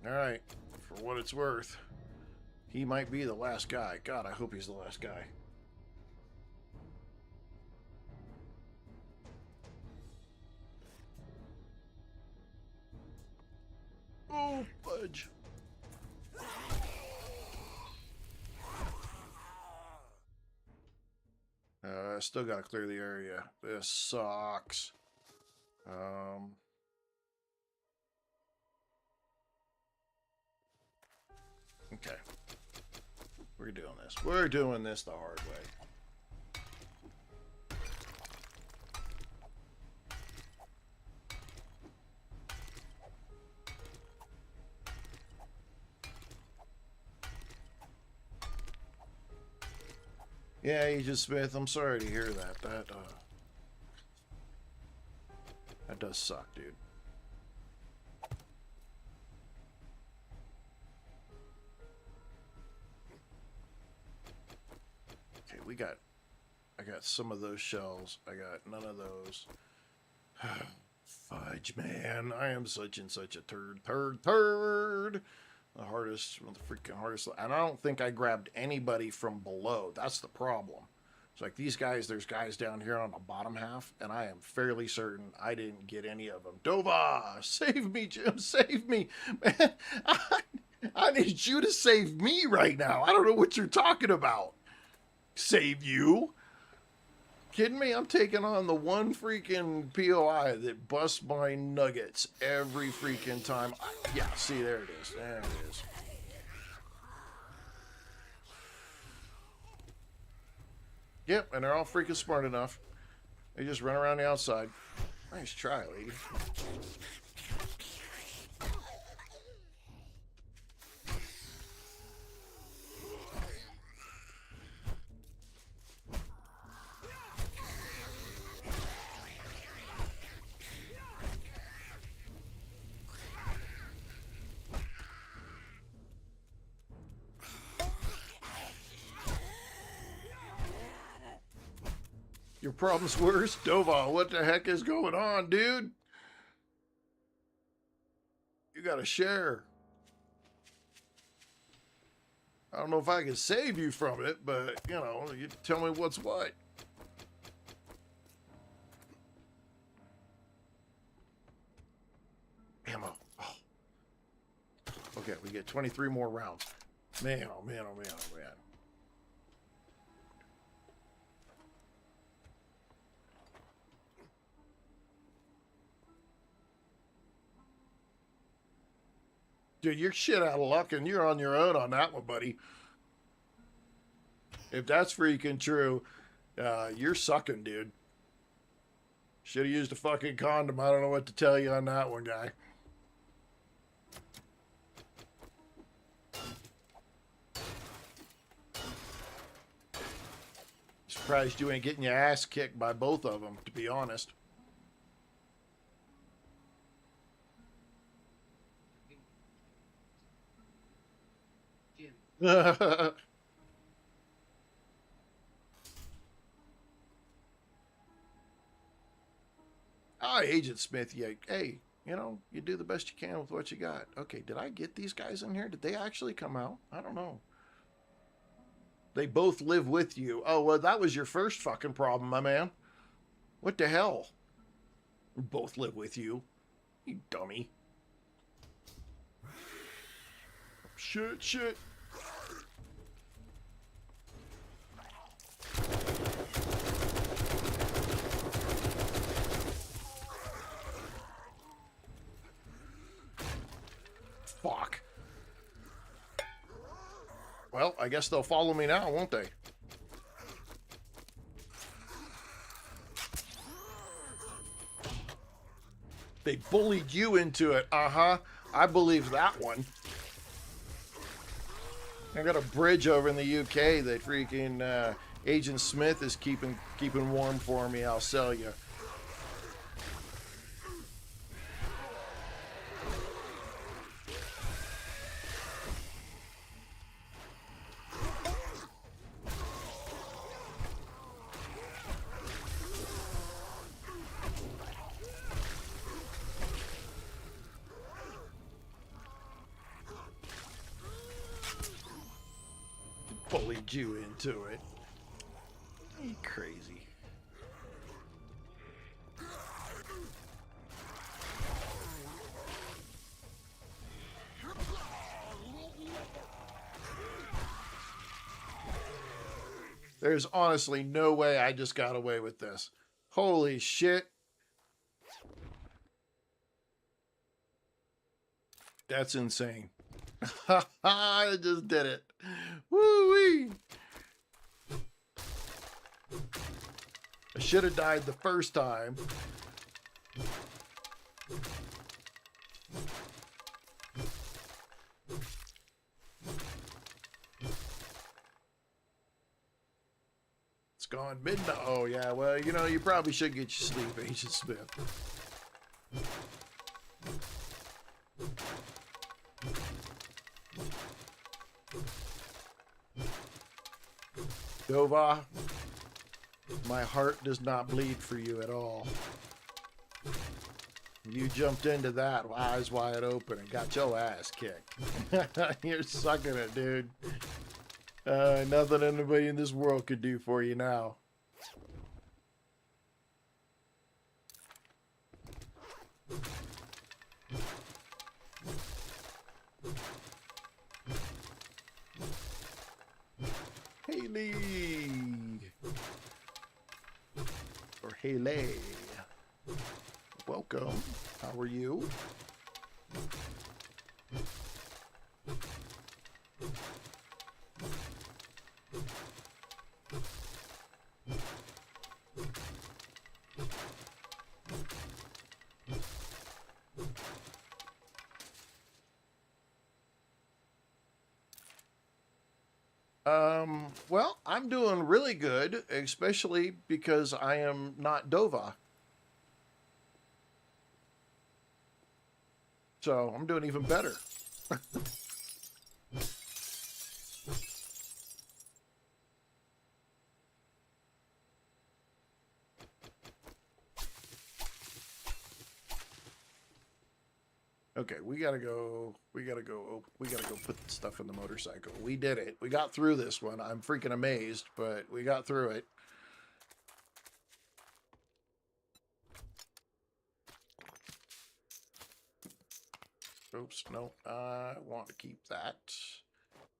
Alright, for what it's worth, he might be the last guy. God, I hope he's the last guy. Oh, fudge. Still gotta clear the area. This sucks. Okay. We're doing this. We're doing this the hard way. Yeah, Agent Smith, I'm sorry to hear that. That does suck, dude. Okay, I got some of those shells. I got none of those. Fudge, man. I am such a turd. The hardest, one of the freaking hardest. And I don't think I grabbed anybody from below. That's the problem. It's like these guys, there's guys down here on the bottom half, and I am fairly certain I didn't get any of them. Dova, save me, Jim, save me. Man, I need you to save me right now. I don't know what you're talking about. Save you? Kidding me? I'm taking on the one freaking POI that busts my nuggets every freaking time. Yeah, see, there it is. There it is. Yep, and they're all freaking smart enough. They just run around the outside. Nice try, lady. Your problem's worse? Dova, what the heck is going on, dude? You gotta share. I don't know if I can save you from it, but, you know, you tell me what's what. Ammo. Oh. Okay, we get 23 more rounds. Man, oh man, oh man, oh man. Dude, you're shit out of luck, and you're on your own on that one, buddy. If that's freaking true, you're sucking, dude. Should have used a fucking condom. I don't know what to tell you on that one, guy. Surprised you ain't getting your ass kicked by both of them, to be honest. Jim. Ah, Agent Smith, yeah, hey, you know, you do the best you can with what you got. Okay, did I get these guys in here? Did they actually come out? I don't know. They both live with you. Oh, well, that was your first fucking problem, my man. What the hell? Both live with you. You dummy. Shit, shit. Fuck. Well, I guess they'll follow me now, won't they? They bullied you into it. Uh-huh. I believe that one. I got a bridge over in the UK that freaking Agent Smith is keeping warm for me. I'll sell you. Bullied you into it. You crazy. There's honestly no way I just got away with this. Holy shit. That's insane. I just did it. Woo-wee. I should have died the first time. It's gone midnight. Oh, yeah. Well, you know, you probably should get your sleep, Agent Smith. Dova, my heart does not bleed for you at all. You jumped into that eyes wide open and got your ass kicked. You're sucking it, dude. Nothing anybody in this world could do for you now. Haley. Or Haley. Welcome. How are you? Well, I'm doing really good, especially because I am not Dova. So I'm doing even better. Okay, we gotta go put stuff in the motorcycle. We did it. We got through this one. I'm freaking amazed, but we got through it. Oops, no, I want to keep that.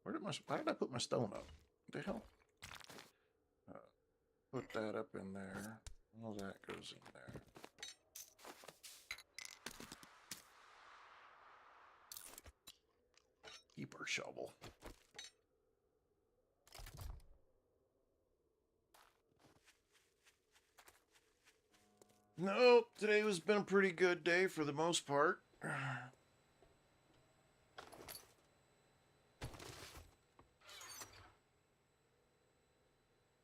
Why did I put my stone up? What the hell? Put that up in there. All that goes in there. Keeper shovel. No, today has been a pretty good day for the most part.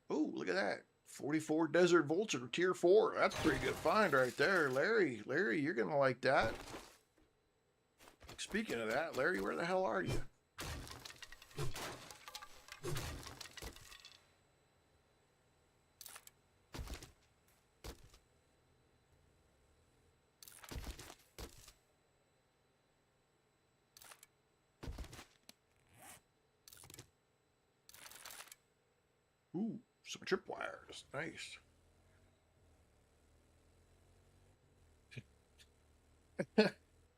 Oh, look at that. 44 Desert Vulture, tier 4. That's a pretty good find right there, Larry. Larry, you're gonna like that. Speaking of that, Larry, where the hell are you? Ooh, some tripwires. Nice.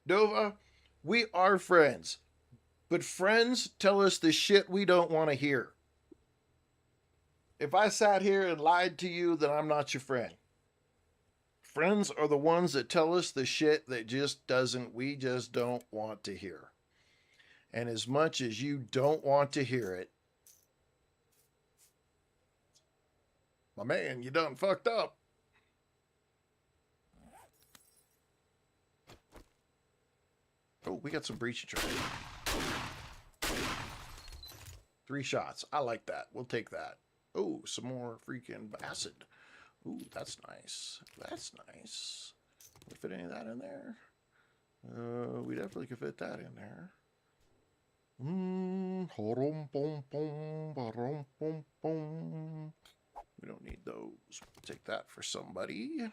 Dova, we are friends. But friends tell us the shit we don't want to hear. If I sat here and lied to you, then I'm not your friend. Friends are the ones that tell us the shit that we just don't want to hear. And as much as you don't want to hear it, my man, you done fucked up. Oh, we got some breach trade. 3 shots. I like that. We'll take that. Oh, some more freaking acid. Ooh, that's nice. That's nice. Can we fit any of that in there? We definitely could fit that in there. We don't need those. Take that for somebody.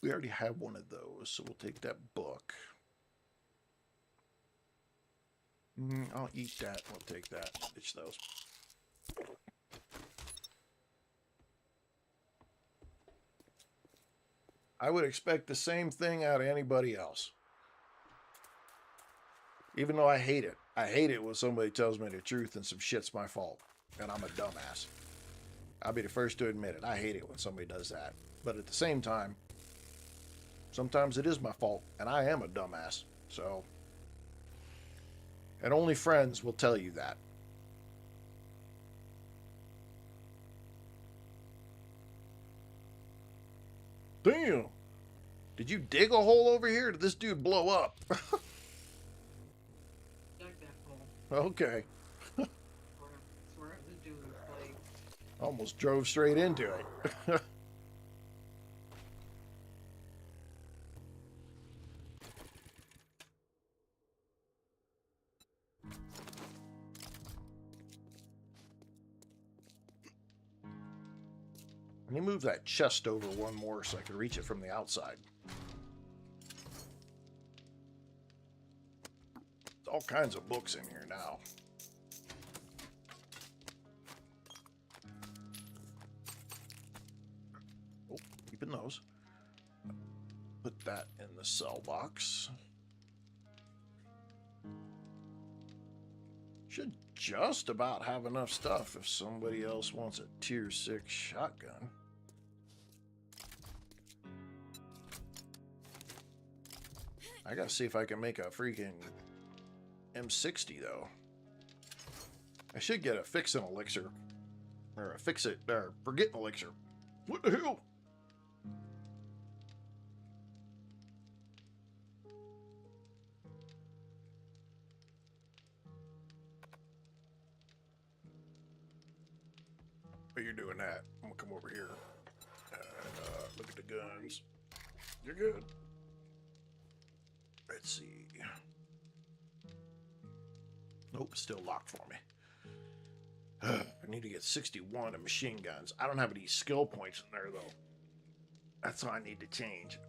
We already have one of those, so we'll take that book. I'll eat that. We'll take that. Ditch those. I would expect the same thing out of anybody else. Even though I hate it. I hate it when somebody tells me the truth and some shit's my fault. And I'm a dumbass. I'll be the first to admit it. I hate it when somebody does that. But at the same time, sometimes it is my fault. And I am a dumbass. So. And only friends will tell you that. Damn. Did you dig a hole over here? Or did this dude blow up? Dug that hole. Okay. Where the dude played. Almost drove straight into it. Let me move that chest over one more so I can reach it from the outside. There's all kinds of books in here now. Oh, keeping those. Put that in the cell box. Should just about have enough stuff if somebody else wants a tier 6 shotgun. I gotta see if I can make a freaking M60 though. I should get a fix-it elixir. Or a fix-it, or forget an elixir. What the hell? But you're doing that. I'm gonna come over here and look at the guns. You're good. Let's see. Nope, still locked for me. I need to get 61 of machine guns. I don't have any skill points in there though. That's what I need to change.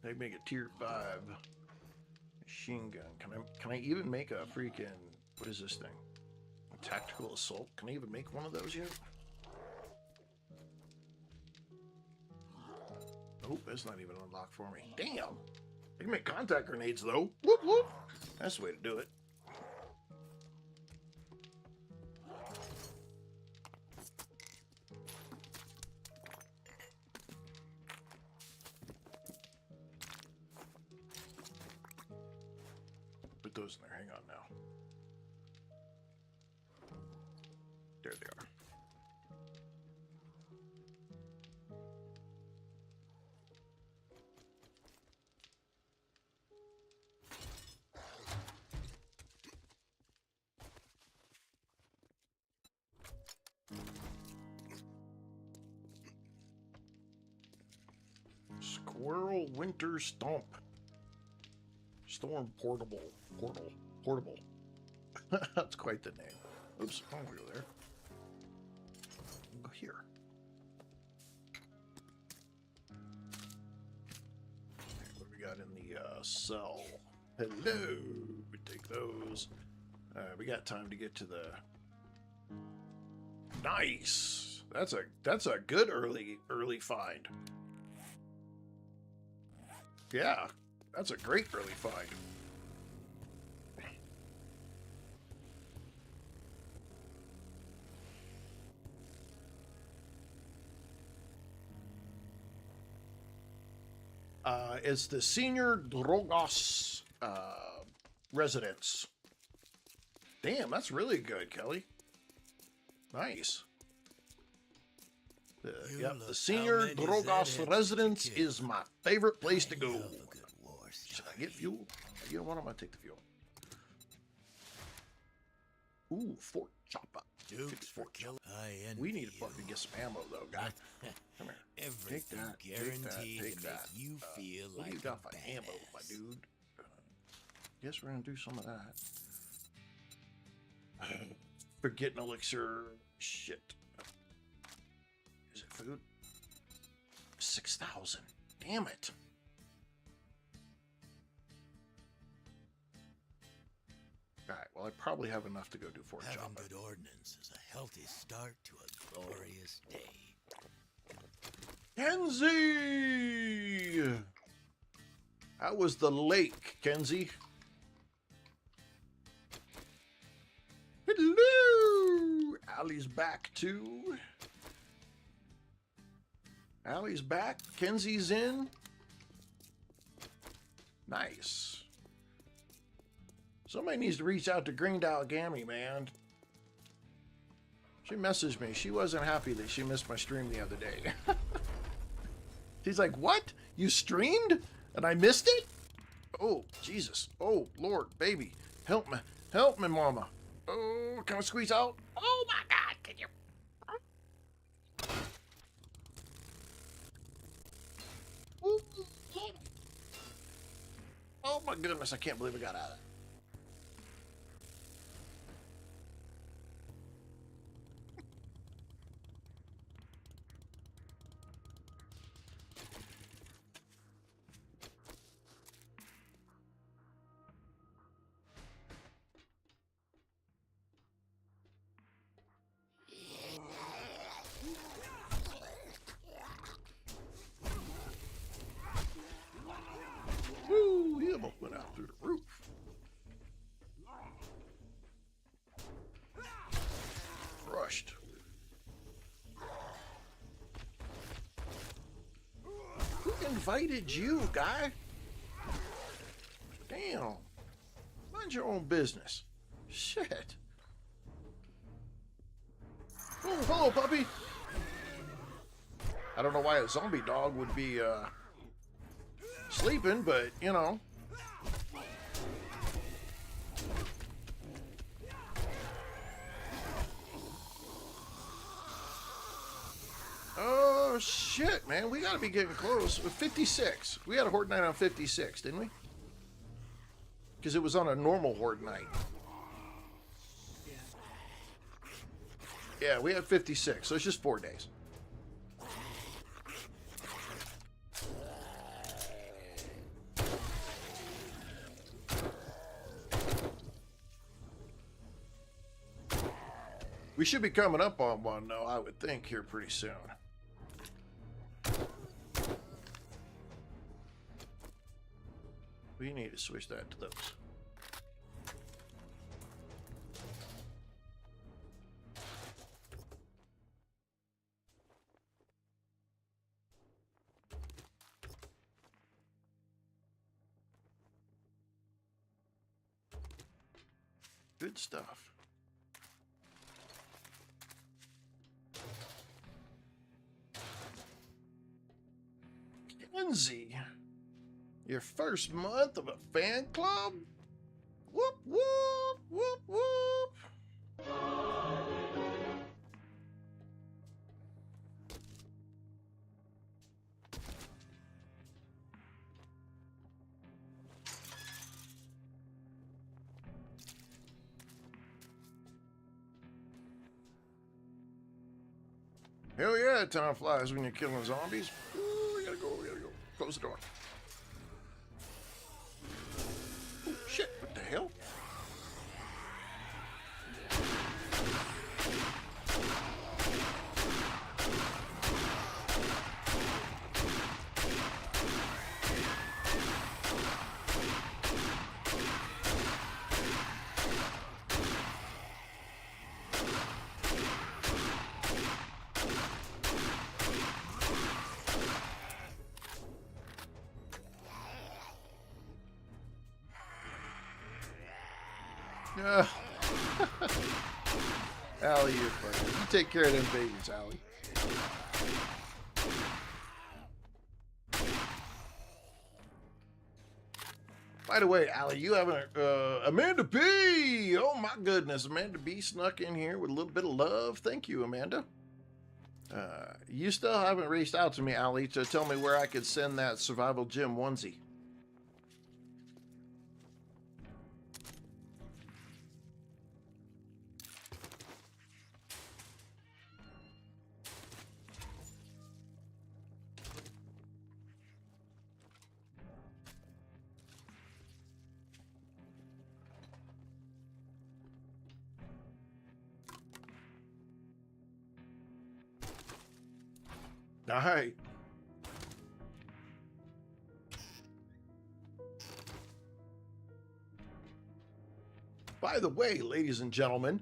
They make a tier 5 machine gun. Can I even make a freaking, what is this thing? A tactical assault? Can I even make one of those yet? Nope, that's not even unlocked for me. Damn! I can make contact grenades though. Whoop whoop! That's the way to do it. Put those in there. Hang on now. There they are. Squirrel Winter Stomp. Storm Portable. Portable. That's quite the name. Oops, I don't want to go there. Go here. Okay, what do we got in the cell? Hello. We take those. We got time to get to the. Nice. That's a good early find. Yeah, that's a great early find. It's the Senior Drogos residence. Damn, that's really good, Kelly. Nice. Yep, the Senior Drogos residence is my favorite place to go. Should I get fuel? You know what? I'm gonna take the fuel. Ooh, Fort Chopper. Fort Chopper. We need to fucking get some ammo though, guy. Come here. Everything Take that. guaranteed Take to that. make you feel What like do you got a for ammo, my badass. dude? Guess we're gonna do some of that. Forgetting elixir. Shit. Is it food? 6,000. Damn it. Alright, well, I probably have enough to go do Fort Having Joppa. good ordnance is a healthy start to a glorious day. Kenzie! How was the lake, Kenzie? Hello! Allie's back too. Allie's back. Kenzie's in. Nice. Somebody needs to reach out to Green Dot Gammy, man. She messaged me. She wasn't happy that she missed my stream the other day. She's like, what? You streamed? And I missed it? Oh, Jesus. Oh, Lord, baby. Help me. Help me, mama. Oh, can I squeeze out? Oh, my God. Can you? Ooh. Oh, my goodness. I can't believe I got out of that. Woo, he almost went out through the roof. Crushed. Who invited you, guy? Damn. Mind your own business. Shit. Oh, hello, puppy. I don't know why a zombie dog would be, sleeping, but, you know. Oh, shit, man. We gotta be getting close. 56. We had a horde night on 56, didn't we? Because it was on a normal horde night. Yeah, we had 56, so it's just 4 days. We should be coming up on one, though, I would think, here pretty soon. We need to switch that to those. Good stuff. Kenzie, your first month of a fan club? Whoop, whoop, whoop, whoop. Hell yeah, time flies when you're killing zombies. Ooh, we gotta go, we gotta go. Close the door. Oh, shit, what the hell? Yeah. Allie, you're funny. You take care of them babies, Allie. By the way, Allie, you haven't, Amanda B! Oh my goodness, Amanda B snuck in here with a little bit of love. Thank you, Amanda. You still haven't reached out to me, Allie, to tell me where I could send that survival gym onesie. All right. By the way, ladies and gentlemen,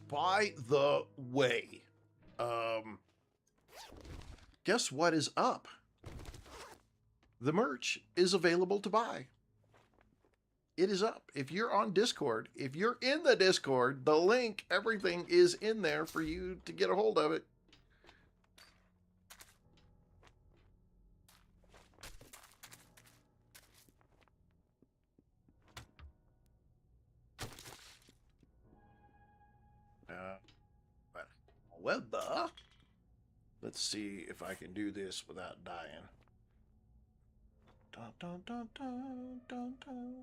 by the way, guess what is up? The merch is available to buy. It is up. If you're on Discord, if you're in the Discord, the link, everything is in there for you to get a hold of it. However, let's see if I can do this without dying. Dun, dun, dun, dun, dun, dun.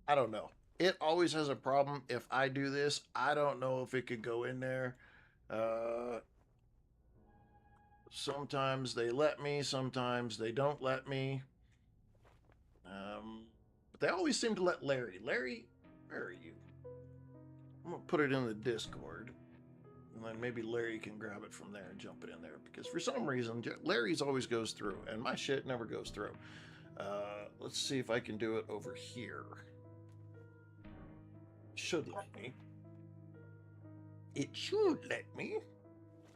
I don't know. It always has a problem if I do this. I don't know if it could go in there. Sometimes they let me, sometimes they don't let me. But they always seem to let Larry. Larry, where are you? I'm going to put it in the Discord. And then maybe Larry can grab it from there and jump it in there. Because for some reason, Larry's always goes through. And my shit never goes through. Let's see if I can do it over here. Should let me. It should let me.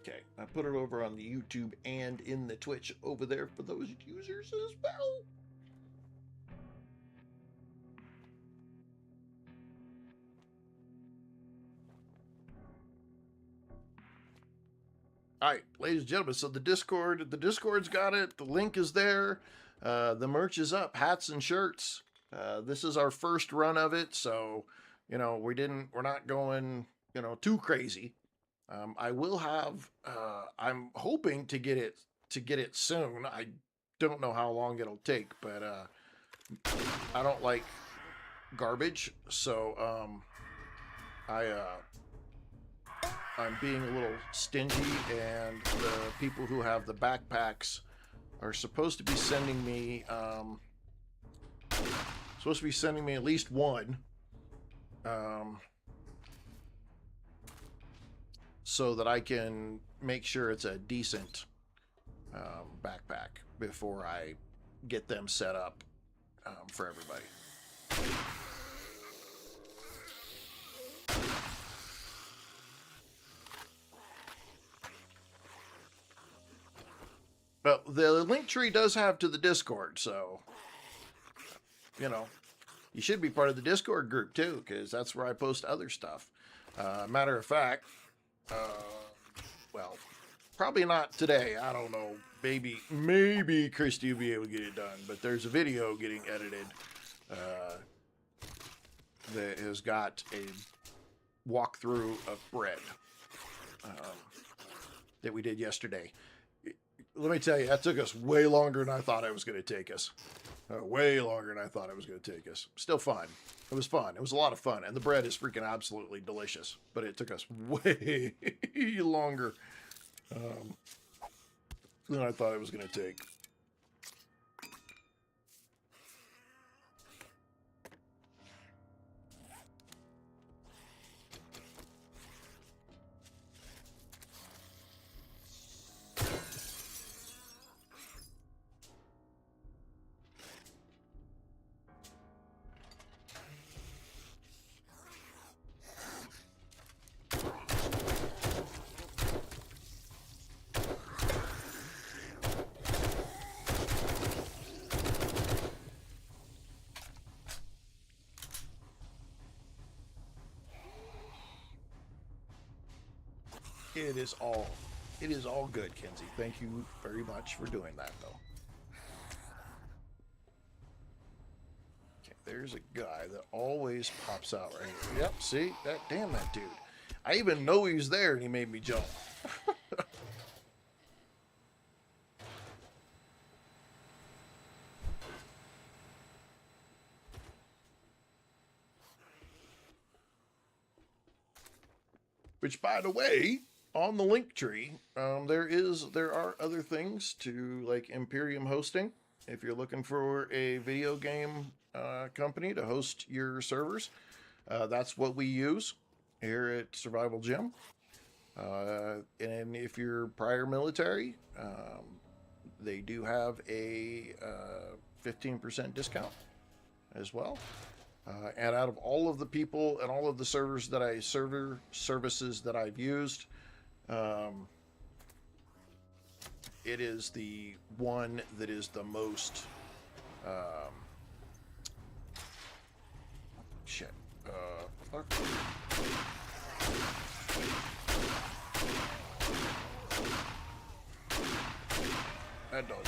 Okay, I put it over on the YouTube and in the Twitch over there for those users as well. All right, ladies and gentlemen, so the Discord's got it. The link is there. The merch is up, hats and shirts. This is our first run of it, so we're not going too crazy. I will have. I'm hoping to get it soon. I don't know how long it'll take, but I don't like garbage, so I'm being a little stingy, and the people who have the backpacks are supposed to be sending me at least one, so that I can make sure it's a decent backpack before I get them set up for everybody. But the link tree does have to the Discord, so you should be part of the Discord group too, because that's where I post other stuff. Matter of fact, well, probably not today. I don't know. Maybe Christy will be able to get it done. But there's a video getting edited that has got a walkthrough of bread that we did yesterday. Let me tell you, that took us way longer than I thought it was going to take us. Way longer than I thought it was going to take us. Still fun. It was fun. It was a lot of fun. And the bread is freaking absolutely delicious. But it took us way longer than I thought it was going to take. It is all good, Kenzie. Thank you very much for doing that, though. Okay, there's a guy that always pops out right here. Yep, see? Damn that dude. I even know he was there and he made me jump. Which, by the way, on the link tree, there are other things to like Imperium hosting. If you're looking for a video game company to host your servers, that's what we use here at Survival Gym. And if you're prior military, they do have a 15% discount as well. And out of all of the people and all of the services that I've used, it is the one that is the most shit. Fuck. That dog.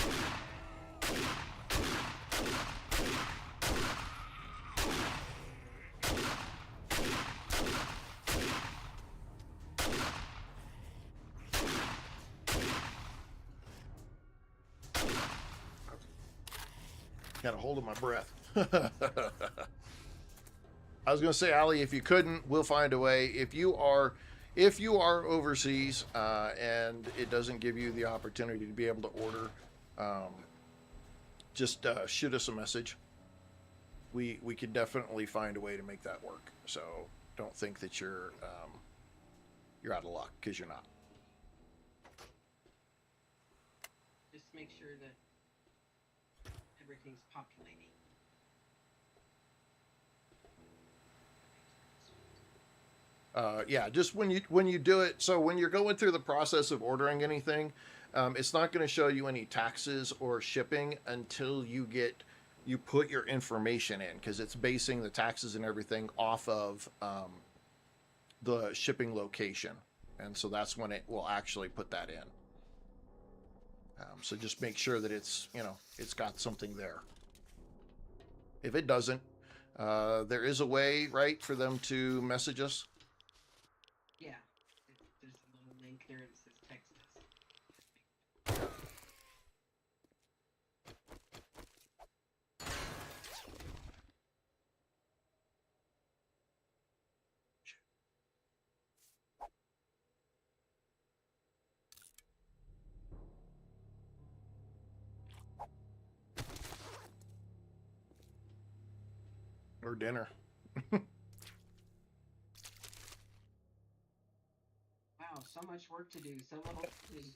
Got a hold of my breath. I was going to say, Ali, if you couldn't, we'll find a way. If you are overseas and it doesn't give you the opportunity to be able to order, just shoot us a message. We could definitely find a way to make that work. So don't think that you're out of luck, because you're not. Just make sure that everything's populating. Yeah, just when you do it. So when you're going through the process of ordering anything, it's not going to show you any taxes or shipping until you put your information in, because it's basing the taxes and everything off of the shipping location, and so that's when it will actually put that in. So just make sure that it's got something there. If it doesn't, there is a way, right, for them to message us. Yeah, there's a little link there that says text us. Or dinner. Wow, so much work to do, so little food.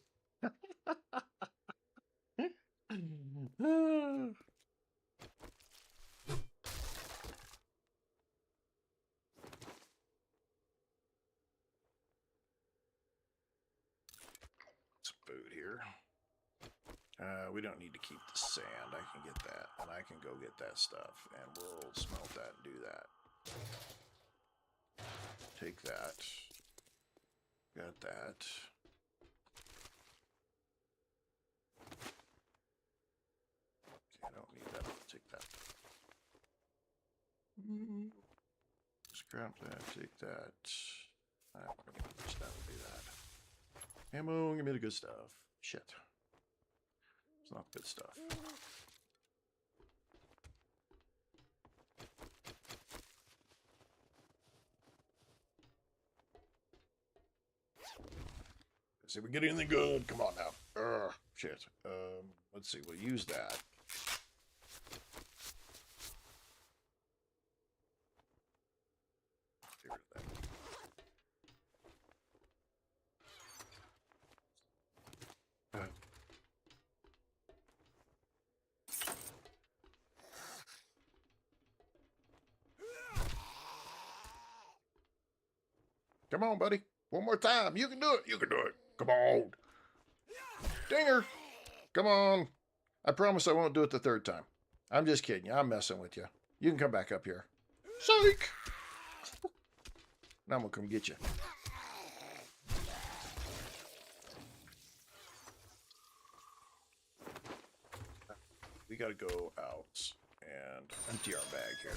Some food here. We don't need to keep the sand. I can get that, and I can go get that stuff, and we'll smelt that and do that. Take that. Got that. Okay, I don't need that. I'll take that. Scrap that. Take that. I'm gonna push that and do that. Ammo, give me the good stuff. Shit. It's not good stuff. See if we get anything good. Come on now. Shit. Let's see. We'll use that. Get rid of that. Come on, buddy. One more time. You can do it. You can do it. Come on. Dinger. Come on. I promise I won't do it the third time. I'm just kidding you. I'm messing with you. You can come back up here. Psych. Now I'm going to come get you. We got to go out and empty our bag here.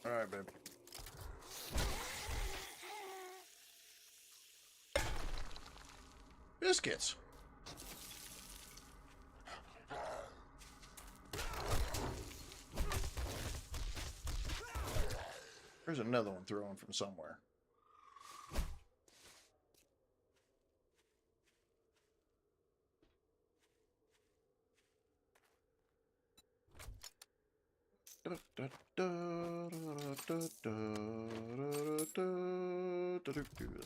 All right, babe. Biscuits. There's another one thrown from somewhere. Let's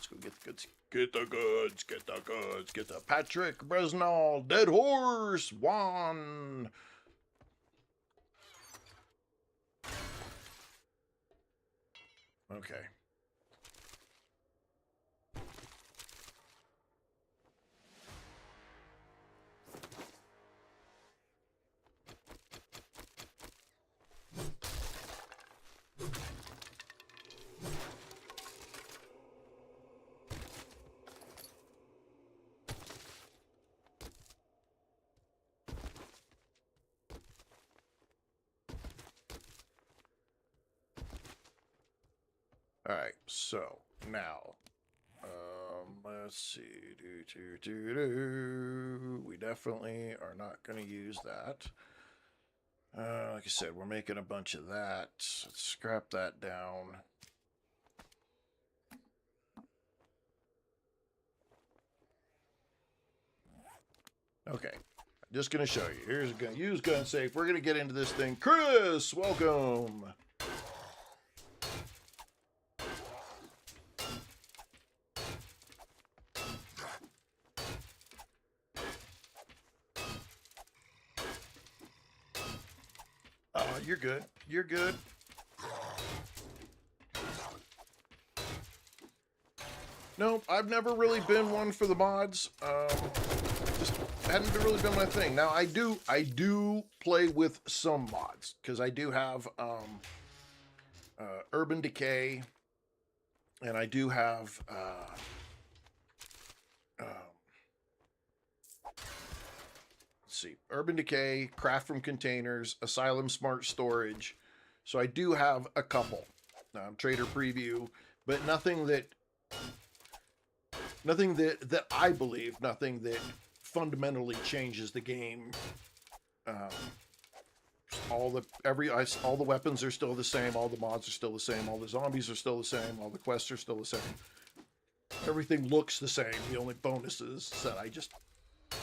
go get the goods. Get the goods. Get the goods. Get the Patrick Bresnall dead horse one. Okay. All right, so now, let's see. We definitely are not going to use that. Like I said, we're making a bunch of that. Let's scrap that down. Okay, just going to show you. Here's a gun. Use gun safe. We're going to get into this thing. Chris, welcome. You're good. You're good. Nope, I've never really been one for the mods. Just hadn't really been my thing. Now I do play with some mods because I do have Urban Decay, and I do have see, Urban Decay, Craft from Containers, Asylum Smart Storage. So I do have a couple. Trader Preview, but nothing that I believe, nothing that fundamentally changes the game. All the weapons are still the same, all the mods are still the same, all the zombies are still the same, all the quests are still the same. Everything looks the same. The only bonus is that I just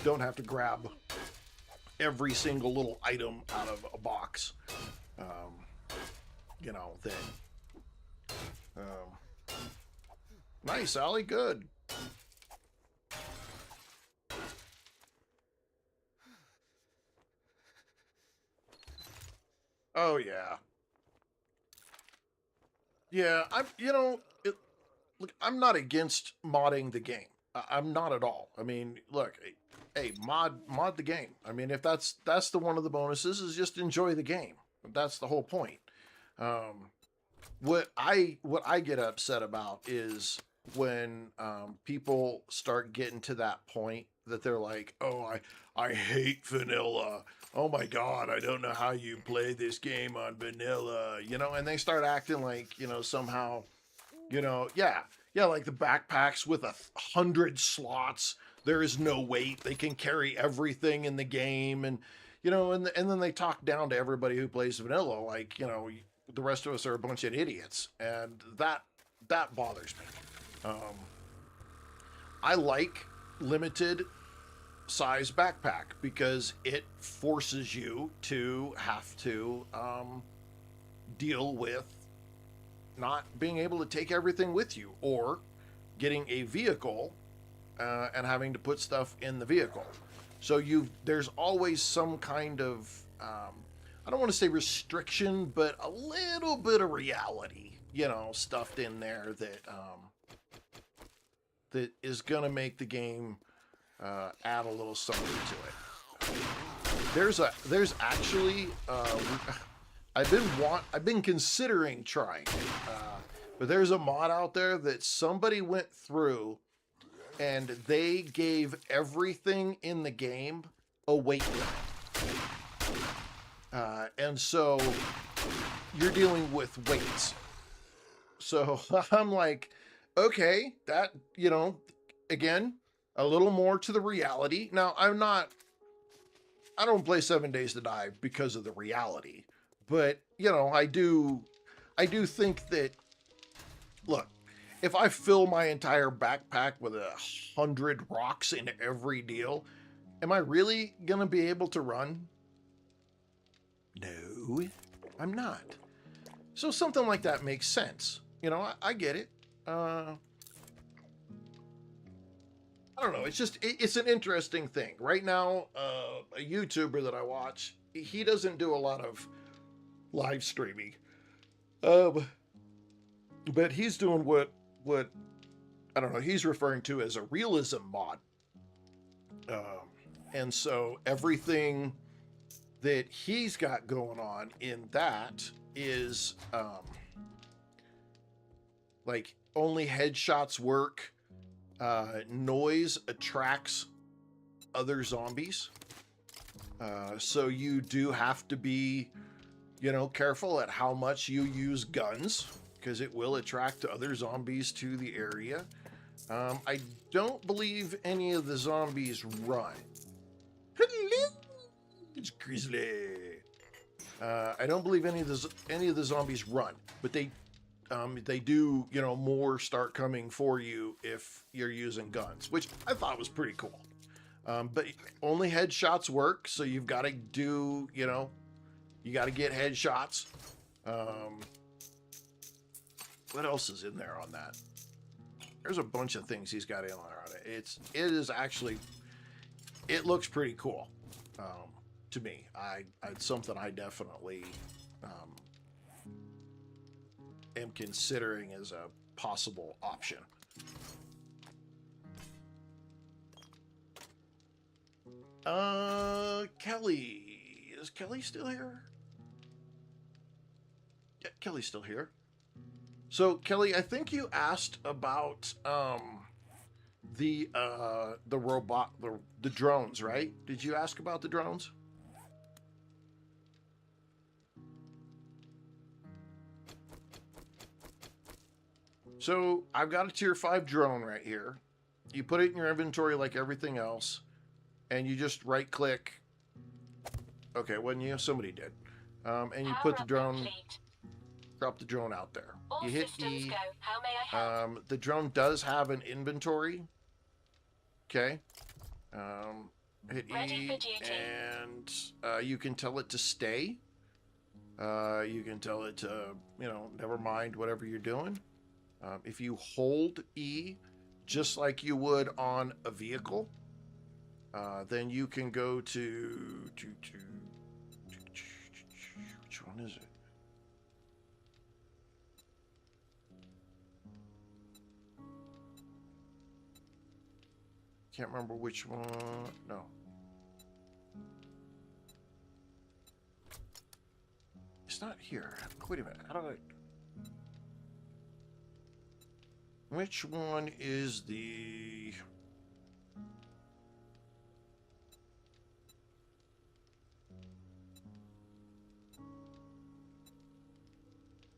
don't have to grab every single little item out of a box. You know, thing. Nice, Allie. Good. Oh, yeah. Yeah, look, I'm not against modding the game. I'm not at all. I mean, look, hey, mod the game. I mean, if that's the one of the bonuses is just enjoy the game. That's the whole point. What I get upset about is when people start getting to that point that they're like, oh, I hate vanilla. Oh my God, I don't know how you play this game on vanilla, you know, and they start acting like, you know, somehow, you know, yeah, like the backpacks with 100 slots. There is no weight. They can carry everything in the game. And, you know, and then they talk down to everybody who plays vanilla, like, you know, the rest of us are a bunch of idiots, and that bothers me. I like limited size backpack because it forces you to have to deal with not being able to take everything with you, or getting a vehicle and having to put stuff in the vehicle. So there's always some kind of I don't want to say restriction, but a little bit of reality, you know, stuffed in there that is gonna make the game add a little something to it. There's actually I've been considering trying it, but there's a mod out there that somebody went through and they gave everything in the game a weight limit, and so you're dealing with weights. So I'm like, okay, that, you know, again, a little more to the reality. Now I don't play 7 Days to Die because of the reality, but you know, I do think that, look, if I fill my entire backpack with 100 rocks in every deal, am I really gonna be able to run? No, I'm not. So something like that makes sense. You know, I get it. I don't know. It's an interesting thing. Right now, a YouTuber that I watch, he doesn't do a lot of live streaming, but he's doing what I don't know. He's referring to as a realism mod, and so everything that he's got going on in that is like only headshots work. Noise attracts other zombies. So you do have to be, you know, careful at how much you use guns, because it will attract other zombies to the area. I don't believe any of the zombies run. Hello, it's Grizzly. I don't believe any of the zombies run, but they do, you know, more start coming for you if you're using guns, which I thought was pretty cool. But only headshots work, so you've got to do, you know, you got to get headshots. What else is in there on that? There's a bunch of things he's got in there on it. It looks pretty cool to me. It's something I definitely am considering as a possible option. Kelly. Is Kelly still here? Yeah, Kelly's still here. So, Kelly, I think you asked about the robot, the drones, right? Did you ask about the drones? So I've got a tier 5 drone right here. You put it in your inventory like everything else, and you just right click. Okay, when you, somebody did. And you put the drone, drop the drone out there. You hit E. How may I help? The drone does have an inventory. Okay. Hit Ready E, for duty. and you can tell it to stay. You can tell it to, you know, never mind whatever you're doing. If you hold E, just like you would on a vehicle, then you can go to which one is it? Can't remember which one. No. It's not here. Wait a minute. How do I... Which one is the...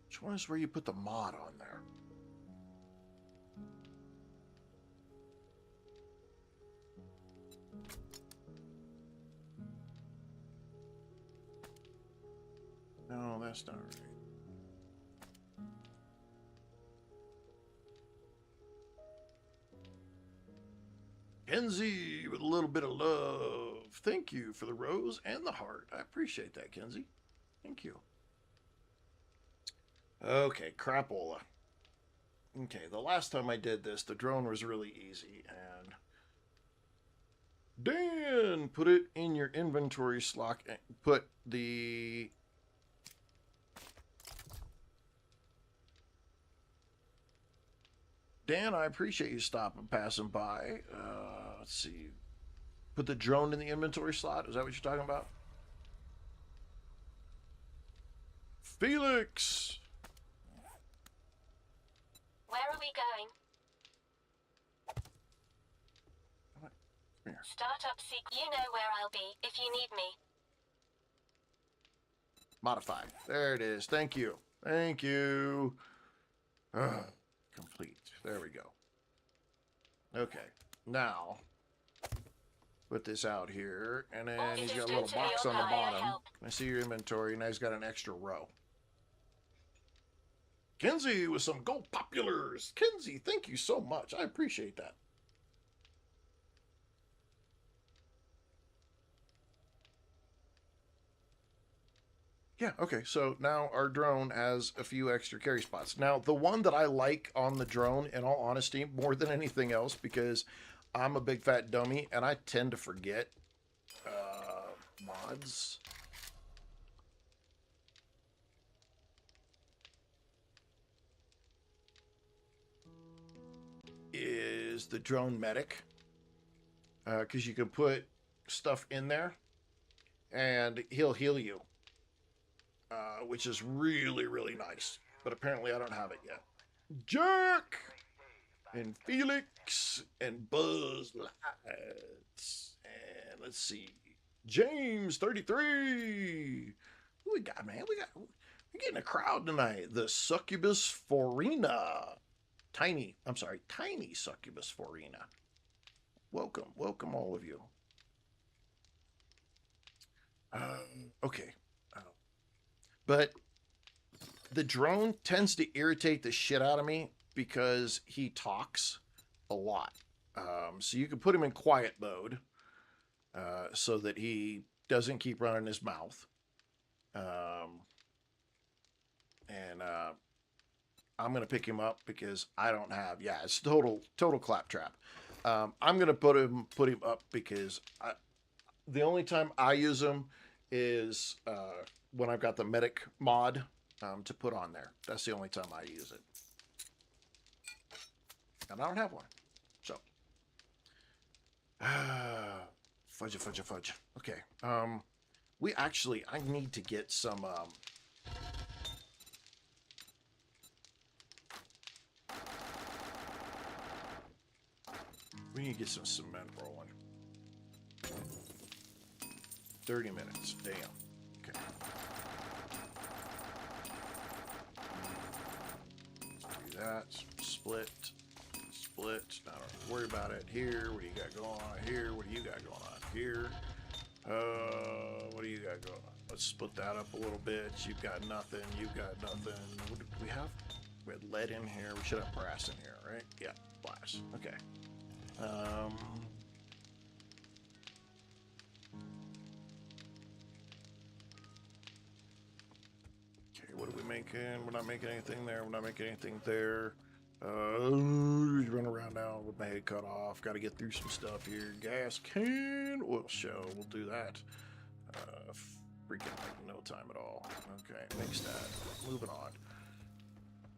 Which one is where you put the mod on there? fast. All right. Kenzie with a little bit of love. Thank you for the rose and the heart. I appreciate that, Kenzie. Thank you. Okay, crapola. Okay, the last time I did this, the drone was really easy, and Dan, put it in your inventory slot and put the Dan, I appreciate you stopping, passing by. Let's see. Put the drone in the inventory slot. Is that what you're talking about? Felix! Where are we going? Come here. Startup seek. You know where I'll be if you need me. Modify. There it is. Thank you. Thank you. Complete. There we go. Okay. Now, put this out here, and then he's got a little box on the bottom. I see your inventory. Now he's got an extra row. Kenzie with some gold populars. Kenzie, thank you so much. I appreciate that. Yeah, okay, so now our drone has a few extra carry spots. Now, the one that I like on the drone, in all honesty, more than anything else, because I'm a big fat dummy, and I tend to forget mods. Is the drone medic. Because you can put stuff in there, and he'll heal you. Which is really, really nice. But apparently I don't have it yet. Jack! And Felix! And Buzz Lights! And let's see. James, 33! Who we got, man? We're getting a crowd tonight. The Succubus Forina. Tiny Succubus Forina. Welcome all of you. Okay. But the drone tends to irritate the shit out of me because he talks a lot. So you can put him in quiet mode so that he doesn't keep running his mouth. I'm going to pick him up because I don't have... Yeah, it's total claptrap. I'm going to put him up because the only time I use him is... when I've got the medic mod to put on there. That's the only time I use it. And I don't have one. So. Fudge. Okay. I need to get some... we need to get some cement rolling. 30 minutes. Damn. Okay. Let's do that. Split. Not worry about it. Here, what do you got going on? Here, what do you got going on? Here. What do you got going on? Let's split that up a little bit. You've got nothing. You've got nothing. What did we have? We had lead in here. We should have brass in here, right? Yeah, brass. Okay. Okay, what are we making? We're not making anything there. We're not making anything there. Run around now with my head cut off. Got to get through some stuff here. Gas can, oil shell. We'll do that. Freaking like no time at all. Okay, mix that. Moving on.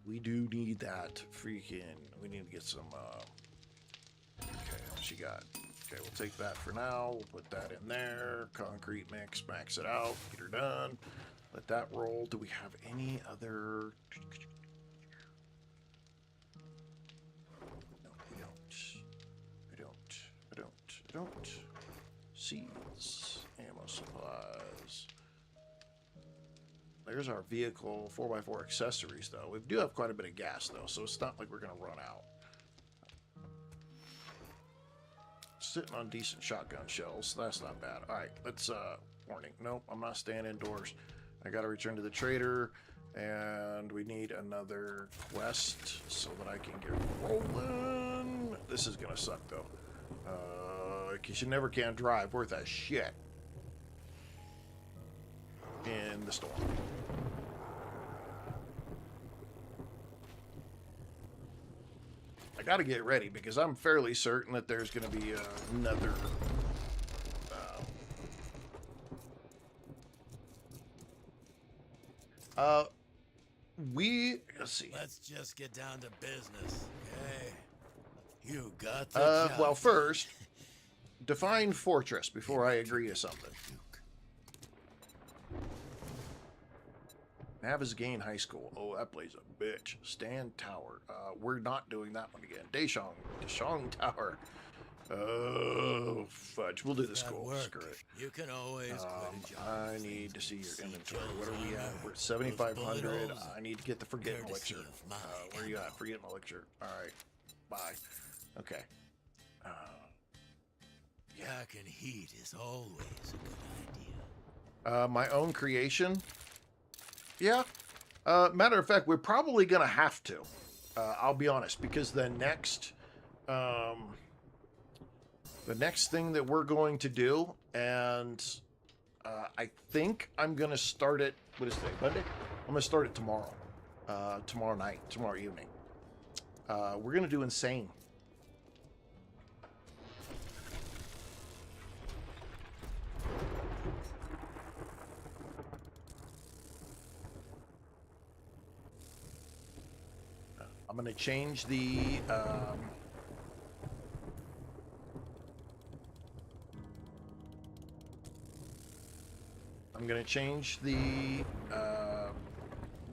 We do need that freaking. We need to get some. Okay, what you got? Okay, we'll take that for now. We'll put that in there. Concrete mix, max it out. Get her done. Let that roll. Do we have any other? I don't. Seeds, ammo supplies. There's our vehicle 4x4 accessories, though. We do have quite a bit of gas, though, so it's not like we're going to run out. Sitting on decent shotgun shells. That's not bad. All right, let's, warning. Nope, I'm not staying indoors. I got to return to the trader, and we need another quest so that I can get rolling. This is going to suck, though. Because you never can drive worth a shit in the storm. I got to get ready because I'm fairly certain that there's going to be another let's see. Let's just get down to business, okay? You got the job. Well, first, define fortress before I agree to something. Navasgain High School. Oh, that plays a bitch. Stand Tower. We're not doing that one again. Deshong Tower. Oh, fudge. We'll do the school. Screw it. You can always quit a job. I need to see your inventory. What are we at? We're at 7,500. I need to get the Forgetting Elixir. Where are you at? Forgetting Elixir. All right. Bye. Okay. Yak and heat is always a good idea. My own creation. Yeah. Matter of fact, we're probably going to have to. I'll be honest, because the next thing that we're going to do, and I think I'm going to start it, what is today, Monday? I'm going to start it tomorrow. Tomorrow night, tomorrow evening. We're going to do Insane. I'm going to change the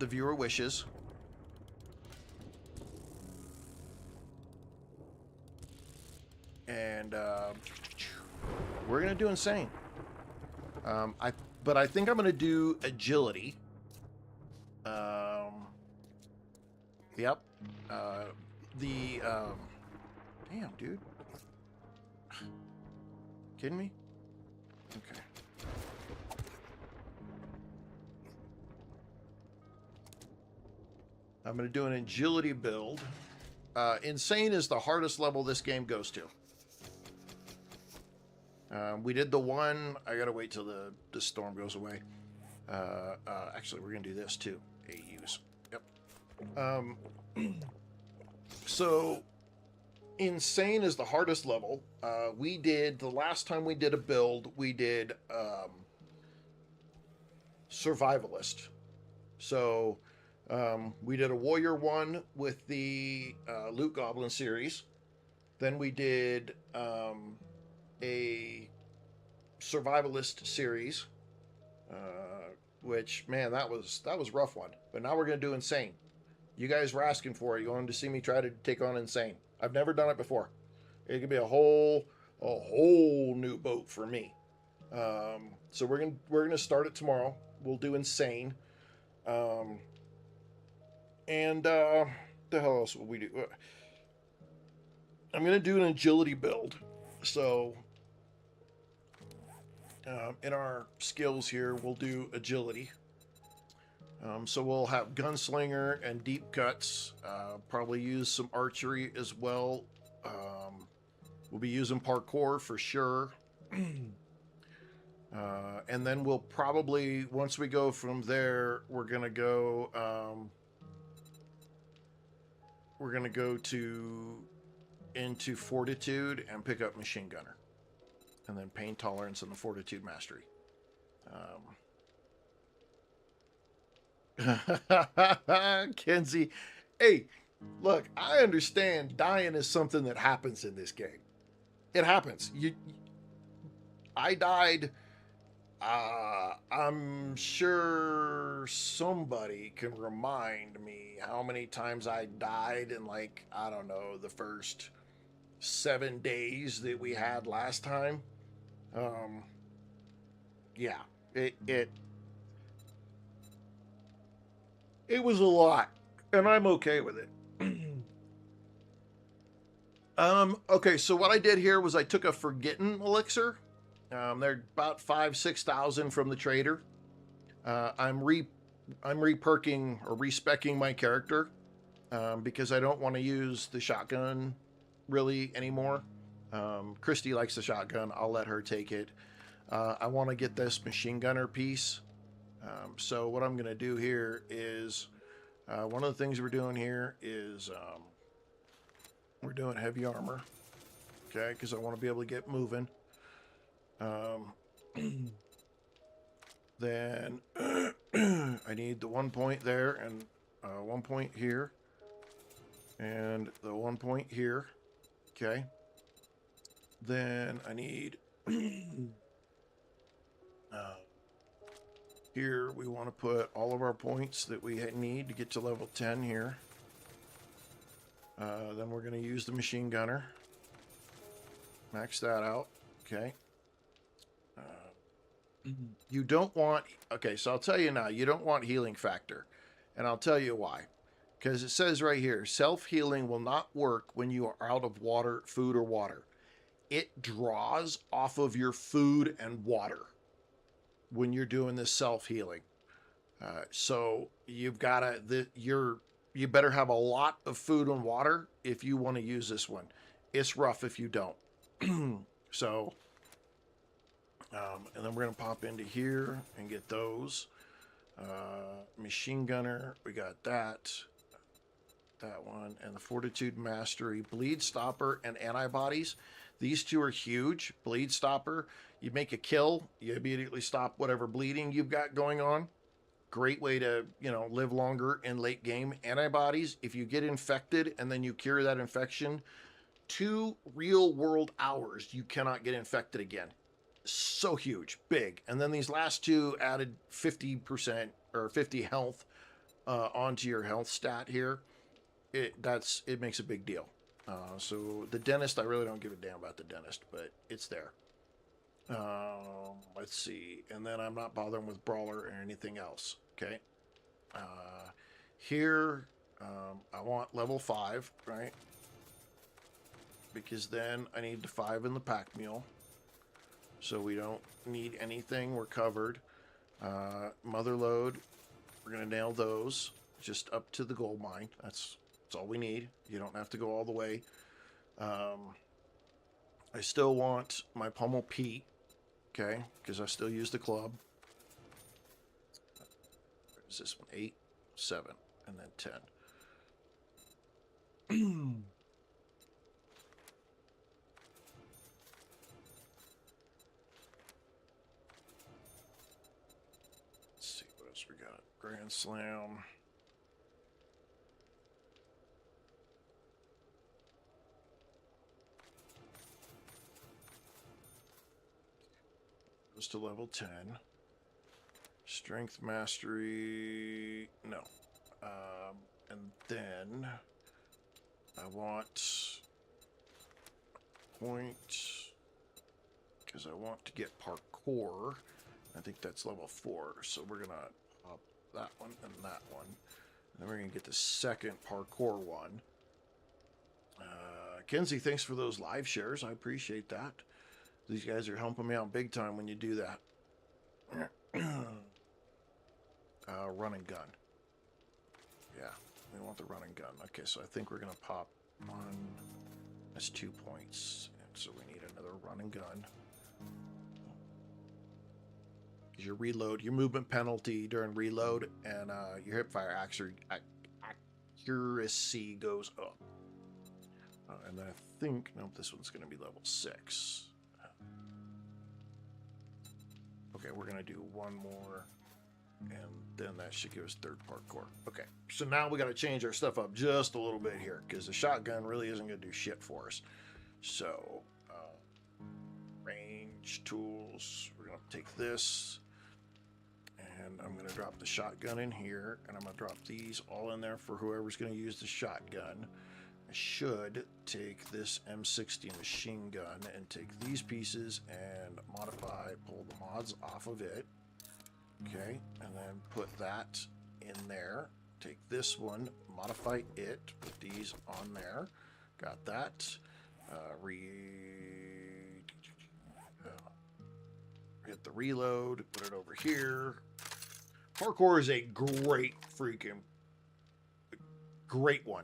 viewer wishes. And we're going to do Insane. But I think I'm going to do Agility. Yep. Damn, dude. Kidding me? Okay. I'm going to do an agility build. Insane is the hardest level this game goes to. We did the one. I got to wait till the storm goes away. Actually, we're going to do this too. AUs. Yep. So, Insane is the hardest level. We did, the last time we did a build, we did Survivalist. So, we did a Warrior one with the Loot Goblin series. Then we did a Survivalist series, which, man, that was a rough one. But now we're going to do Insane. You guys were asking for it. You wanted to see me try to take on Insane. I've never done it before. It could be a whole new boat for me. So we're gonna start it tomorrow. We'll do Insane. And the hell else will we do? I'm gonna do an agility build. So in our skills here, we'll do agility. So we'll have gunslinger and deep cuts. Probably use some archery as well. We'll be using parkour for sure. And then we'll probably, once we go from there, we're gonna go into fortitude and pick up machine gunner, and then pain tolerance and the fortitude mastery. Kenzie, hey, look, I understand dying is something that happens in this game. It happens. I died. I'm sure somebody can remind me how many times I died in, like, I don't know, the first 7 days that we had last time. Yeah, it was a lot, and I'm okay with it. Okay, so what I did here was I took a Forgetting Elixir. They're about 5,000-6,000 from the trader. I'm re-perking or respecking my character because I don't want to use the shotgun really anymore. Christy likes the shotgun. I'll let her take it. I want to get this machine gunner piece. So what I'm going to do here is one of the things we're doing here is we're doing heavy armor. Okay, because I want to be able to get moving. Then I need the 1 point there and 1 point here. And the 1 point here. Okay. Then I need here we want to put all of our points that we need to get to level 10 here. Then we're going to use the machine gunner. Max that out. Okay. You don't want... Okay, so I'll tell you now, you don't want healing factor. And I'll tell you why. Because it says right here, self-healing will not work when you are out of water, food, or water. It draws off of your food and water when you're doing this self-healing. So you've got to... You better have a lot of food and water if you want to use this one. It's rough if you don't. So... and then we're going to pop into here and get those. Machine gunner, we got that. That one. And the Fortitude Mastery. Bleed Stopper and Antibodies. These two are huge. Bleed Stopper, you make a kill, you immediately stop whatever bleeding you've got going on. Great way to, live longer in late game. Antibodies, if you get infected and then you cure that infection, 2 real world hours, you cannot get infected again. So huge, big. And then these last 2 added 50% or 50 health onto your health stat here. It makes a big deal. So the dentist, I really don't give a damn about the dentist, but it's there. Let's see. And then I'm not bothering with brawler or anything else. Okay. Here, I want level 5, right? Because then I need the 5 in the pack mule. So we don't need anything. We're covered. Mother load. We're going to nail those just up to the gold mine. That's all we need. You don't have to go all the way. I still want my Pummel Pete. Okay. Because I still use the club. Is this one? 8, 7, and then 10. We got Grand Slam. Goes to level 10. Strength Mastery. No. And then I want point because I want to get parkour. I think that's level 4. So we're going to pop that one and that one. And then we're going to get the second parkour one. Kenzie, thanks for those live shares. I appreciate that. These guys are helping me out big time when you do that. Run and gun. Yeah, we want the run and gun. Okay, so I think we're going to pop on. That's 2 points. And so we need another run and gun. Your reload, your movement penalty during reload, and your hipfire accuracy goes up. And then I think, nope, this one's going to be level 6. Okay, we're going to do one more, and then that should give us 3rd parkour. Okay, so now we got to change our stuff up just a little bit here, because the shotgun really isn't going to do shit for us. So, range, tools, we're going to take this. And I'm going to drop the shotgun in here, and I'm going to drop these all in there for whoever's going to use the shotgun. I should take this M60 machine gun and take these pieces and modify, pull the mods off of it. Okay, and then put that in there. Take this one, modify it, put these on there. Got that. Hit the reload, put it over here. Parkour is a great one.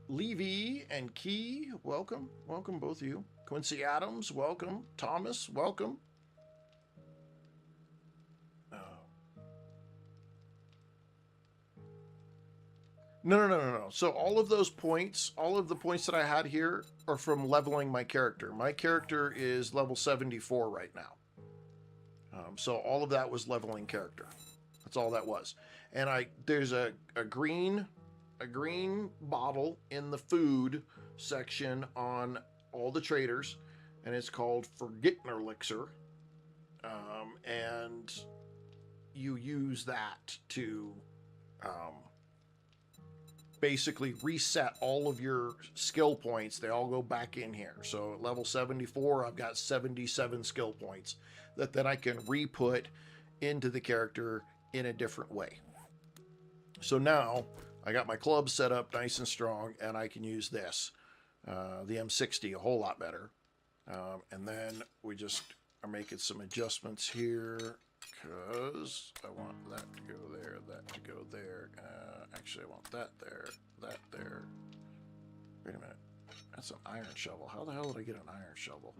Levy and Key, welcome. Welcome, both of you. Quincy Adams, welcome. Thomas, welcome. No. So all of those points, all of the points that I had here are from leveling my character. My character is level 74 right now. So all of that was leveling character. That's all that was. And there's a green bottle in the food section on all the traders, and it's called Forgetting Elixir. And you use that to basically reset all of your skill points. They all go back in here. So at level 74, I've got 77 skill points that then I can re-put into the character in a different way. So now I got my club set up nice and strong, and I can use this, the M60, a whole lot better. And then we just are making some adjustments here, because I want that to go there, that to go there. Actually, I want that there, that there. Wait a minute. That's an iron shovel. How the hell did I get an iron shovel?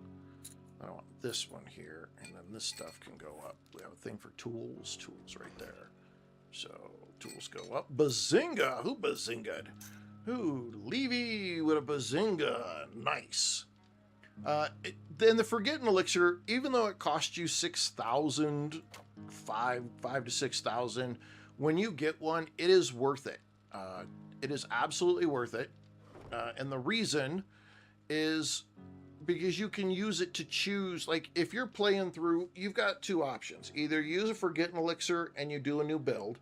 I want this one here, and then this stuff can go up. We have a thing for tools. Tools right there. So, tools go up. Bazinga! Who bazinga'd? Who? Levy with a bazinga. Nice. Then the Forgetting Elixir, even though it cost you 6,000, 5 to 6,000, when you get one, it is worth it. It is absolutely worth it. And the reason is because you can use it to choose, like if you're playing through, you've got two options. Either use a Forgetting Elixir and you do a new build,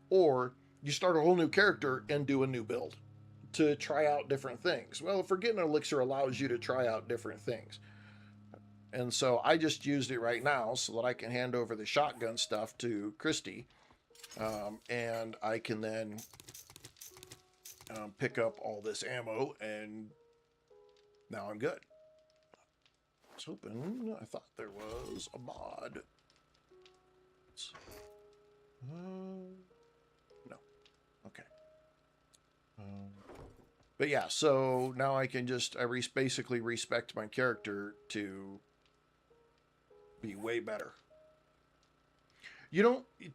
or you start a whole new character and do a new build to try out different things. Well, Forgetting Elixir allows you to try out different things. And so I just used it right now so that I can hand over the shotgun stuff to Christy. And I can then pick up all this ammo, and now I'm good. I was hoping, I thought there was a mod. No. Okay. But yeah, so now I can just, basically respect my character to be way better.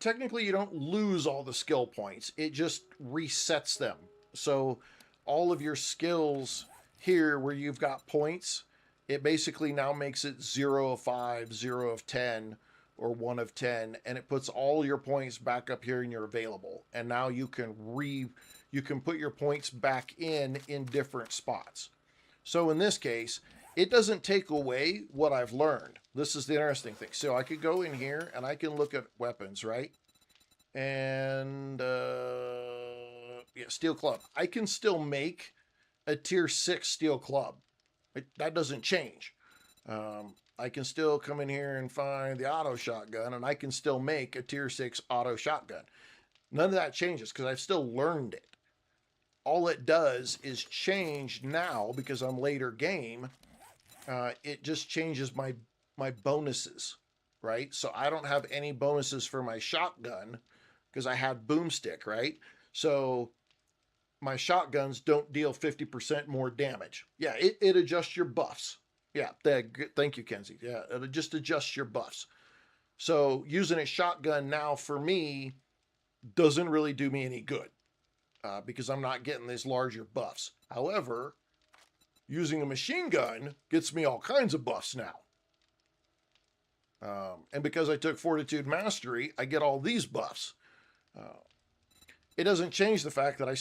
Technically you don't lose all the skill points. It just resets them. So all of your skills here where you've got points, it basically now makes it 0 of 5, 0 of 10, or 1 of 10, and it puts all your points back up here and you're available. And now you can put your points back in different spots. So in this case, it doesn't take away what I've learned. This is the interesting thing. So I could go in here and I can look at weapons, right? And yeah, steel club. I can still make a tier 6 steel club. That doesn't change. I can still come in here and find the auto shotgun, and I can still make a tier 6 auto shotgun. None of that changes because I've still learned it. All it does is change now, because I'm later game, it just changes my bonuses, right? So I don't have any bonuses for my shotgun because I had boomstick, right? So my shotguns don't deal 50% more damage. Yeah, it adjusts your buffs. Yeah, thank you, Kenzie. Yeah, it'll just adjust your buffs. So using a shotgun now for me doesn't really do me any good because I'm not getting these larger buffs. However, using a machine gun gets me all kinds of buffs now. And because I took Fortitude Mastery, I get all these buffs. It doesn't change the fact that I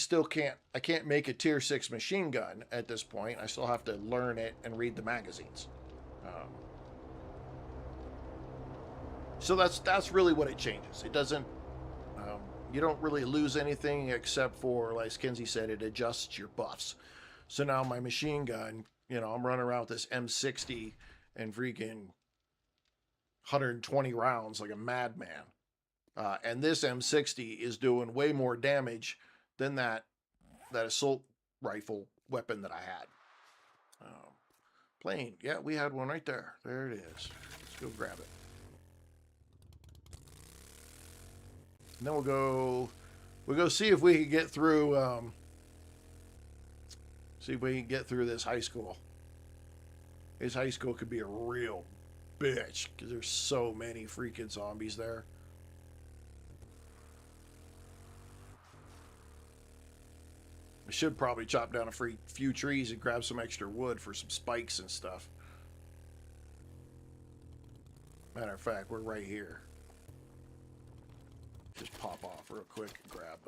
can't make a tier 6 machine gun at this point. I still have to learn it and read the magazines. So that's really what it changes. It doesn't, you don't really lose anything except for, like Kenzie said, it adjusts your buffs. So now my machine gun, I'm running around with this M60 and freaking 120 rounds like a madman. And this M60 is doing way more damage than that assault rifle weapon that I had. Plane. Yeah, we had one right there. There it is. Let's go grab it. And then we'll go see if we can get through, see if we can get through this high school. This high school could be a real bitch because there's so many freaking zombies there. I should probably chop down a few trees and grab some extra wood for some spikes and stuff. Matter of fact, we're right here. Just pop off real quick and grab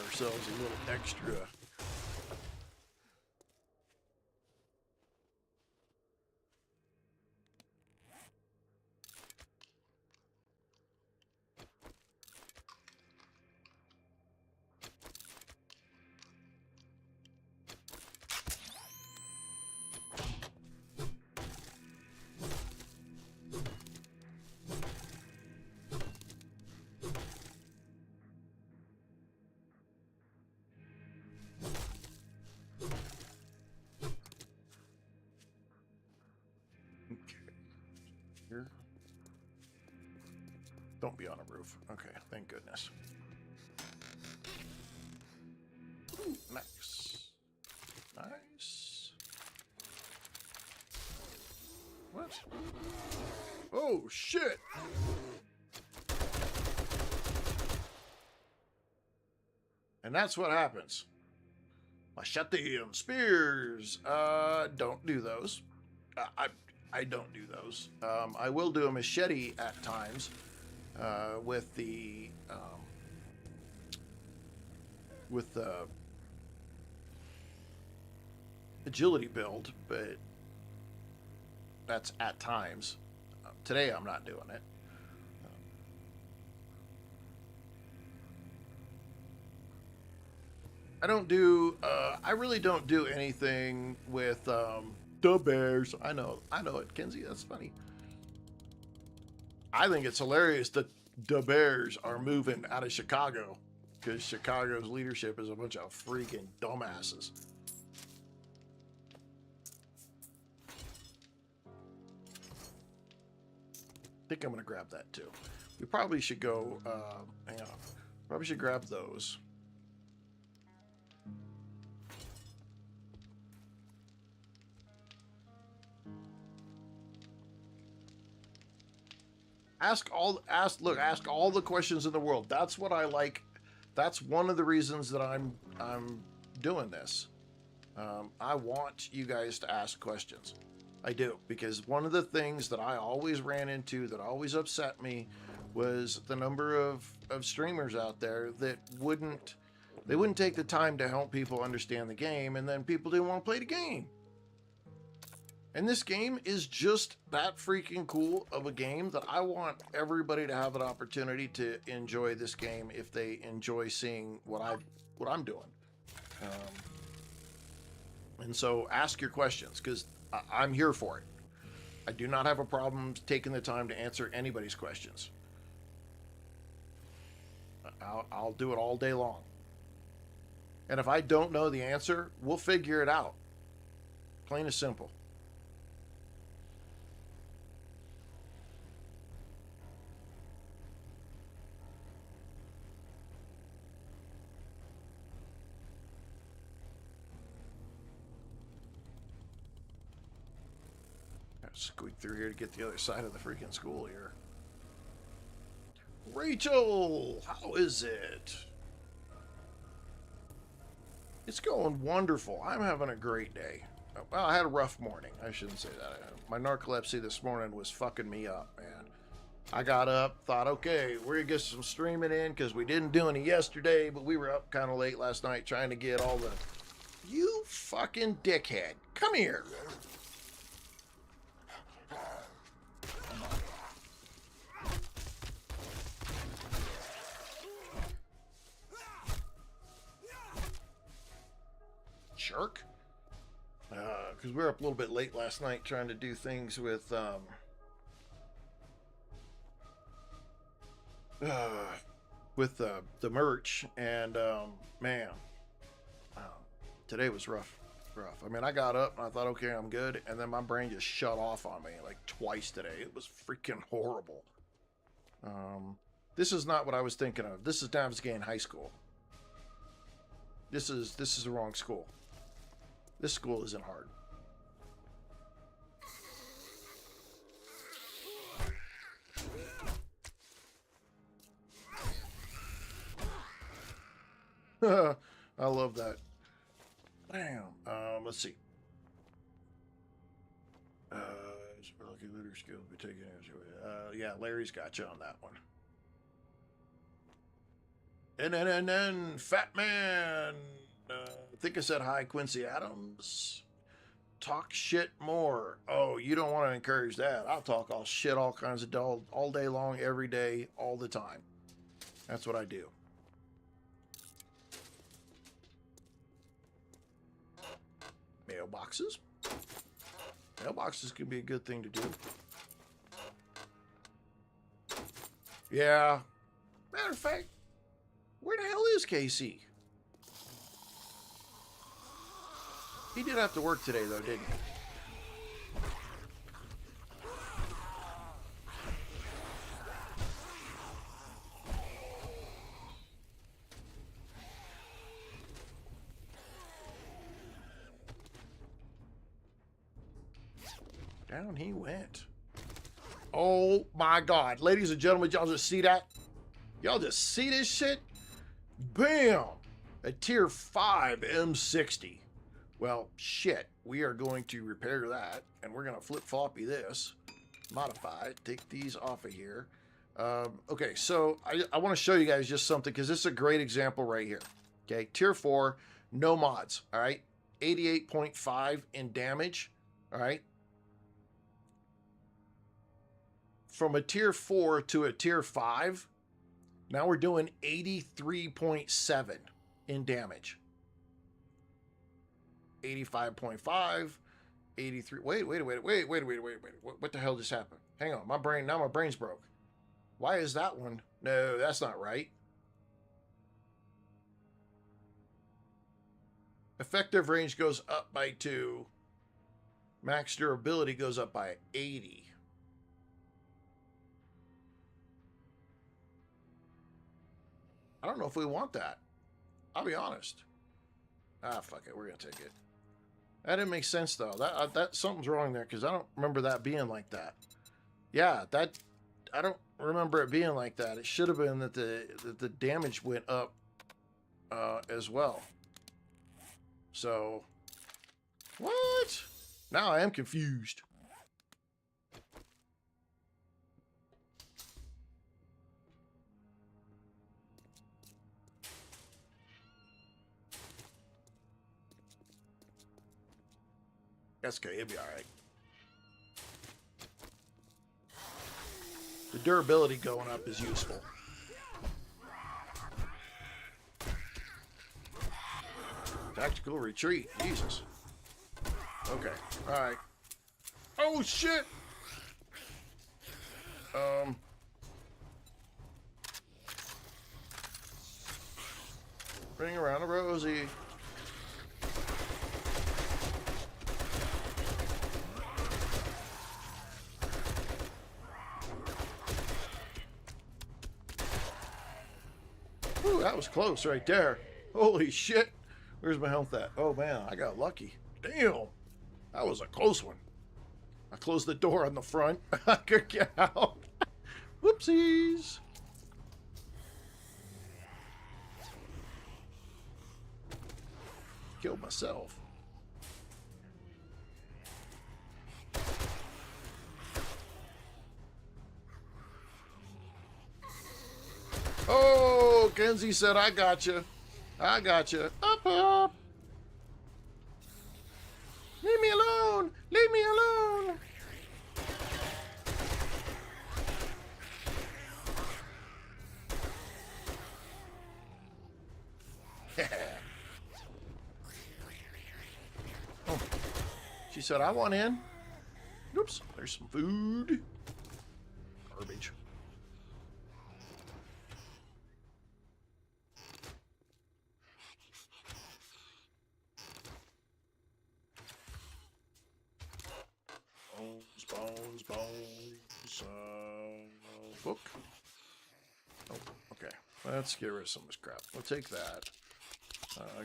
ourselves a little extra. Here. Don't be on a roof. Okay, thank goodness. Ooh, nice. Nice. What? Oh, shit! And that's what happens. Machete and spears. Don't do those. I don't do those. I will do a machete at times with the agility build, but that's at times. Today I'm not doing it. I really don't do anything with the Bears. I know it, Kenzie. That's funny. I think it's hilarious that the Bears are moving out of Chicago because Chicago's leadership is a bunch of freaking dumbasses. I think I'm going to grab that too. We probably should go, hang on. Probably should grab those. Ask all the questions in the world. That's what I like. That's one of the reasons that I'm doing this. I want you guys to ask questions. I do, because one of the things that I always ran into that always upset me was the number of streamers out there that wouldn't take the time to help people understand the game, and then people didn't want to play the game. And this game is just that freaking cool of a game that I want everybody to have an opportunity to enjoy this game if they enjoy seeing what I'm doing. And so ask your questions, because I'm here for it. I do not have a problem taking the time to answer anybody's questions. I'll do it all day long. And if I don't know the answer, we'll figure it out. Plain and simple. Squeak through here to get the other side of the freaking school here. Rachel, how is it? It's going wonderful. I'm having a great day. Well, I had a rough morning. I shouldn't say that. My narcolepsy this morning was fucking me up, man. I got up, thought, okay, we're gonna get some streaming in because we didn't do any yesterday, but we were up kind of late last night trying to get all the... You fucking dickhead. Come here. Jerk. Because we were up a little bit late last night trying to do things with the merch, and man, Today was rough. Rough. I mean, I got up and I thought, okay, I'm good. And then my brain just shut off on me like twice today. It was freaking horrible. This is not what I was thinking of. This is Navsgain High School. This is the wrong school. This school isn't hard. I love that. Damn. Let's see. Lucky looter skill be taken. Yeah, Larry's got you on that one. And then Fat Man. I think I said hi, Quincy Adams. Talk shit more. Oh, you don't want to encourage that. I'll talk all shit, all kinds of all day long, every day, all the time. That's what I do. Mailboxes. Mailboxes can be a good thing to do. Yeah. Matter of fact, where the hell is KC? He did have to work today, though, didn't he? Down he went. Oh my God. Ladies and gentlemen, y'all just see that? Y'all just see this shit? Bam! A tier 5 M60. Well, shit. We are going to repair that, and we're going to flip-floppy this. Modify it. Take these off of here. Okay, so I want to show you guys just something, because this is a great example right here. Okay, tier 4, no mods. All right, 88.5 in damage. All right. From a tier 4 to a tier 5, now we're doing 83.7 in damage. 85.5, 83. Wait. What the hell just happened? Hang on, my brain's broke. Why is that one? No, that's not right. Effective range goes up by 2. Max durability goes up by 80. I don't know if we want that. I'll be honest. Ah, fuck it. We're going to take it. That didn't make sense, though. That something's wrong there, because I don't remember that being like that. Yeah, I don't remember it being like that. It should have been that the damage went up as well. So, what? Now I am confused. That's okay, it'll be alright. The durability going up is useful. Tactical retreat, Jesus. Okay, alright. Oh shit! Bring around a Rosie. Ooh, that was close right there. Holy shit. Where's my health at? Oh man, I got lucky. Damn. That was a close one. I closed the door on the front. I could get out. Whoopsies. Killed myself. Oh, Kenzie said, I got you. I got you. Up. Leave me alone. Leave me alone. Oh. She said, I want in. Oops, there's some food. Garbage. Book. Oh, okay. Let's get rid of some of this crap. We'll take that.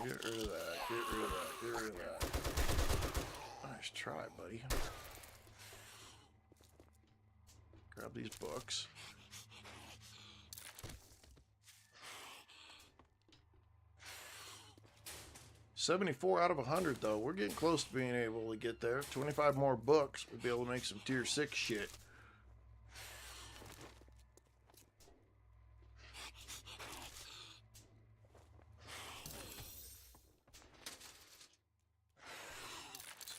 Get rid of that. Get rid of that. Get rid of that. Nice try, buddy. Grab these books. $74 out of 100, though. We're getting close to being able to get there. 25 more books. We'll be able to make some tier 6 shit.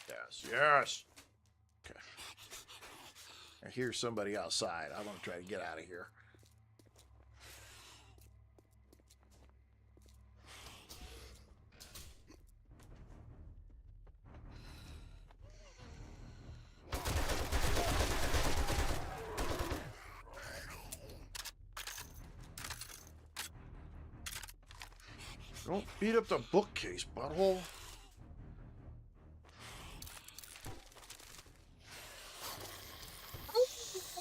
Yes, yes. Okay. I hear somebody outside. I want to try to get out of here. Don't beat up the bookcase, butthole.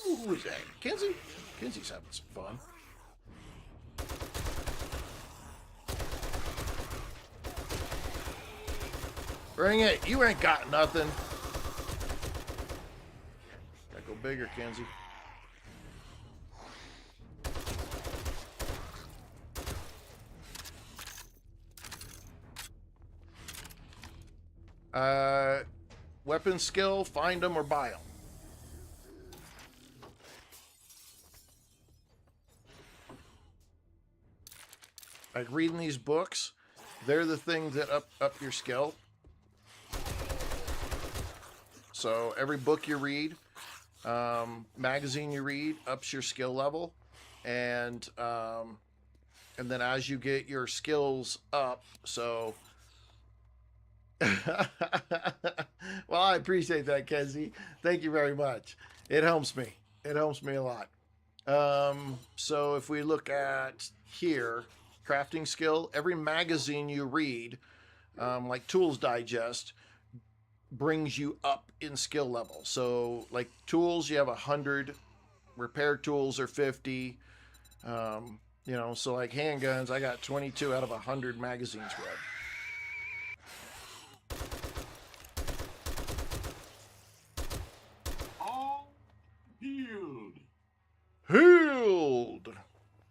Who is that? Kenzie? Kenzie's having some fun. Bring it. You ain't got nothing. Gotta go bigger, Kenzie. Weapon skill, find them or buy them. Like reading these books, they're the things that up your skill. So every book you read, magazine you read, ups your skill level, and then as you get your skills up, so. Well, I appreciate that, Kenzie. Thank you very much. It helps me. It helps me a lot. So if we look at here, crafting skill, every magazine you read, like Tools Digest, brings you up in skill level. So like tools, you have 100, repair tools are 50. You know, so like handguns, I got 22 out of 100 magazines read. Healed.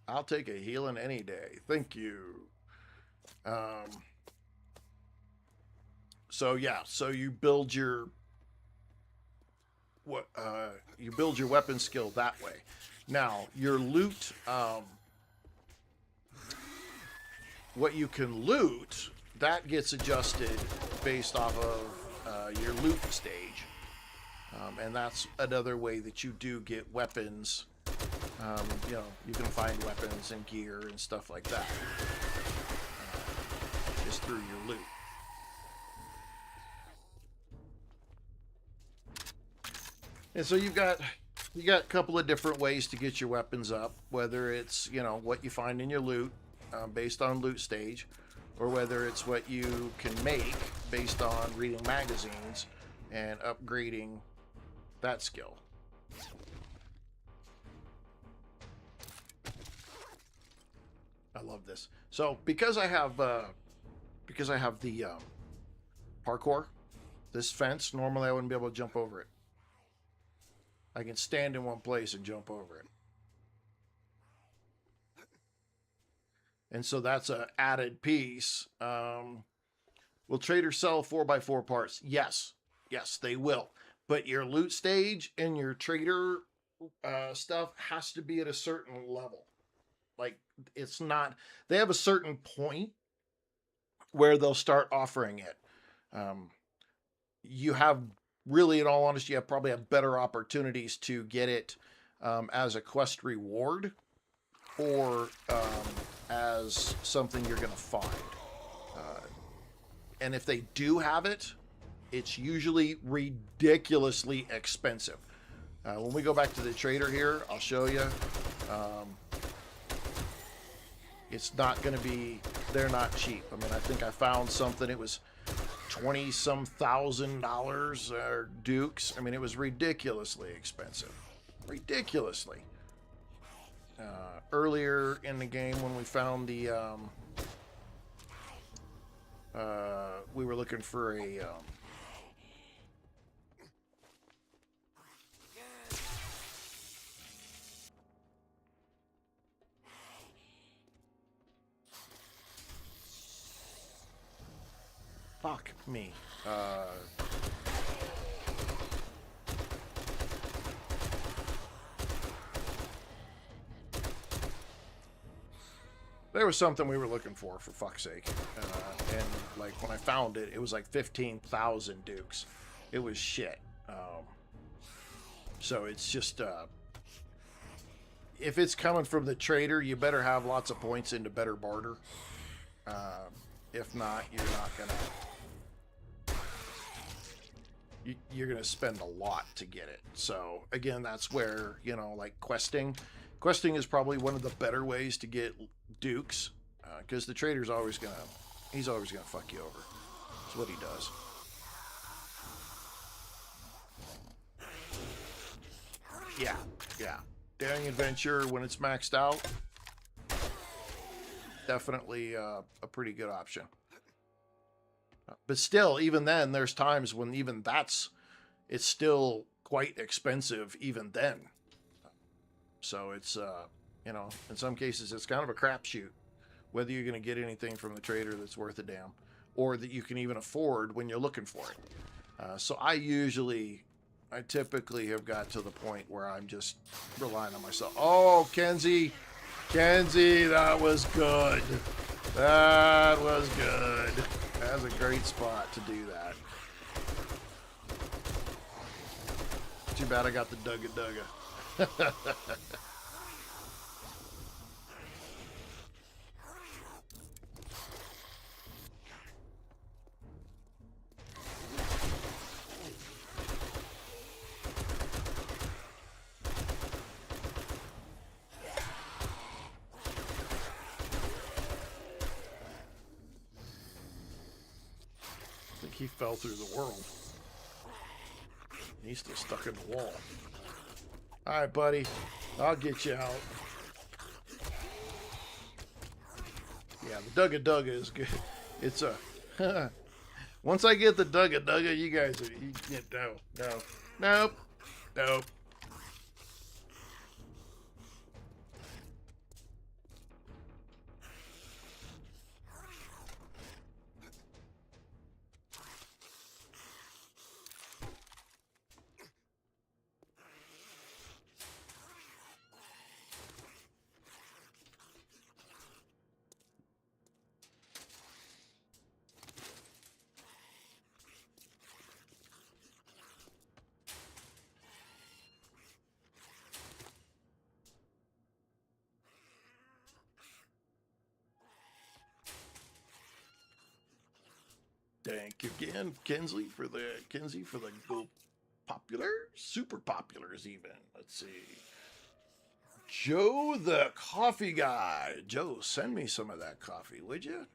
I'll take a healing any day. Thank you. So yeah, so you build your weapon skill that way. Now your loot, what you can loot, that gets adjusted based off of your loot stage, and that's another way that you do get weapons. You know, you can find weapons and gear and stuff like that, just through your loot. And so you got a couple of different ways to get your weapons up, whether it's, you know, what you find in your loot, based on loot stage, or whether it's what you can make based on reading magazines and upgrading that skill. I love this. So because I have the parkour, this fence, normally I wouldn't be able to jump over it. I can stand in one place and jump over it. And so that's an added piece. Will traders sell 4x4 parts? Yes. Yes, they will. But your loot stage and your trader stuff has to be at a certain level. Like, it's not, they have a certain point where they'll start offering it. You have, really, in all honesty, you have probably have better opportunities to get it as a quest reward or as something you're going to find. And if they do have it, it's usually ridiculously expensive. When we go back to the trader here, I'll show you. It's not going to be, they're not cheap. I mean, I think I found something, it was 20-some thousand dollars Dukes. I mean, it was ridiculously expensive. Ridiculously. Earlier in the game when we found the we were looking for a fuck me. There was something we were looking for fuck's sake. And like when I found it, it was like 15,000 Dukes. It was shit. So it's just, if it's coming from the trader, you better have lots of points into better barter. If not, you're not gonna, you're gonna spend a lot to get it. So again, that's where, you know, like questing is probably one of the better ways to get Dukes, because the trader's always gonna, he's always gonna fuck you over. That's what he does. Yeah. Daring Adventure, when it's maxed out, definitely a pretty good option. But still, even then, there's times when even it's still quite expensive even then. So it's, you know, in some cases, it's kind of a crapshoot whether you're going to get anything from the trader that's worth a damn, or that you can even afford when you're looking for it. So I typically have got to the point where I'm just relying on myself. Oh, Kenzie, that was good. That was good. That's a great spot to do that. Too bad I got the Dugga. He fell through the world. He's still stuck in the wall. Alright, buddy. I'll get you out. Yeah, the Dugga is good. It's a... Once I get the Dugga, you guys are... Nope. Thank you again, Kenzie, for the gold popular, super populars even. Let's see. Joe the coffee guy. Joe, send me some of that coffee, would you?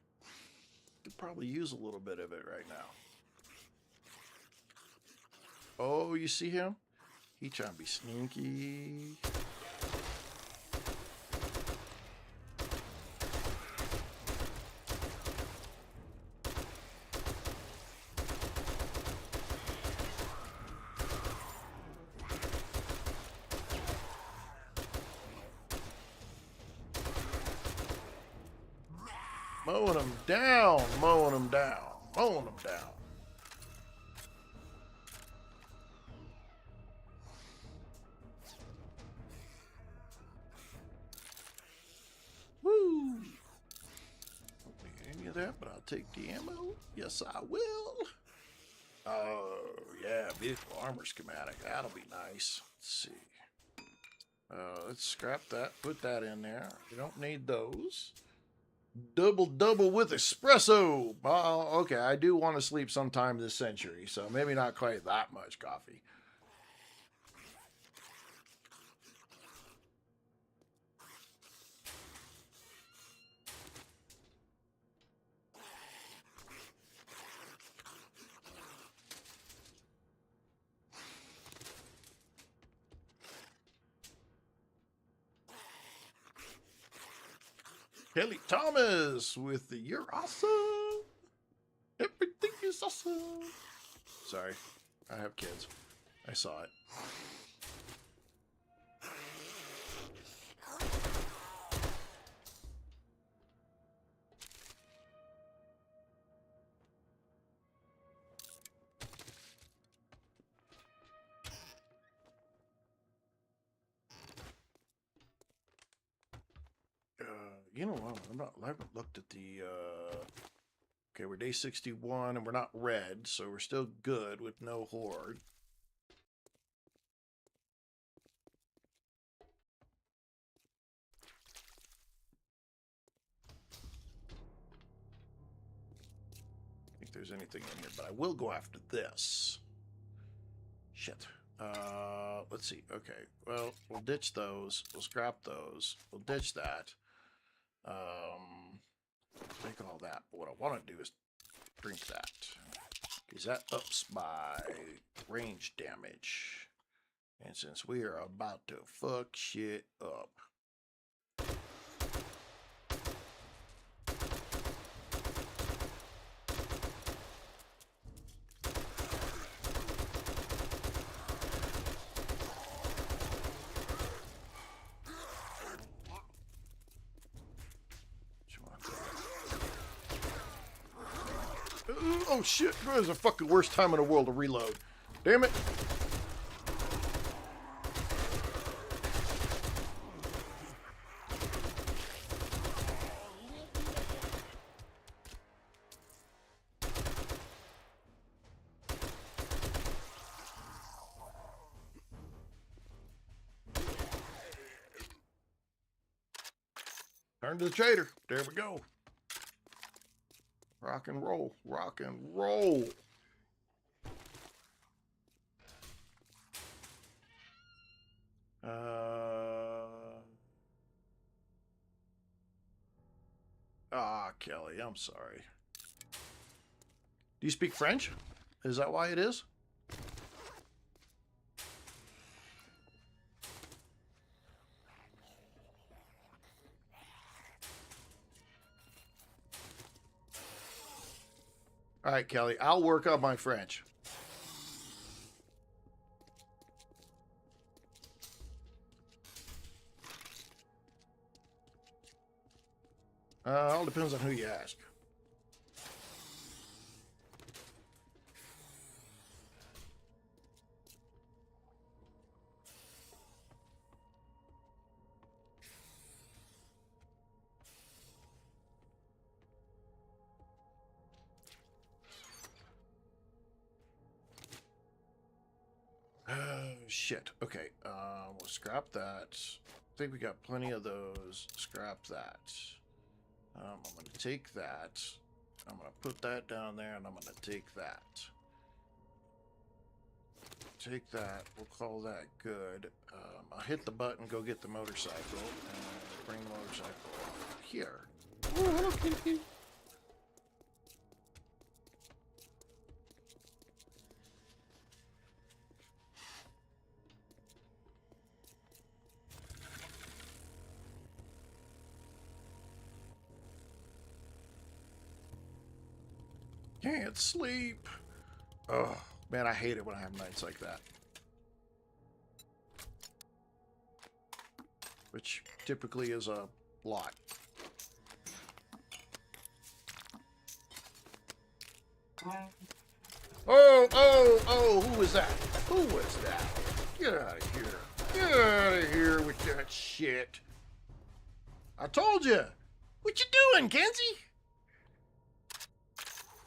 Could probably use a little bit of it right now. Oh, you see him? He trying to be sneaky. Mowing them down. Woo! Don't need any of that, but I'll take the ammo. Yes, I will. Oh, yeah, vehicle armor schematic. That'll be nice. Let's see. Let's scrap that. Put that in there. You don't need those. Double with espresso. Okay, I do want to sleep sometime this century, so maybe not quite that much coffee. Kelly Thomas with the "You're awesome. Everything is awesome." Sorry, I have kids. I saw it. You know what? I haven't looked at the. Okay, we're day 61 and we're not red, so we're still good with no horde. I think there's anything in here, but I will go after this. Shit. Let's see. Okay, well, we'll ditch those. We'll scrap those. We'll ditch that. Take all that. But what I want to do is drink that. Because that ups my range damage. And since we are about to fuck shit up. Oh shit, that was the fucking worst time in the world to reload. Damn it. Turn to the trader. There we go. Rock and roll. Rock and roll. Kelly, I'm sorry. Do you speak French? Is that why it is? All right, Kelly, I'll work on my French. All depends on who you ask. Shit. Okay. We'll scrap that. I think we got plenty of those. Scrap that. I'm going to take that. I'm going to put that down there, and I'm going to take that. Take that. We'll call that good. I'll hit the button, go get the motorcycle, and bring the motorcycle here. Oh, hello, Kitty. Can't sleep. Oh, man, I hate it when I have nights like that. Which typically is a lot. Oh, who was that? Who was that? Get out of here. Get out of here with that shit. I told you. What you doing, Kenzie?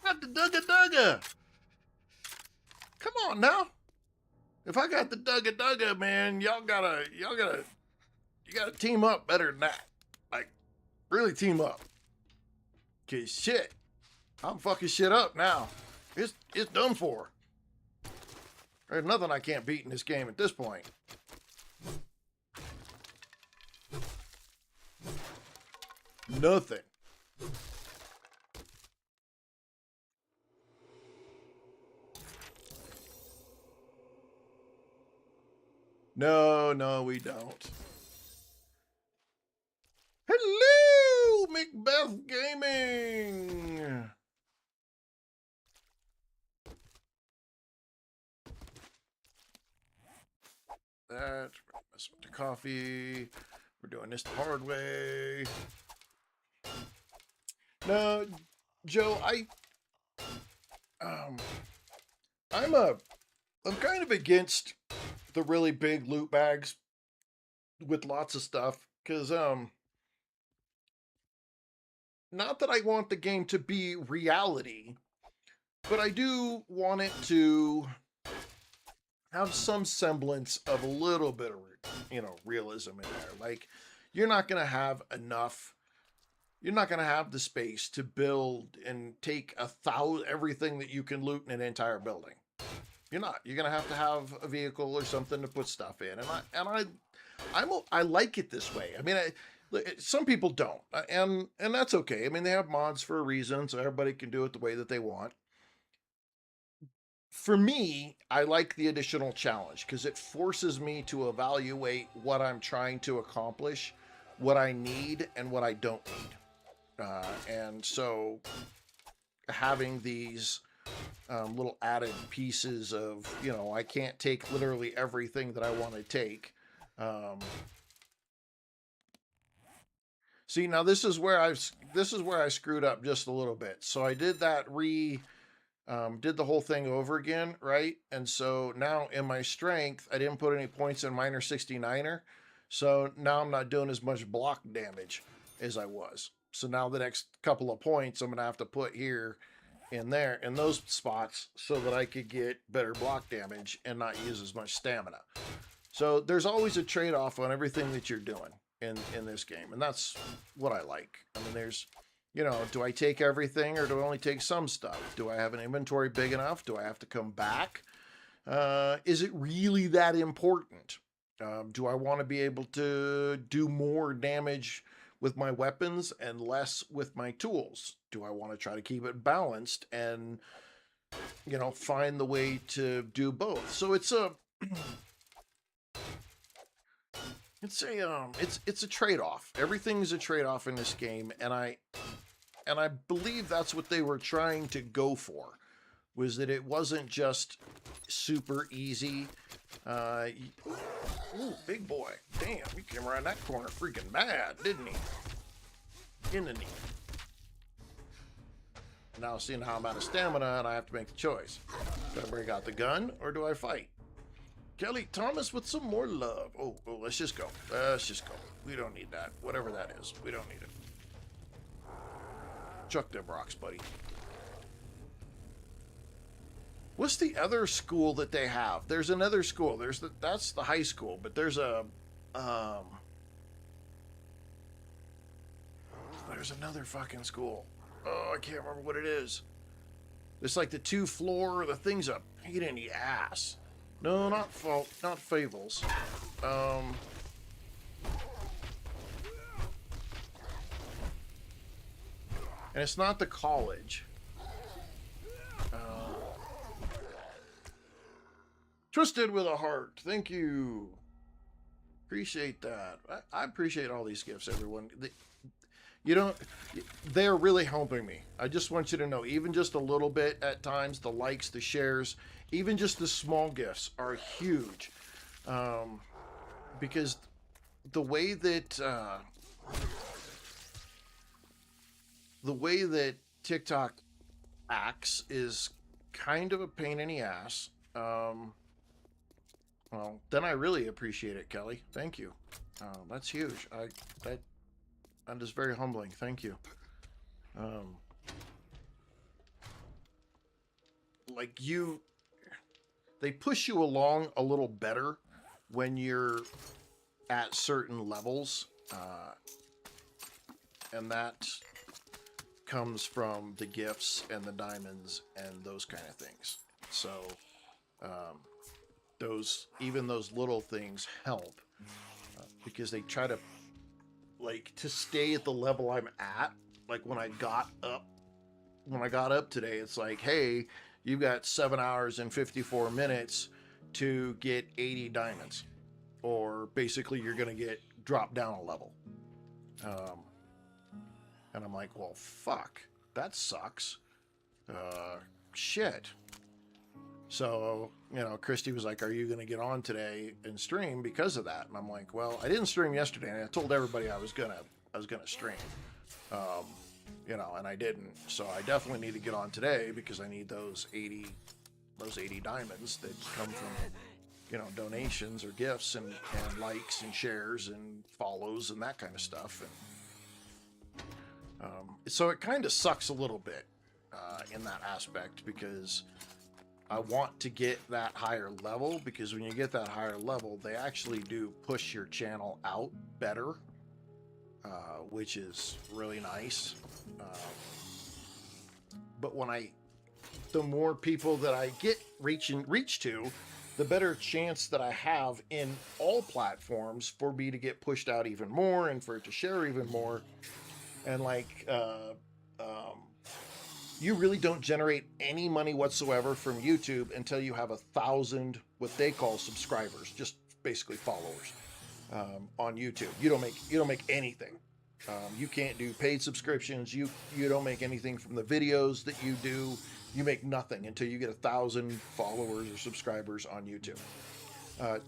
Got the dugga. Come on now. If I got the dugga, man, you gotta team up better than that. Like, really team up. 'Cause shit, I'm fucking shit up now. It's done for. There's nothing I can't beat in this game at this point. Nothing. No, we don't. Hello, Big Beth Gaming. That. Mess with the coffee. We're doing this the hard way. No, Joe, I'm kind of against the really big loot bags with lots of stuff, because not that I want the game to be reality, but I do want it to have some semblance of a little bit of, realism in there. Like, you're not going to have enough, you're not going to have the space to build and take everything that you can loot in an entire building. You're not. You're going to have a vehicle or something to put stuff in. I like it this way. I mean, some people don't, and that's okay. I mean, they have mods for a reason, so everybody can do it the way that they want. For me, I like the additional challenge because it forces me to evaluate what I'm trying to accomplish, what I need, and what I don't need. And so having these little added pieces of, I can't take literally everything that I want to take. See, now this is where I screwed up just a little bit. So I did that did the whole thing over again, right? And so now in my strength, I didn't put any points in minor 69er. So now I'm not doing as much block damage as I was. So now the next couple of points I'm going to have to put here in those spots so that I could get better block damage and not use as much stamina. So there's always a trade-off on everything that you're doing in this game. And that's what I like. I mean, there's, do I take everything or do I only take some stuff? Do I have an inventory big enough? Do I have to come back? Is it really that important? Do I want to be able to do more damage with my weapons and less with my tools? Do I want to try to keep it balanced and, find the way to do both? So it's a trade-off. Everything's a trade-off in this game, and I believe that's what they were trying to go for, was that it wasn't just super easy. Ooh, big boy. Damn, he came around that corner freaking mad, didn't he? In the knee. Now seeing how I'm out of stamina, and I have to make the choice. Do I break out the gun, or do I fight? Kelly Thomas with some more love. Oh, let's just go. Let's just go. We don't need that. Whatever that is. We don't need it. Chuck them rocks, buddy. What's the other school that they have? There's another school. That's the high school, but there's another fucking school. Oh, I can't remember what it is. It's like the 2-floor. The thing's a pain in the ass. No, not Fables. And it's not the college. Twisted with a heart. Thank you. Appreciate that. I appreciate all these gifts, everyone. They're really helping me. I just want you to know, even just a little bit at times, the likes, the shares, even just the small gifts are huge. Because the way that TikTok acts is kind of a pain in the ass. Well, then I really appreciate it, Kelly. Thank you. That's huge. I'm just very humbling. Thank you. They push you along a little better when you're at certain levels. And that comes from the gifts and the diamonds and those kind of things. So, those little things help because they try to stay at the level I'm at. Like when I got up today, it's like, hey, you've got 7 hours and 54 minutes to get 80 diamonds, or basically you're going to get dropped down a level. And I'm like, well, fuck, that sucks. Shit. So, you know, Christy was like, are you going to get on today and stream because of that? And I'm like, well, I didn't stream yesterday, and I told everybody I was gonna stream. You know, and I didn't. So I definitely need to get on today because I need those 80 diamonds that come from, you know, donations or gifts and likes and shares and follows and that kind of stuff. And so it kind of sucks a little bit in that aspect, because I want to get that higher level, because when you get that higher level, they actually do push your channel out better, which is really nice. But the more people that I get reach to, the better chance that I have in all platforms for me to get pushed out even more and for it to share even more. And like, you really don't generate any money whatsoever from YouTube until you have 1,000 what they call subscribers, just basically followers, on YouTube. You don't make anything. You can't do paid subscriptions. You don't make anything from the videos that you do. You make nothing until you get 1,000 followers or subscribers on YouTube.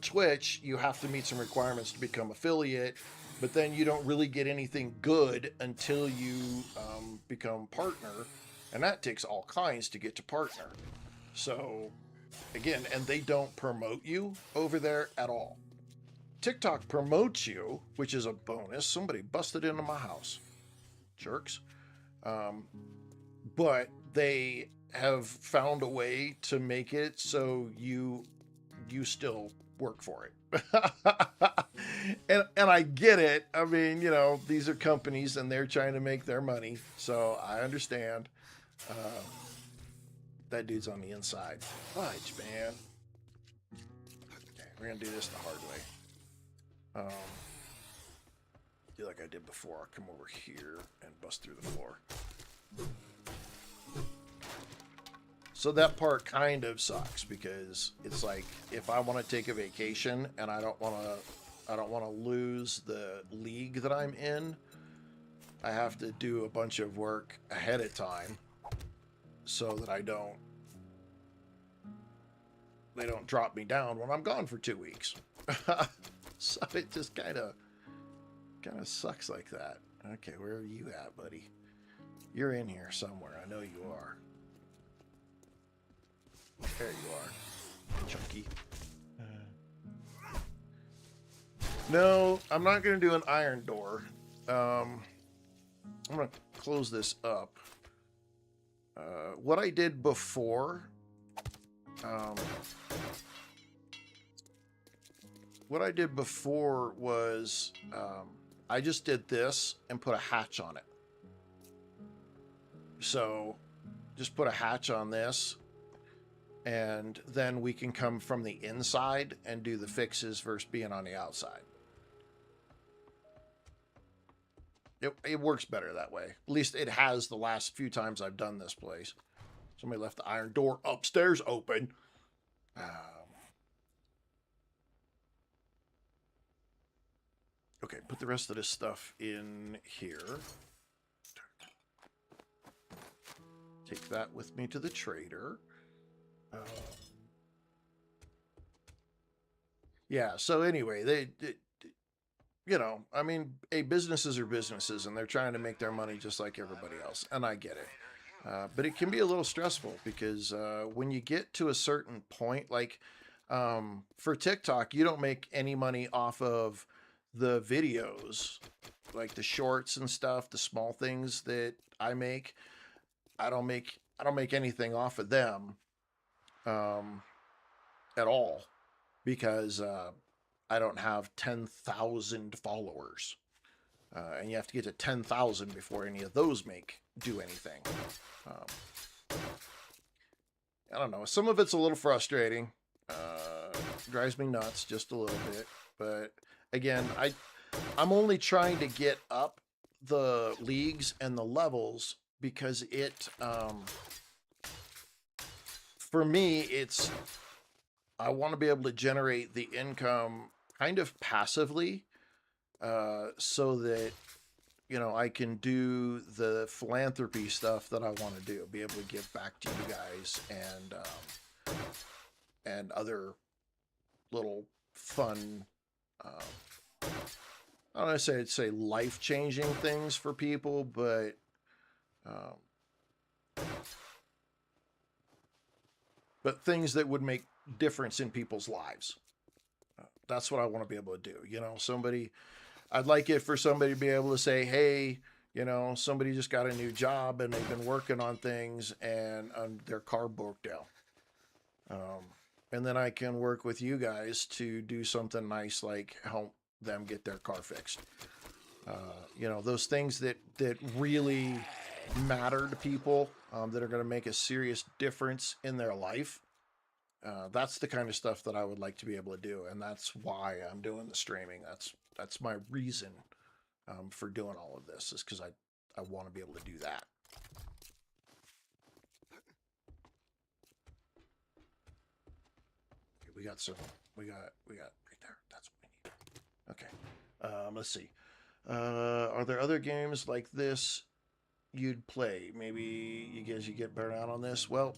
Twitch, you have to meet some requirements to become affiliate, but then you don't really get anything good until you become partner, and that takes all kinds to get to partner. So again, and they don't promote you over there at all. TikTok promotes you, which is a bonus. Somebody busted into my house, jerks. But they have found a way to make it so you still work for it. and I get it. I mean, you know, these are companies and they're trying to make their money, so I understand. That dude's on the inside. Fudge, man. Okay, we're gonna do this the hard way. Do like I did before. I'll come over here and bust through the floor. So that part kind of sucks, because it's like, if I want to take a vacation and I don't want to lose the league that I'm in, I have to do a bunch of work ahead of time so that they don't drop me down when I'm gone for 2 weeks. So it just kind of sucks like that. Okay, where are you at, buddy? You're in here somewhere. I know you are. There you are, Chunky. No, I'm not going to do an iron door. I'm going to close this up. What I did before... what I did before was I just did this and put a hatch on it. So just put a hatch on this, and then we can come from the inside and do the fixes versus being on the outside. It works better that way. At least it has the last few times I've done this place. Somebody left the iron door upstairs open. Okay, put the rest of this stuff in here. Take that with me to the trader. Yeah, so anyway, they you know, I mean, businesses are businesses, and they're trying to make their money just like everybody else, and I get it. But it can be a little stressful, because when you get to a certain point, like for TikTok, you don't make any money off of the videos, like the shorts and stuff, the small things that I make. I don't make anything off of them at all, because I don't have 10,000 followers, and you have to get to 10,000 before any of those do anything. I don't know. Some of it's a little frustrating. Drives me nuts just a little bit, but again, I'm only trying to get up the leagues and the levels, because it for me, I want to be able to generate the income kind of passively, so that, you know, I can do the philanthropy stuff that I want to do, be able to give back to you guys and other little fun, I don't want to say life-changing things for people, um, but things that would make difference in people's lives. That's what I want to be able to do. You know, I'd like it for somebody to be able to say, hey, you know, somebody just got a new job and they've been working on things and their car broke down. And then I can work with you guys to do something nice, like help them get their car fixed. You know, those things that really matter to people, that are going to make a serious difference in their life. That's the kind of stuff that I would like to be able to do. And that's why I'm doing the streaming. That's my reason for doing all of this, is because I want to be able to do that. We got right there. That's what we need. Okay. Let's see. Are there other games like this you'd play? Maybe you get burnt out on this. Well,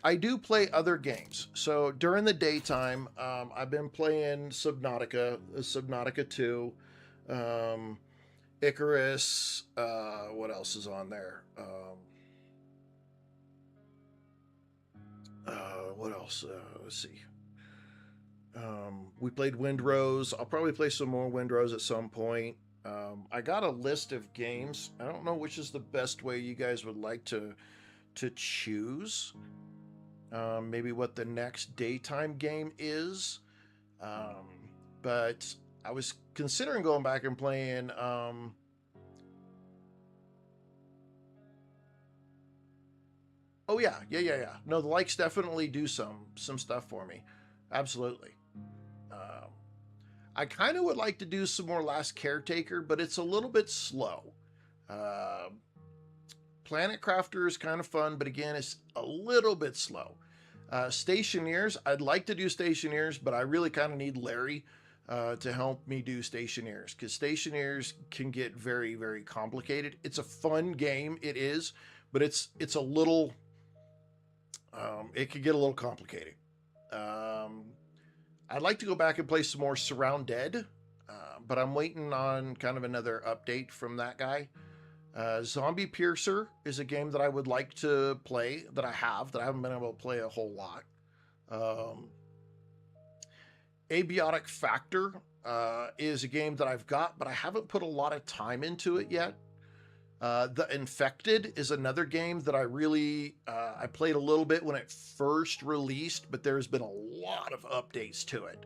I do play other games. So during the daytime, I've been playing Subnautica 2, Icarus. What else is on there? What else? Let's see. We played Windrose. I'll probably play some more Windrose at some point. I got a list of games. I don't know which is the best way you guys would like to choose. Maybe what the next daytime game is. But I was considering going back and playing oh yeah. No, the likes definitely do some stuff for me. Absolutely. I kind of would like to do some more Last Caretaker, but it's a little bit slow. Planet Crafter is kind of fun, but again, it's a little bit slow. Stationeers, I'd like to do Stationeers, but I really kind of need Larry to help me do Stationeers, because Stationeers can get very, very complicated. It's a fun game, it is, but it's a little, it could get a little complicated. I'd like to go back and play some more Surround Dead, but I'm waiting on kind of another update from that guy. Zombie Piercer is a game that I would like to play, that I haven't been able to play a whole lot. Abiotic Factor is a game that I've got, but I haven't put a lot of time into it yet. The Infected is another game that I really, I played a little bit when it first released, but there's been a lot of updates to it.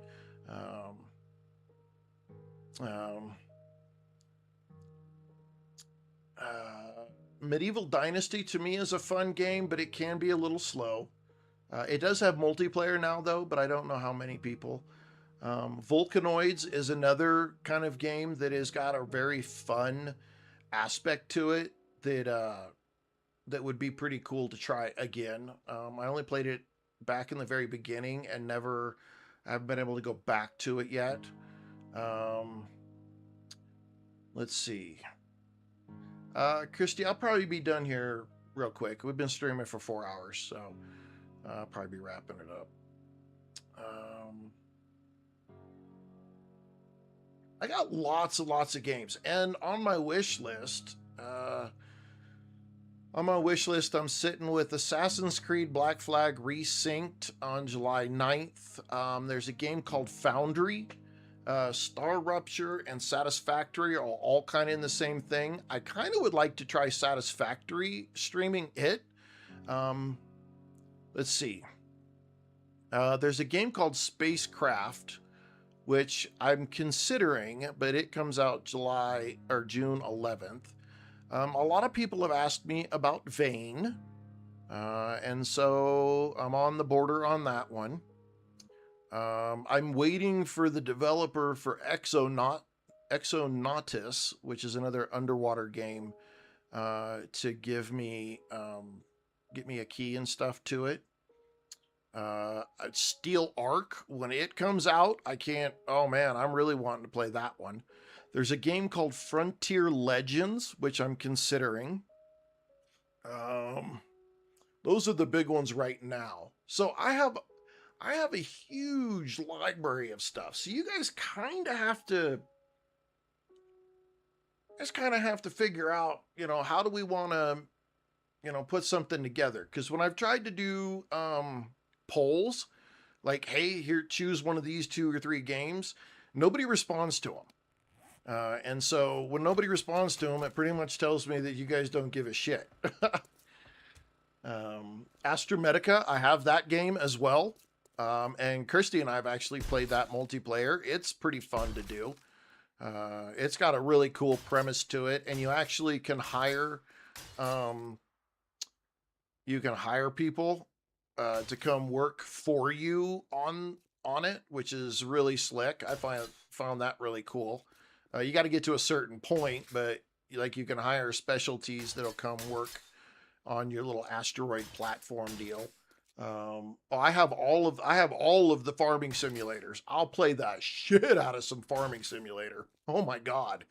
Medieval Dynasty to me is a fun game, but it can be a little slow. It does have multiplayer now though, but I don't know how many people. Volcanoids is another kind of game that has got a very fun aspect to it that would be pretty cool to try again. I only played it back in the very beginning and haven't been able to go back to it yet. Let's see. Christy, I'll probably be done here real quick. We've been streaming for 4 hours, so I'll probably be wrapping it up. I got lots and lots of games, and on my wish list, I'm sitting with Assassin's Creed Black Flag Resynced on July 9th. There's a game called Foundry. Star Rupture and Satisfactory are all kind of in the same thing. I kind of would like to try Satisfactory streaming it. Let's see. There's a game called Spacecraft, which I'm considering, but it comes out June 11th. A lot of people have asked me about Vane, and so I'm on the border on that one. I'm waiting for the developer for Exonautus, which is another underwater game, to give me get me a key and stuff to it. Steel Arc, when it comes out, I can't. Oh man, I'm really wanting to play that one. There's a game called Frontier Legends, which I'm considering. Those are the big ones right now. So I have a huge library of stuff. So you guys kind of have to figure out, how do we want to, put something together? Because when I've tried to do polls, like, hey, here, choose one of these 2 or 3 games, nobody responds to them. And so when nobody responds to them, it pretty much tells me that you guys don't give a shit. Astromedica, I have that game as well. And Kirsty and I have actually played that multiplayer. It's pretty fun to do. It's got a really cool premise to it, and you actually can hire people to come work for you on it, which is really slick. I found that really cool. You got to get to a certain point, but like you can hire specialties that'll come work on your little asteroid platform deal. I have all of the farming simulators. I'll play the shit out of some farming simulator. Oh my God.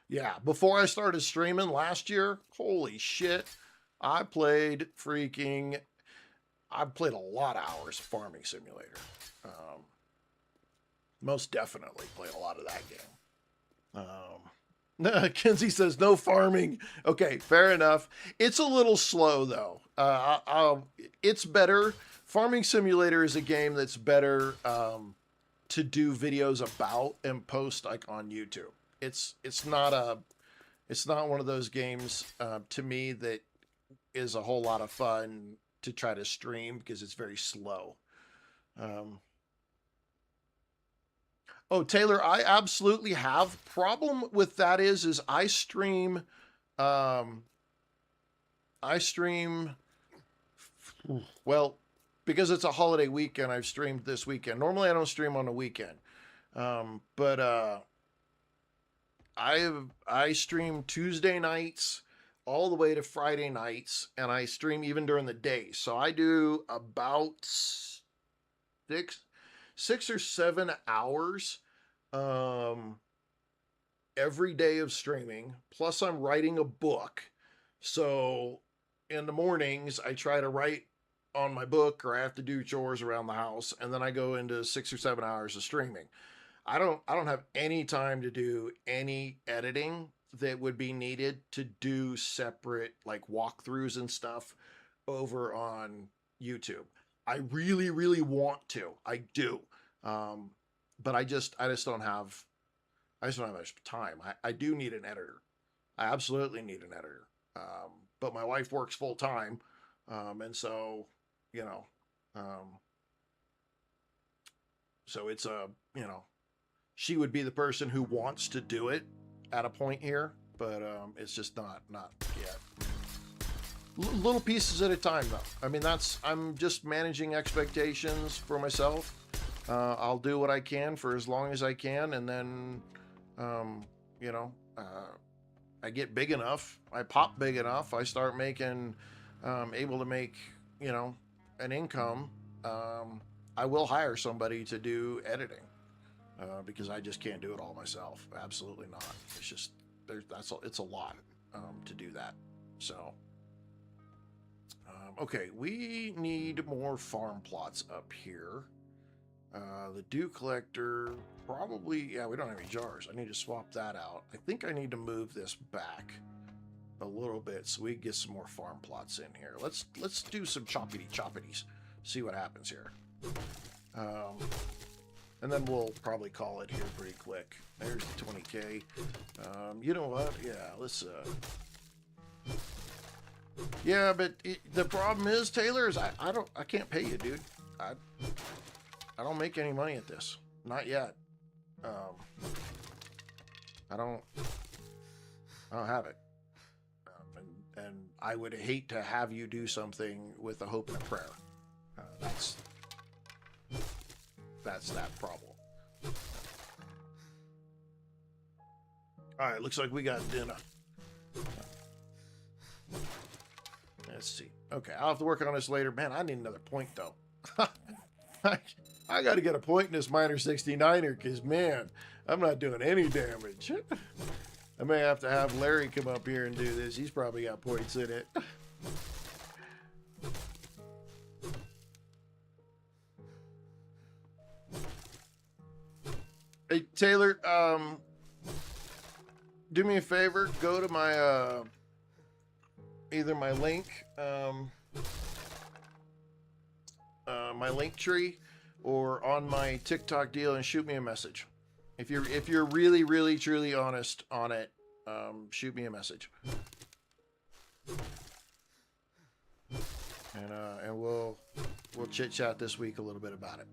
Yeah. Before I started streaming last year, holy shit. I played a lot of hours of farming simulator. Most definitely played a lot of that game. Kenzie says no farming. Okay, fair enough. It's a little slow though. It's better. Farming Simulator is a game that's better to do videos about and post like on YouTube. It's not one of those games to me that is a whole lot of fun to try to stream because it's very slow. Oh, Taylor, I absolutely have. Problem with that is I stream, well, because it's a holiday weekend, I've streamed this weekend. Normally I don't stream on the weekend. But I stream Tuesday nights all the way to Friday nights, and I stream even during the day. So I do about 6 or 7 hours every day of streaming. Plus I'm writing a book. So in the mornings I try to write on my book, or I have to do chores around the house, and then I go into 6 or 7 hours of streaming. I don't have any time to do any editing that would be needed to do separate like walkthroughs and stuff over on YouTube. I really, really want to. I do. But I just don't have much time. I do need an editor. I absolutely need an editor. But my wife works full time. And so, so it's she would be the person who wants to do it at a point here, but it's just not yet. Little pieces at a time though. I mean, I'm just managing expectations for myself. I'll do what I can for as long as I can, and then I get big enough, I pop big enough, I start making able to make an income. I will hire somebody to do editing. Because I just can't do it all myself. Absolutely not. It's just it's a lot to do that. So okay, we need more farm plots up here. The dew collector probably, yeah, we don't have any jars. I need to swap that out. I think I need to move this back a little bit so we can get some more farm plots in here. Let's do some choppities. See what happens here. And then we'll probably call it here pretty quick. There's the 20K. You know what? Yeah, let's... Yeah, but the problem is, Taylor, is I can't pay you, dude. I don't make any money at this. Not yet. I don't have it. And I would hate to have you do something with a hope and a prayer. That's that problem. All right, looks like we got dinner. Let's see. Okay, I'll have to work on this later. Man, I need another point, though. I got to get a point in this minor 69er because, man, I'm not doing any damage. I may have to have Larry come up here and do this. He's probably got points in it. Hey, Taylor, do me a favor. Go to my, either my link, my link tree, or on my TikTok deal and shoot me a message. If you're really, really, truly honest on it, shoot me a message. And we'll chit chat this week a little bit about it.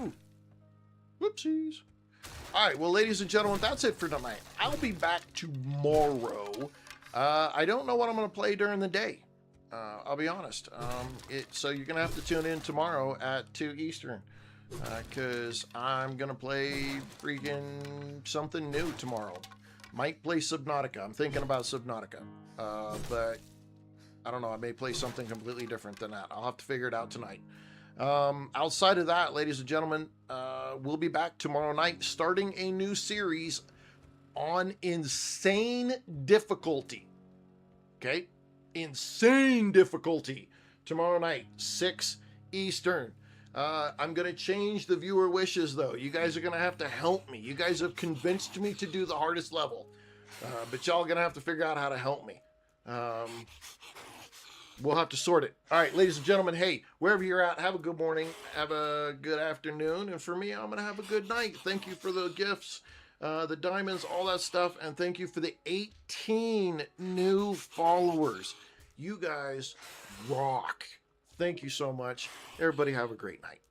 Ooh. Whoopsies. All right, well, ladies and gentlemen, that's it for tonight. I'll be back tomorrow. I don't know what I'm going to play during the day. I'll be honest. So you're going to have to tune in tomorrow at 2 Eastern. Because I'm going to play freaking something new tomorrow. Might play Subnautica. I'm thinking about Subnautica. But I don't know. I may play something completely different than that. I'll have to figure it out tonight. Outside of that, ladies and gentlemen, we'll be back tomorrow night starting a new series on insane difficulty. Okay? Insane difficulty. Tomorrow night, 6 Eastern. I'm going to change the viewer wishes, though. You guys are going to have to help me. You guys have convinced me to do the hardest level. But y'all going to have to figure out how to help me. We'll have to sort it. All right, ladies and gentlemen, hey, wherever you're at, have a good morning, have a good afternoon, and for me, I'm going to have a good night. Thank you for the gifts, the diamonds, all that stuff, and thank you for the 18 new followers. You guys rock. Thank you so much. Everybody have a great night.